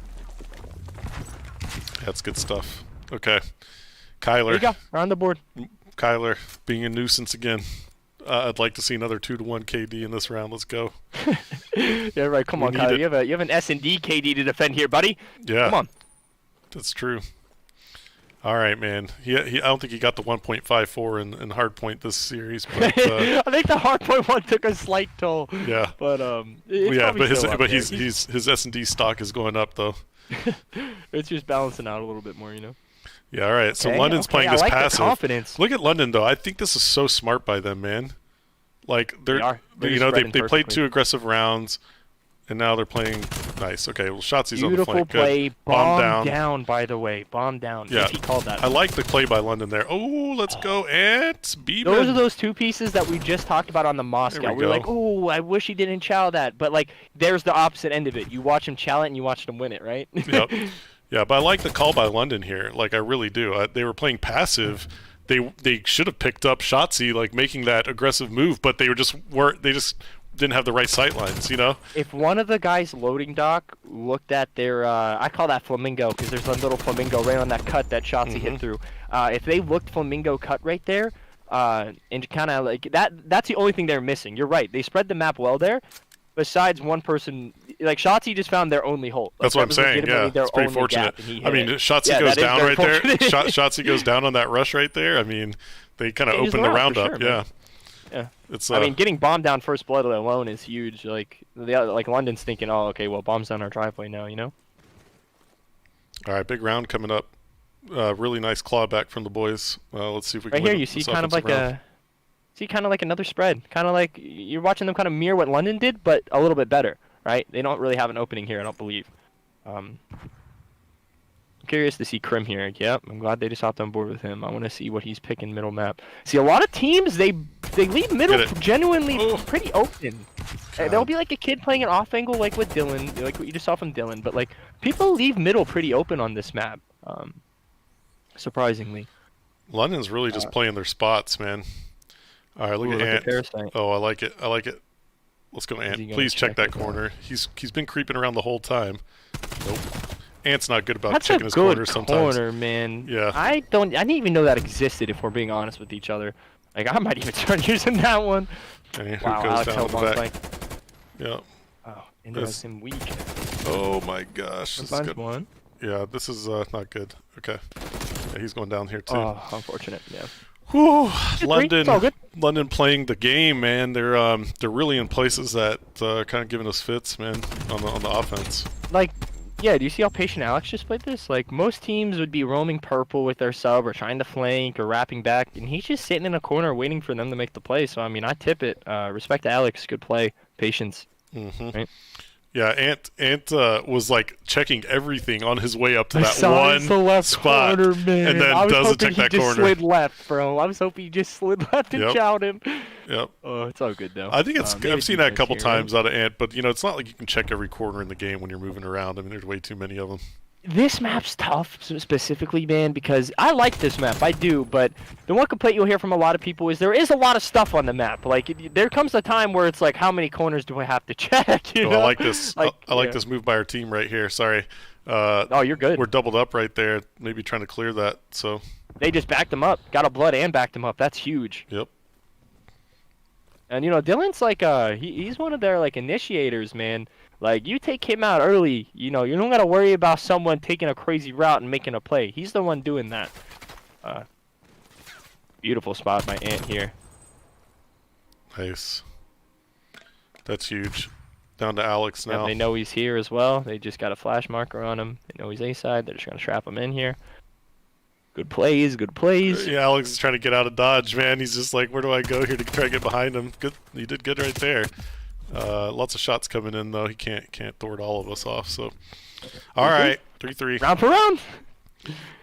That's good stuff. Okay. Kyler. There you go. We're on the board. Kyler being a nuisance again. I'd like to see another 2-to-1 KD in this round. Let's go. Yeah, right. Come on, Kyler. You have an S&D KD to defend here, buddy. Yeah. Come on. That's true. All right, man. I don't think he got the 1.54 in hardpoint this series, but I think the hardpoint one took a slight toll. Yeah. But his S&D stock is going up though. It's just balancing out a little bit more, you know. Yeah. All right. So London's playing this passive. Confidence. Look at London though. I think this is so smart by them, man. Like they're they played 2 aggressive rounds. And now they're playing nice. Okay, well, Shotzi's on the flank. Beautiful play. Good. Bomb down, by the way. Bomb down. Yeah. He called that. I like the play by London there. Oh, let's go, Ant. Beeman. Those are those 2 pieces that we just talked about on the Moscow. We're like, oh, I wish he didn't chow that. But, like, there's the opposite end of it. You watch him chow it and you watch him win it, right? Yep. Yeah, but I like the call by London here. Like, I really do. They were playing passive. They should have picked up Shotzi, like, making that aggressive move, but they just didn't have the right sight lines, you know? If one of the guys loading dock looked at their, I call that flamingo because there's a little flamingo right on that cut that Shotzi hit through. If they looked flamingo cut right there, and kind of like that's the only thing they're missing. You're right. They spread the map well there. Besides one person, like Shotzi just found their only hole. Like, that's what I'm saying. Yeah, it's pretty fortunate. I mean, Shotzi goes down right there. Shotzi goes down on that rush right there. I mean, they kind of opened the round up. Yeah. Yeah, I mean, getting bombed down first blood alone is huge. Like London's thinking, oh, okay, well, bombs down our driveway now, you know. All right, big round coming up. Really nice claw back from the boys. Let's see if we can. Right here, you see kind of like another spread. Kind of like you're watching them kind of mirror what London did, but a little bit better, right? They don't really have an opening here, I don't believe. Curious to see Krim here. Yep, I'm glad they just hopped on board with him. I want to see what he's picking middle map. See, a lot of teams they leave middle genuinely pretty open. There'll be like a kid playing an off angle like with Dylan, like what you just saw from Dylan. But like people leave middle pretty open on this map. Surprisingly. London's really just playing their spots, man. All right, look at Ant. Oh, I like it. Let's go, Ant. Please check that corner. He's been creeping around the whole time. Nope. Ant's not good about checking his corners sometimes. That's a good corner, man. Yeah. I didn't even know that existed, if we're being honest with each other. Like, I might even start using that one. And wow, goes Alex down the back. Yeah. Oh, interesting weak. Oh my gosh. This is good. One. Yeah, this is not good. Okay. Yeah, he's going down here too. Oh, unfortunate. Yeah. Whew. London playing the game, man. They're really in places that kind of giving us fits, man, on the offense. Like, yeah, do you see how patient Alex just played this? Like, most teams would be roaming purple with their sub or trying to flank or wrapping back, and he's just sitting in a corner waiting for them to make the play. So, I mean, I tip it. Respect to Alex. Good play. Patience. Right? Yeah, Ant was like checking everything on his way up to that one spot, corner, man. And then doesn't check that corner. I was hoping he just slid left, bro. I was hoping he just slid left and chowed him. Yep. Oh, it's all good though. I think I've seen that a couple times out of Ant, but you know, it's not like you can check every corner in the game when you're moving around. I mean, there's way too many of them. This map's tough specifically, man, because I like this map. I do, but the one complaint you'll hear from a lot of people is there is a lot of stuff on the map. Like, there comes a time where it's like, how many corners do I have to check? You know? I like this. I like this move by our team right here. Sorry. Oh, you're good. We're doubled up right there. Maybe trying to clear that. So they just backed him up. Got a blood and backed him up. That's huge. Yep. And you know, Dylan's like he's one of their like initiators, man. Like you take him out early, you know, you don't gotta worry about someone taking a crazy route and making a play. He's the one doing that. Beautiful spot by Ant here. Nice. That's huge. Down to Alex now. Yep, they know he's here as well. They just got a flash marker on him. They know he's A side. They're just gonna trap him in here. Good plays, good plays. Yeah, Alex is trying to get out of dodge, man. He's just like, where do I go here to try to get behind him? Good, he did good right there. Lots of shots coming in though. He can't thwart all of us off. So, all right, 3-3. Round for round.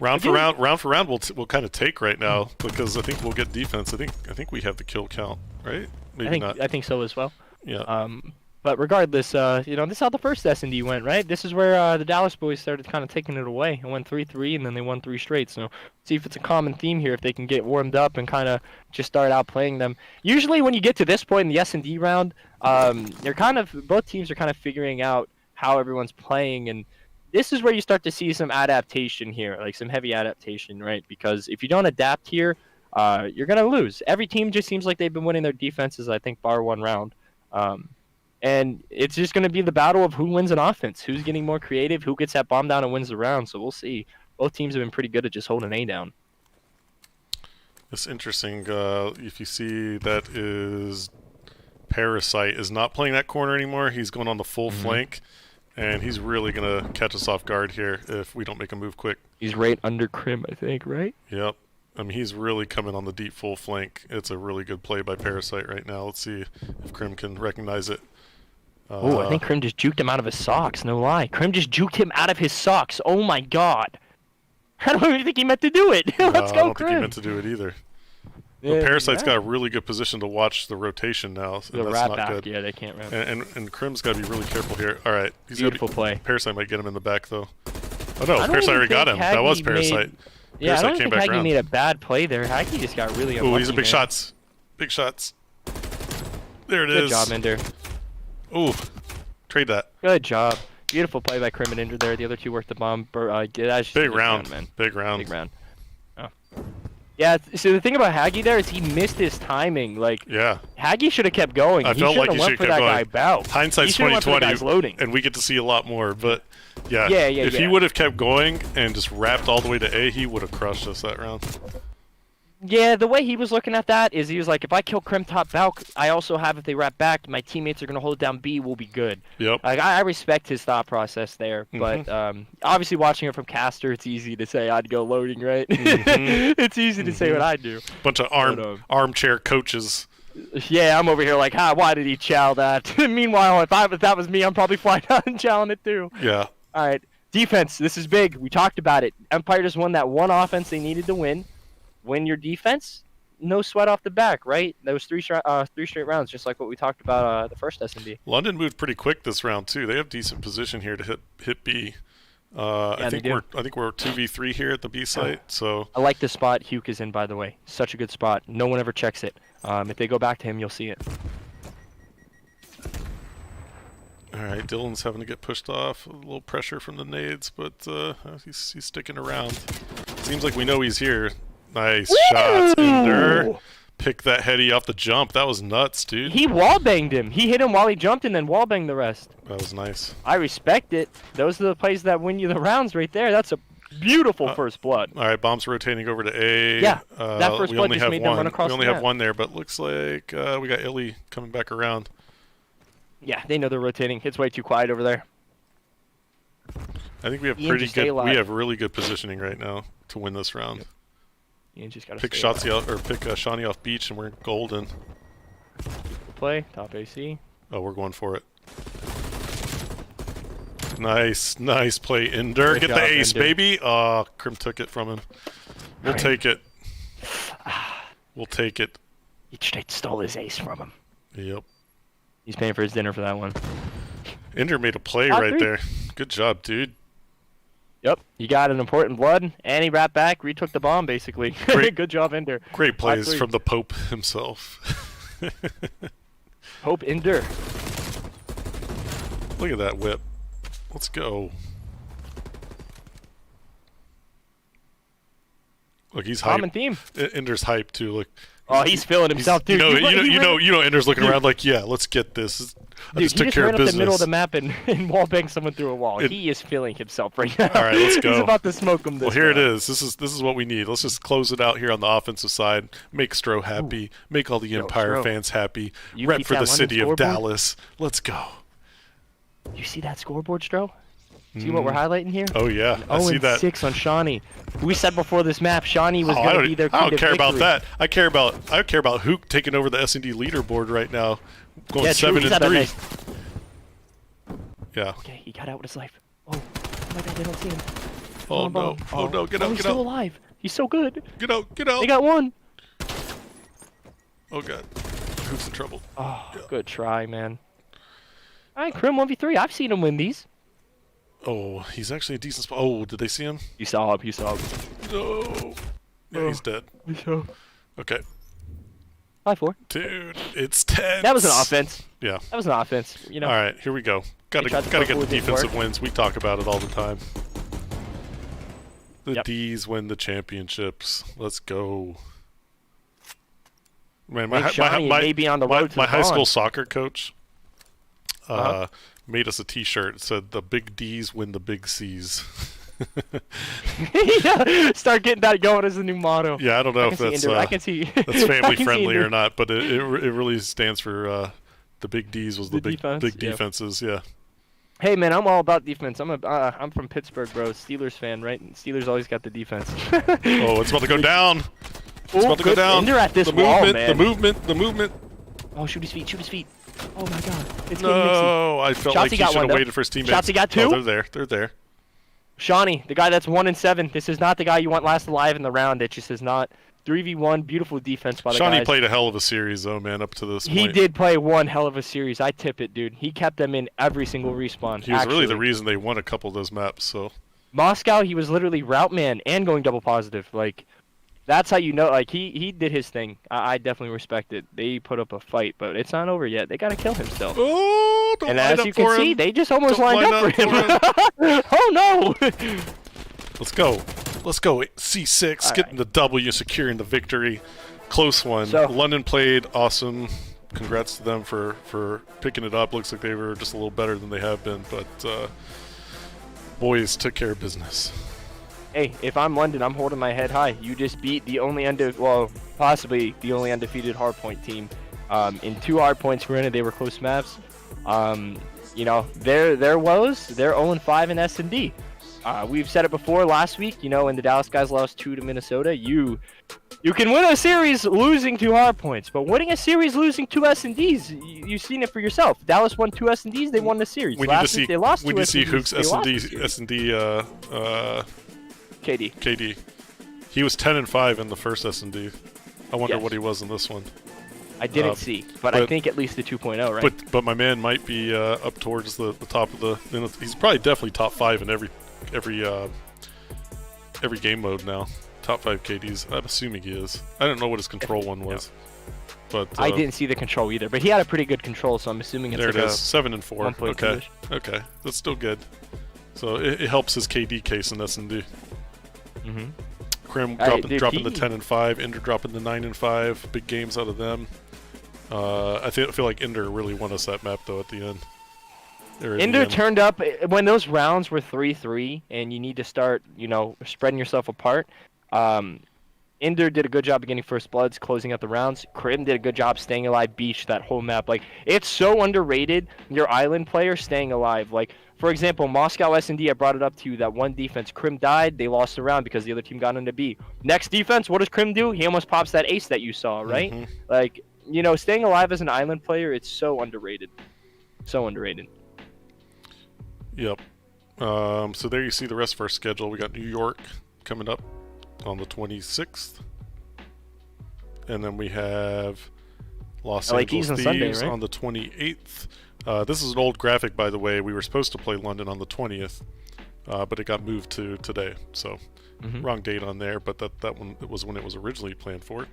Round for round. We'll kind of take right now because I think we'll get defense. I think we have the kill count, right? Maybe not. I think so as well. Yeah. But regardless, you know, this is how the first S&D went, right? This is where the Dallas boys started kind of taking it away. It went 3-3, and then they won 3 straight. So see if it's a common theme here, if they can get warmed up and kind of just start out playing them. Usually when you get to this point in the S&D round, both teams are kind of figuring out how everyone's playing, and this is where you start to see some adaptation here, like some heavy adaptation, right? Because if you don't adapt here, you're going to lose. Every team just seems like they've been winning their defenses, I think, bar one round. And it's just going to be the battle of who wins an offense, who's getting more creative, who gets that bomb down and wins the round. So we'll see. Both teams have been pretty good at just holding A down. It's interesting. If you see, that is Parasite is not playing that corner anymore. He's going on the full flank, and he's really going to catch us off guard here if we don't make a move quick. He's right under Crim, I think, right? Yep. I mean, he's really coming on the deep full flank. It's a really good play by Parasite right now. Let's see if Crim can recognize it. Oh, I think Crim just juked him out of his socks, no lie. Crim just juked him out of his socks. Oh my god. I don't even think he meant to do it. Let's go, I don't Crim. think he meant to do it either. But Parasite's got a really good position to watch the rotation now. The that's wrap not back, good. yeah, they can't wrap. And Crim's got to be really careful here. All right. Beautiful play. Parasite might get him in the back, though. Oh, no, Parasite already got him. That was Parasite. Yeah, I don't think Haggy around. made a bad play there. Haggy just got really unlucky. Oh, these are big shots. Big shots. There it is. Good job, Ender. Ooh. Trade that. Good job. Beautiful play by Crim and Ender there. The other two worked the bomb. Big round, man. Big round. Big round. Oh. Yeah, so the thing about Haggy there is he missed his timing. Like, yeah, Haggy should have kept going. I felt like he should have kept going. Guy bow. Hindsight's 20/20, and we get to see a lot more. But yeah, if he would have kept going and just wrapped all the way to A, he would have crushed us that round. Yeah, the way he was looking at that is he was like, if I kill Crim top Valk, I also have, if they wrap back, my teammates are going to hold down B, we'll be good. Yep. Like, I respect his thought process there, but obviously watching it from Caster, it's easy to say I'd go loading, right? It's easy to say what I do. Bunch of armchair coaches. Yeah, I'm over here like, why did he chow that? Meanwhile, if that was me, I'm probably flying out and chowing it too. Yeah. All right, defense, this is big. We talked about it. Empire just won that one offense they needed to win. Win your defense, no sweat off the back, right? That was three straight rounds, just like what we talked about the first S&D. London moved pretty quick this round too. They have decent position here to hit B. I think we're 2v3 here at the B site. So I like this spot Hugh is in, by the way. Such a good spot. No one ever checks it. If they go back to him, you'll see it. All right, Dylan's having to get pushed off. A little pressure from the nades, but he's sticking around. Seems like we know he's here. Nice shots, Ender. Pick that heady off the jump. That was nuts, dude. He wallbanged him. He hit him while he jumped and then wallbanged the rest. That was nice. I respect it. Those are the plays that win you the rounds right there. That's a beautiful first blood. All right, bombs rotating over to A. Yeah, that first blood just made them run across the We only map. have one there, but looks like we got Illy coming back around. Yeah, they know they're rotating. It's way too quiet over there. I think we have Ian, pretty good. We have really good positioning right now to win this round. Yep. Ian just gotta pick stay Shotzi out, or pick Shawnee off beach, and we're golden. Play top AC. Oh, we're going for it. Nice play, Ender. Good Get job, the ace, Ender. baby. Crim took it from him. We'll take it. We'll take it. He straight stole his ace from him. Yep. He's paying for his dinner for that one. Ender made a play Top right three. there. Good job, dude. Yep, you got an important blood, and he wrapped back, retook the bomb, basically. Good job, Ender. Great plays from the Pope himself. Pope Ender. Look at that whip. Let's go. Look, he's hype. Common theme. Ender's hype too. Look, Oh, he's feeling himself, dude. You know, Ender's looking around like, yeah, let's get this. I just took care of business. Up the middle of the map and wallbang someone through a wall. He is feeling himself right now. All right, let's go. He's about to smoke him. Well, here it is. This is what we need. Let's just close it out here on the offensive side. Make Stro happy. Make all the Empire fans happy. Rep for the city of Dallas. Let's go. You see that scoreboard, Stro? See what we're highlighting here? Oh yeah, I see that. 6 on Shawnee. We said before this map, Shawnee was going to be their key I don't to care victory. about that. I care about Hook taking over the S&D leaderboard right now, going 7-3. Nice... Yeah. Okay, he got out with his life. Oh my God, they don't see him. Oh no! Oh no! Get out! He's still alive. He's so good. Get out! Get out! They got one. Oh God, Hook's in trouble. Oh, good try, man. All right, Krim 1v3. I've seen him win these. Oh, he's actually a decent spot. Oh, did they see him? You saw him. You saw him. No. Yeah, he's dead. Okay. 5-4. Dude, it's 10. That was an offense. Yeah. That was an offense. You know. All right, here we go. Gotta get the defensive wins. We talk about it all the time. The D's win the championships. Let's go. Man, my high school soccer coach made us a T-shirt. It said, "The big D's win the big C's." Yeah, start getting that going as a new motto. Yeah, I don't know if that's that's family friendly or not, but it really stands for the big D's was the big defenses. Yeah. Hey man, I'm all about defense. I'm from Pittsburgh, bro. Steelers fan, right? Steelers always got the defense. Oh, it's about to go down. It's about to go down. They're at this wall, man. The movement. Oh, shoot his feet. Shoot his feet. Oh my God. It's no, I felt like he should have waited for his teammates. Shotzi got 2. Oh, they're there. They're there. Shawnee, the guy that's 1-7. This is not the guy you want last alive in the round. It just is not. 3v1, beautiful defense by the guys. Shawnee played a hell of a series, though, man, up to this point. He did play one hell of a series. I tip it, dude. He kept them in every single respawn. He was really the reason they won a couple of those maps. So Moscow, he was literally route man and going double positive. Like, that's how you know. Like, he did his thing. I definitely respect it. They put up a fight, but it's not over yet. They gotta kill him still. Oh, and as you can see, they just almost lined up for him. Oh no! Let's go. Let's go. C6, getting the W, securing the victory. Close one. So, London played awesome. Congrats to them for picking it up. Looks like they were just a little better than they have been, but boys took care of business. Hey, if I'm London, I'm holding my head high. You just beat the only possibly the only undefeated hardpoint team. In 2 hardpoints, granted they were close maps. You know, their woes, they're 0-5 in S&D. We've said it before last week, you know, when the Dallas guys lost 2 to Minnesota, you can win a series losing 2 hardpoints, but winning a series losing 2 S&Ds, you've seen it for yourself. Dallas won 2 S&Ds, they won the series. Last week they lost 2 S&Ds. We need to see Hook's S&D KD. He was 10-5 in the first S&D. I wonder what he was in this one. I didn't see, but I think at least the 2.0, right? But my man might be up towards the top of the. You know, he's probably definitely top 5 in every game mode now. Top 5 KDs. I'm assuming he is. I don't know what his control one was, but I didn't see the control either. But he had a pretty good control, so I'm assuming it's there. Like it is 7-4. Okay, okay, that's still good. So it helps his KD case in S&D. Krim dropping the 10-5. Ender dropping the 9-5. Big games out of them. I feel like Ender really won us that map though at the end. Ender turned up when those rounds were 3-3, and you need to start, you know, spreading yourself apart. Ender did a good job of getting first bloods, closing out the rounds. Krim did a good job staying alive, beach that whole map. Like, it's so underrated, your island player staying alive. Like, for example, Moscow S&D, I brought it up to you, that one defense. Krim died, they lost the round because the other team got into B. Next defense, what does Krim do? He almost pops that ace that you saw, right? Like, you know, staying alive as an island player, it's so underrated. So underrated. Yep. So there you see the rest of our schedule. We got New York coming up on the 26th. And then we have Los Angeles Thieves Sunday, right? on the 28th. This is an old graphic, by the way. We were supposed to play London on the 20th, but it got moved to today. So wrong date on there, but that one was when it was originally planned for.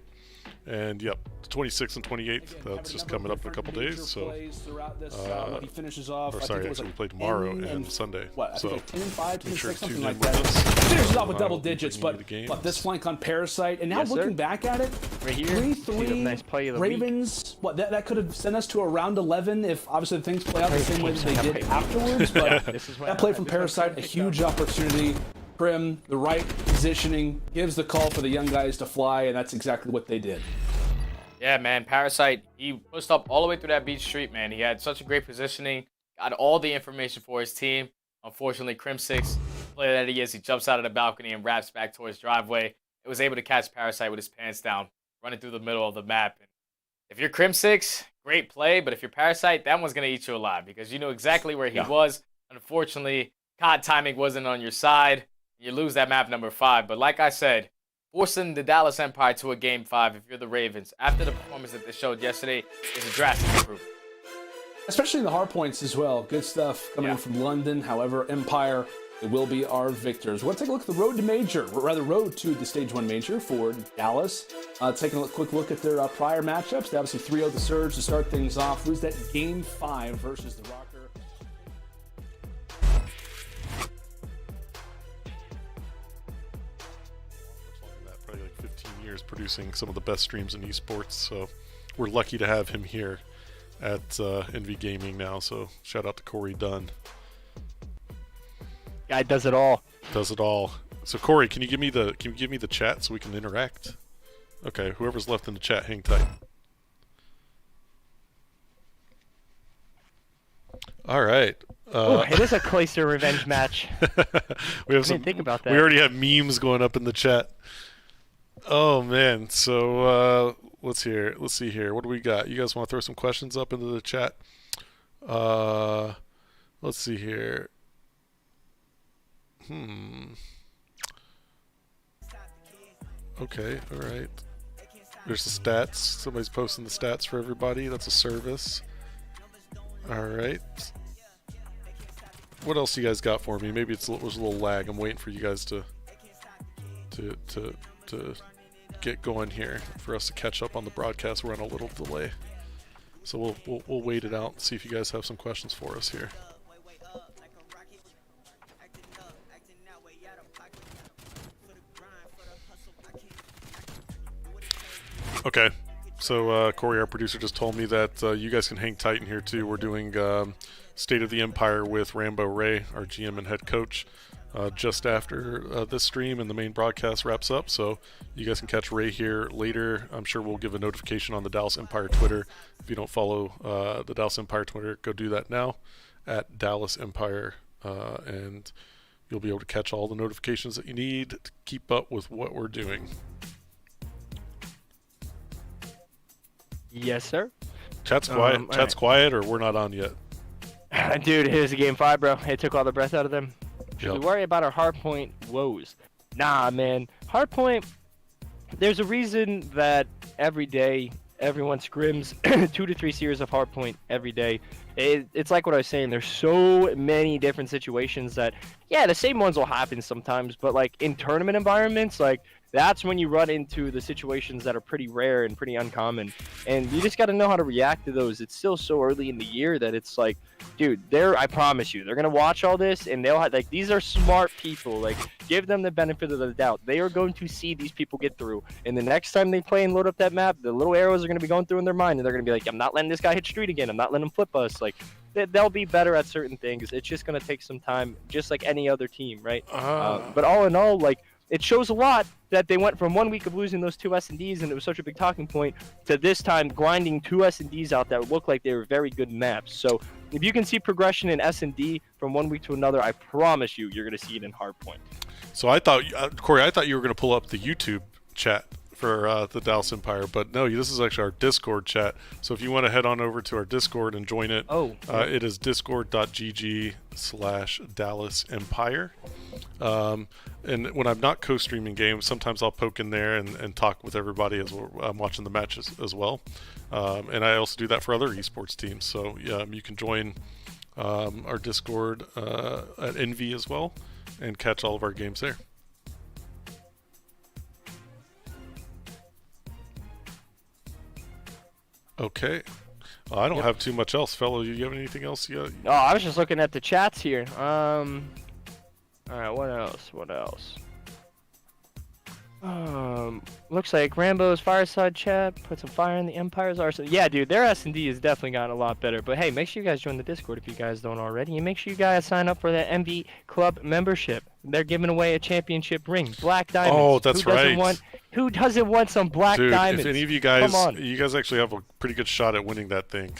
And yep, the 26th and 28th. That's just coming up in a couple days. So, he finishes off. or I sorry, think it was actually, like we play tomorrow 10 and Sunday. What? I So think like 10 and 5, 10 and make sure 6, to something tune like in that. with us. Finishes off with We'll double be digits, bringing but you the this games. flank on Parasite, and now Yes, sir. looking back at it, Right here. 3-3. Nice play of the week. Ravens. What that could have sent us to a round 11 if obviously things play out the same way that they did afterwards. But that play from Parasite, a huge opportunity. Prim, the right positioning, gives the call for the young guys to fly, and that's exactly what they did. Yeah, man, Parasite, he pushed up all the way through that beach street, man. He had such a great positioning, got all the information for his team. Unfortunately, Crim6, player that he is, he jumps out of the balcony and wraps back towards driveway. It was able to catch Parasite with his pants down, running through the middle of the map. And if you're Crim6, great play, but if you're Parasite, that one's going to eat you alive because you know exactly where he was. Unfortunately, COD timing wasn't on your side. You lose that map number 5. But like I said, forcing the Dallas Empire to a Game 5 if you're the Ravens after the performance that they showed yesterday is a drastic improvement. Especially in the hard points as well. Good stuff coming in from London. However, Empire, it will be our victors. We'll take a look at the road to major, or rather road to the Stage 1 major for Dallas. Taking a quick look at their prior matchups. They obviously 3-0 the Surge to start things off. Lose that Game 5 versus the Rocker. Probably like 15 years producing some of the best streams in esports, so we're lucky to have him here at NV Gaming now. So shout out to Corey Dunn. Guy does it all. Does it all. So Corey, can you give me the chat so we can interact? Okay, whoever's left in the chat, hang tight. All right. It is a Clayster revenge match. We have I didn't think about that. We already have memes going up in the chat. Oh man. So let's see here. What do we got? You guys want to throw some questions up into the chat? Let's see here. Okay, all right. There's the stats. Somebody's posting the stats for everybody. That's a service. All right. What else you guys got for me? Maybe it was a little lag. I'm waiting for you guys to get going here for us to catch up on the broadcast. We're on a little delay, so we'll wait it out and see if you guys have some questions for us here. Okay, so Corey, our producer, just told me that you guys can hang tight in here too. We're doing State of the Empire with Rambo Ray, our GM and head coach, just after this stream and the main broadcast wraps up. So you guys can catch Ray here later. I'm sure we'll give a notification on the Dallas Empire Twitter. If you don't follow the Dallas Empire Twitter, go do that now at Dallas Empire, and you'll be able to catch all the notifications that you need to keep up with what we're doing. Yes, sir. Chat's quiet. Chat's quiet, or we're not on yet. Dude, here's a Game 5, bro. It took all the breath out of them. Should Yep. we worry about our hardpoint woes? Nah, man. Hardpoint, there's a reason that every day everyone scrims 2 to 3 series of hardpoint every day. It's like what I was saying. There's so many different situations that, yeah, the same ones will happen sometimes, but like in tournament environments, like that's when you run into the situations that are pretty rare and pretty uncommon, and you just got to know how to react to those. It's still so early in the year that it's like, dude, I promise you, they're gonna watch all this and they'll have, like, these are smart people. Like, give them the benefit of the doubt. They are going to see these people get through, and the next time they play and load up that map, the little arrows are gonna be going through in their mind, and they're gonna be like, I'm not letting this guy hit street again. I'm not letting him flip us. Like, they'll be better at certain things. It's just gonna take some time, just like any other team, right? But all in all, like, it shows a lot that they went from 1 week of losing those 2 S&Ds, and it was such a big talking point, to this time grinding 2 S&Ds out that looked like they were very good maps. So if you can see progression in S&D from 1 week to another, I promise you, you're going to see it in Hardpoint. So I thought, Corey, I thought you were going to pull up the YouTube chat for the Dallas Empire, but no, this is actually our Discord chat. So if you want to head on over to our Discord and join it, it is discord.gg/Dallas Empire. And when I'm not co-streaming games, sometimes I'll poke in there and talk with everybody as I'm watching the matches as well. And I also do that for other esports teams. So you can join our Discord at NV as well and catch all of our games there. Okay. I don't have too much else, FeLo. You have anything else? Oh, I was just looking at the chats here. All right, what else? Looks like Rambo's Fireside Chat put some fire in the Empire's arsenal. Yeah, dude, their S&D has definitely gotten a lot better. But hey, make sure you guys join the Discord if you guys don't already. And make sure you guys sign up for that MV Club membership. They're giving away a championship ring, black diamonds. Oh, that's right. Who doesn't want some black Dude, diamonds? if any of you guys, you guys actually have a pretty good shot at winning that thing.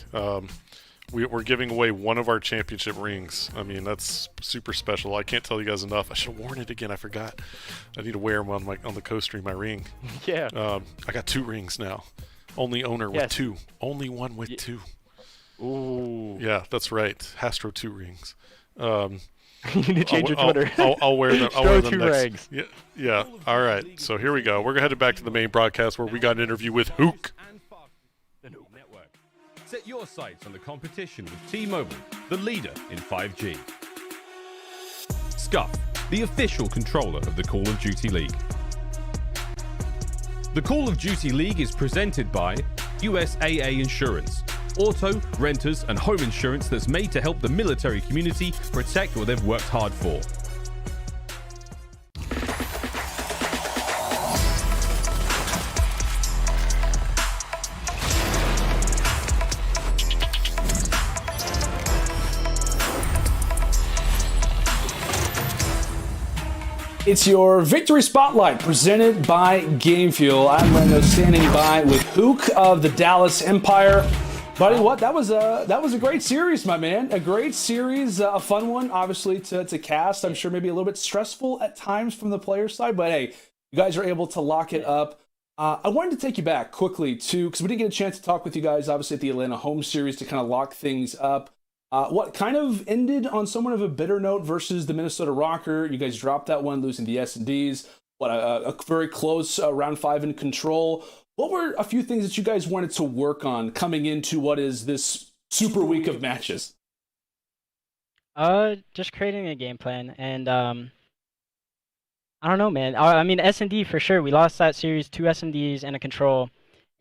We're giving away one of our championship rings. I mean, that's super special. I can't tell you guys enough. I should have worn it again. I forgot. I need to wear them on the co-stream, my ring. Yeah. I got 2 rings now. Only owner with 2. Only one with 2. Ooh. Yeah, that's right. Hastro 2 rings. You need to change your Twitter. I'll wear them. I'll wear them next. Rings. Yeah. All right. So here we go. We're headed back to the main broadcast where we got an interview with Hook. Set your sights on the competition with T-Mobile, the leader in 5G. Scuff, the official controller of the Call of Duty League. The Call of Duty League is presented by USAA Insurance, auto, renters, and home insurance that's made to help the military community protect what they've worked hard for. It's your Victory Spotlight presented by Game Fuel. I'm Lando standing by with Hook of the Dallas Empire. Buddy, what? That was a great series, my man. A great series, a fun one, obviously, to cast. I'm sure maybe a little bit stressful at times from the player side, but hey, you guys are able to lock it up. I wanted to take you back quickly, too, because we didn't get a chance to talk with you guys, obviously, at the Atlanta home series to kind of lock things up. What kind of ended on somewhat of a bitter note versus the Minnesota Rocker. You guys dropped that one, losing the S&Ds. A very close round 5 in control. What were a few things that you guys wanted to work on coming into what is this super week of matches? Just creating a game plan, and I don't know, man. I mean, S&D for sure. We lost that series, 2 S&Ds and a control.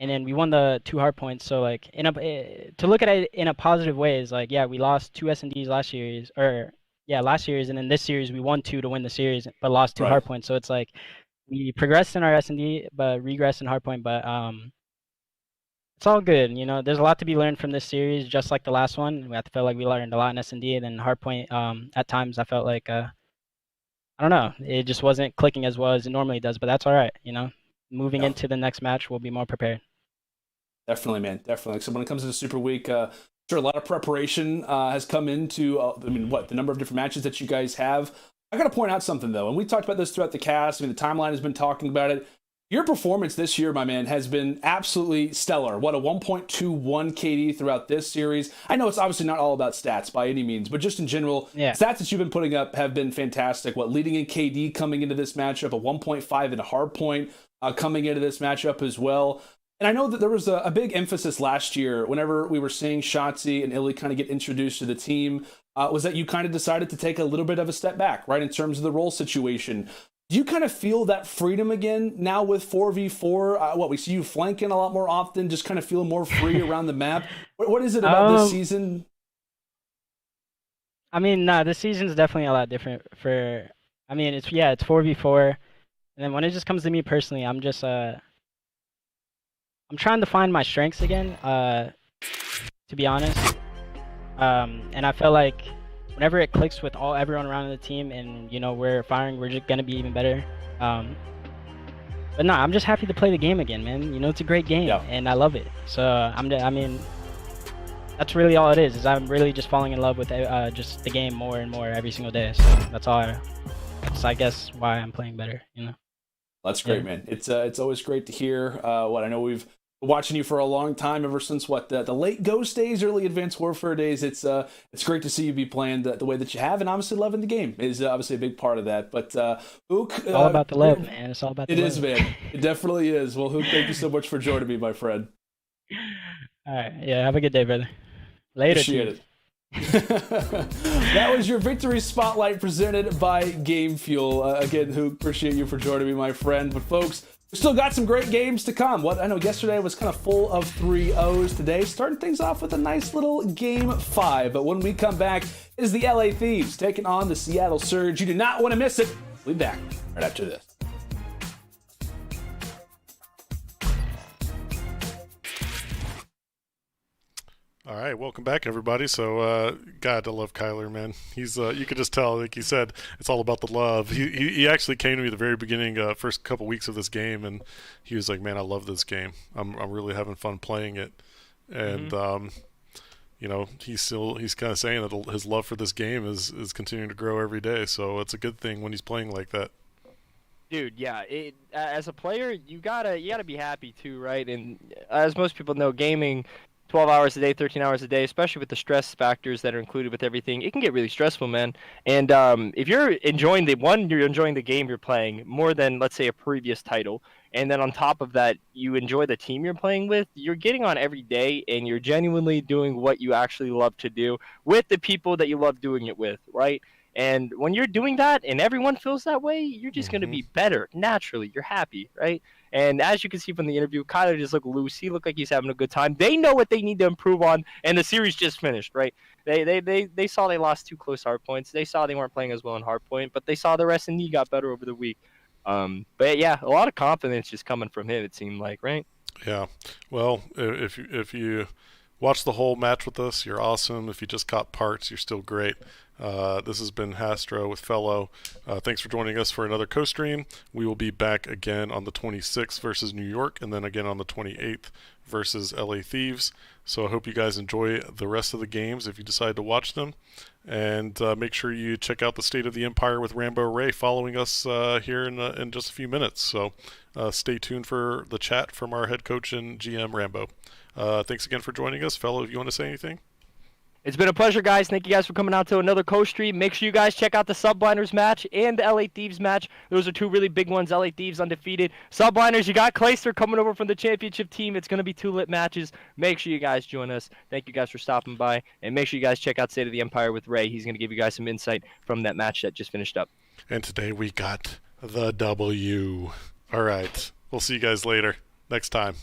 And then we won the 2 hard points. So like, to look at it in a positive way is like, yeah, we lost 2 S&Ds last series, and then this series we won 2 to win the series, but lost 2 hard points. So it's like we progressed in our S&D, but regressed in hard point. But it's all good. You know, there's a lot to be learned from this series, just like the last one. I felt like we learned a lot in S&D, and then hard point. At times I felt like I don't know, it just wasn't clicking as well as it normally does. But that's all right. You know, moving into the next match, we'll be more prepared. Definitely, man. Definitely. So when it comes to the Super Week, sure, a lot of preparation has come into, the number of different matches that you guys have. I got to point out something, though, and we talked about this throughout the cast. I mean, the timeline has been talking about it. Your performance this year, my man, has been absolutely stellar. What, a 1.21 KD throughout this series. I know it's obviously not all about stats by any means, but just in general, stats that you've been putting up have been fantastic. What, leading in KD coming into this matchup, a 1.5 in a hard point coming into this matchup as well. And I know that there was a big emphasis last year whenever we were seeing Shotzi and Illy kind of get introduced to the team, was that you kind of decided to take a little bit of a step back, right, in terms of the role situation. Do you kind of feel that freedom again now with 4v4? We see you flanking a lot more often, just kind of feel more free around the map. What is it about this season? I mean, this season's definitely a lot different it's 4v4. And then when it just comes to me personally, I'm just I'm trying to find my strengths again, to be honest. And I feel like whenever it clicks with everyone around the team and, you know, we're firing, we're just going to be even better. But no, I'm just happy to play the game again, man. You know, it's a great game, and I love it. So, I mean, that's really all it is I'm really just falling in love with just the game more and more every single day. So that's all that's, I guess, why I'm playing better, you know? That's great, man. It's always great to hear. I know we've been watching you for a long time, ever since the late Ghost days, early Advanced Warfare days. It's great to see you be playing the way that you have, and obviously loving the game is obviously a big part of that. But Hook, it's all about the love, man. It's all about the love. It is, man. It definitely is. Well, Hook, thank you so much for joining me, my friend. All right. Yeah, have a good day, brother. Later. Appreciate it. That was your Victory Spotlight presented by Game Fuel. Again, Hook, appreciate you for joining me, my friend. But folks, We still got some great games to come. What I know yesterday was kind of full of 3-0s. Today, starting things off with a nice little game 5. But when we come back, it is the LA Thieves taking on the Seattle Surge. You do not want to miss it. We'll be back right after this. All right, welcome back, everybody. So, God, I love Kyler, man. He's, you could just tell, like you said, it's all about the love. He actually came to me at the very beginning, first couple weeks of this game, and he was like, "Man, I love this game. I'm really having fun playing it." And you know, he's kind of saying that his love for this game is continuing to grow every day. So it's a good thing when he's playing like that. Dude, yeah. As a player, you gotta be happy too, right? And as most people know, gaming 12 hours a day, 13 hours a day, especially with the stress factors that are included with everything, it can get really stressful, man. And if you're enjoying you're enjoying the game you're playing more than, let's say, a previous title, and then on top of that, you enjoy the team you're playing with, you're getting on every day, and you're genuinely doing what you actually love to do with the people that you love doing it with, right? And when you're doing that and everyone feels that way, you're just going to be better. Naturally, you're happy, right? And as you can see from the interview, Kyler just looked loose. He looked like he's having a good time. They know what they need to improve on, and the series just finished, right? They saw they lost 2 close hard points. They saw they weren't playing as well in hard point, but they saw the rest and he got better over the week. But yeah, a lot of confidence just coming from him, it seemed like, right? Yeah. Well, if you watch the whole match with us, you're awesome. If you just caught parts, you're still great. This has been Hastro with FeLo. Thanks for joining us for another co-stream. We will be back again on the 26th versus New York, and then again on the 28th versus LA Thieves. So I hope you guys enjoy the rest of the games if you decide to watch them. And make sure you check out the State of the Empire with Rambo Ray following us here in just a few minutes. So stay tuned for the chat from our head coach and GM, Rambo. Thanks again for joining us. FeLo, if you want to say anything? It's been a pleasure, guys. Thank you guys for coming out to another co-stream. Make sure you guys check out the Subliners match and the LA Thieves match. Those are 2 really big ones. LA Thieves undefeated. Subliners, you got Clayster coming over from the championship team. It's going to be 2 lit matches. Make sure you guys join us. Thank you guys for stopping by. And make sure you guys check out State of the Empire with Ray. He's going to give you guys some insight from that match that just finished up. And today we got the W. All right. We'll see you guys later. Next time.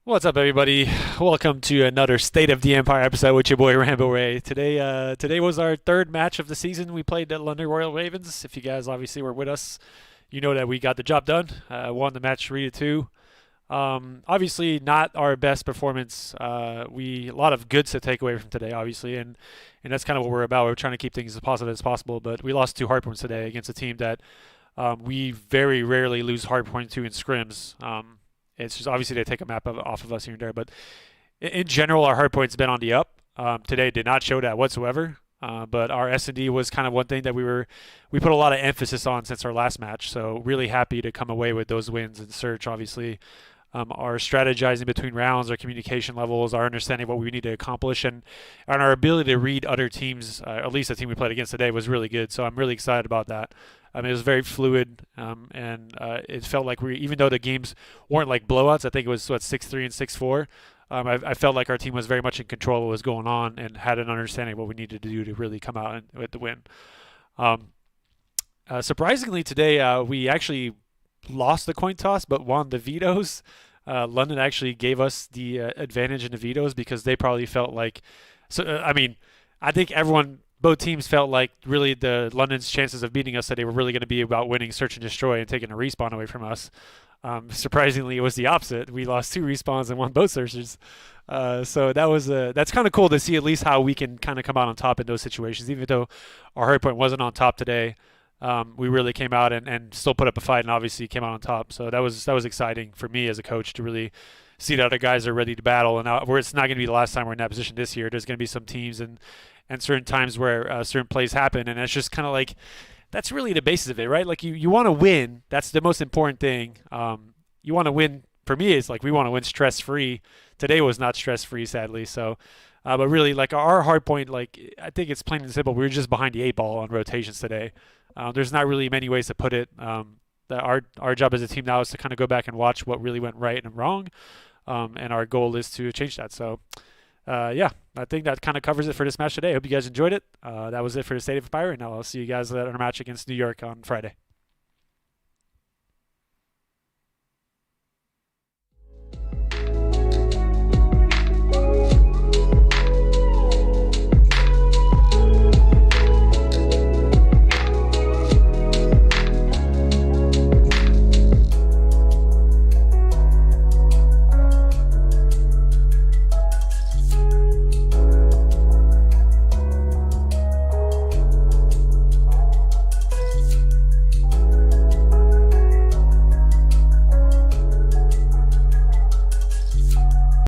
What's up, everybody? Welcome to another State of the Empire episode with your boy Rambo Ray. Today was our third match of the season. We played at London Royal Ravens. If you guys obviously were with us, you know that we got the job done. Won the match 3-2. Obviously, not our best performance. A lot of goods to take away from today, obviously, and that's kind of what we're about. We're trying to keep things as positive as possible. But we lost 2 hard points today against a team that we very rarely lose hard points to in scrims. It's just obviously they take a map off of us here and there, but in general, our hard points been on the up. Today did not show that whatsoever. But our S&D was kind of one thing that we put a lot of emphasis on since our last match. So really happy to come away with those wins and Search, obviously. Our strategizing between rounds, our communication levels, our understanding of what we need to accomplish, and our ability to read other teams, at least the team we played against today, was really good. So I'm really excited about that. It was very fluid, and it felt like even though the games weren't like blowouts, I think it was 6-3 and 6-4. I felt like our team was very much in control of what was going on and had an understanding of what we needed to do to really come out with the win. Surprisingly, today we actually lost the coin toss but won the vetoes. London actually gave us the advantage in the vetoes because they probably felt like I think both teams felt like really the London's chances of beating us today were really going to be about winning search and destroy and taking a respawn away from us. Surprisingly, it was the opposite. We lost 2 respawns and won both searches. So that's kind of cool to see at least how we can kind of come out on top in those situations. Even though our hardpoint wasn't on top today, we really came out and still put up a fight and obviously came out on top. So that was exciting for me as a coach to really see that other guys are ready to battle. And where it's not going to be the last time we're in that position this year. There's going to be some teams and certain times where certain plays happen, and it's just kind of like that's really the basis of it, right? Like you want to win. That's the most important thing. You want to win. For me, it's like we want to win stress-free. Today was not stress-free, sadly. So, but really, like our hard point, like I think it's plain and simple. We were just behind the 8 ball on rotations today. There's not really many ways to put it. Our job as a team now is to kind of go back and watch what really went right and wrong, and our goal is to change that. So. Yeah, I think that kind of covers it for this match today. I hope you guys enjoyed it. That was it for the State of Empire, and I'll see you guys at our match against New York on Friday.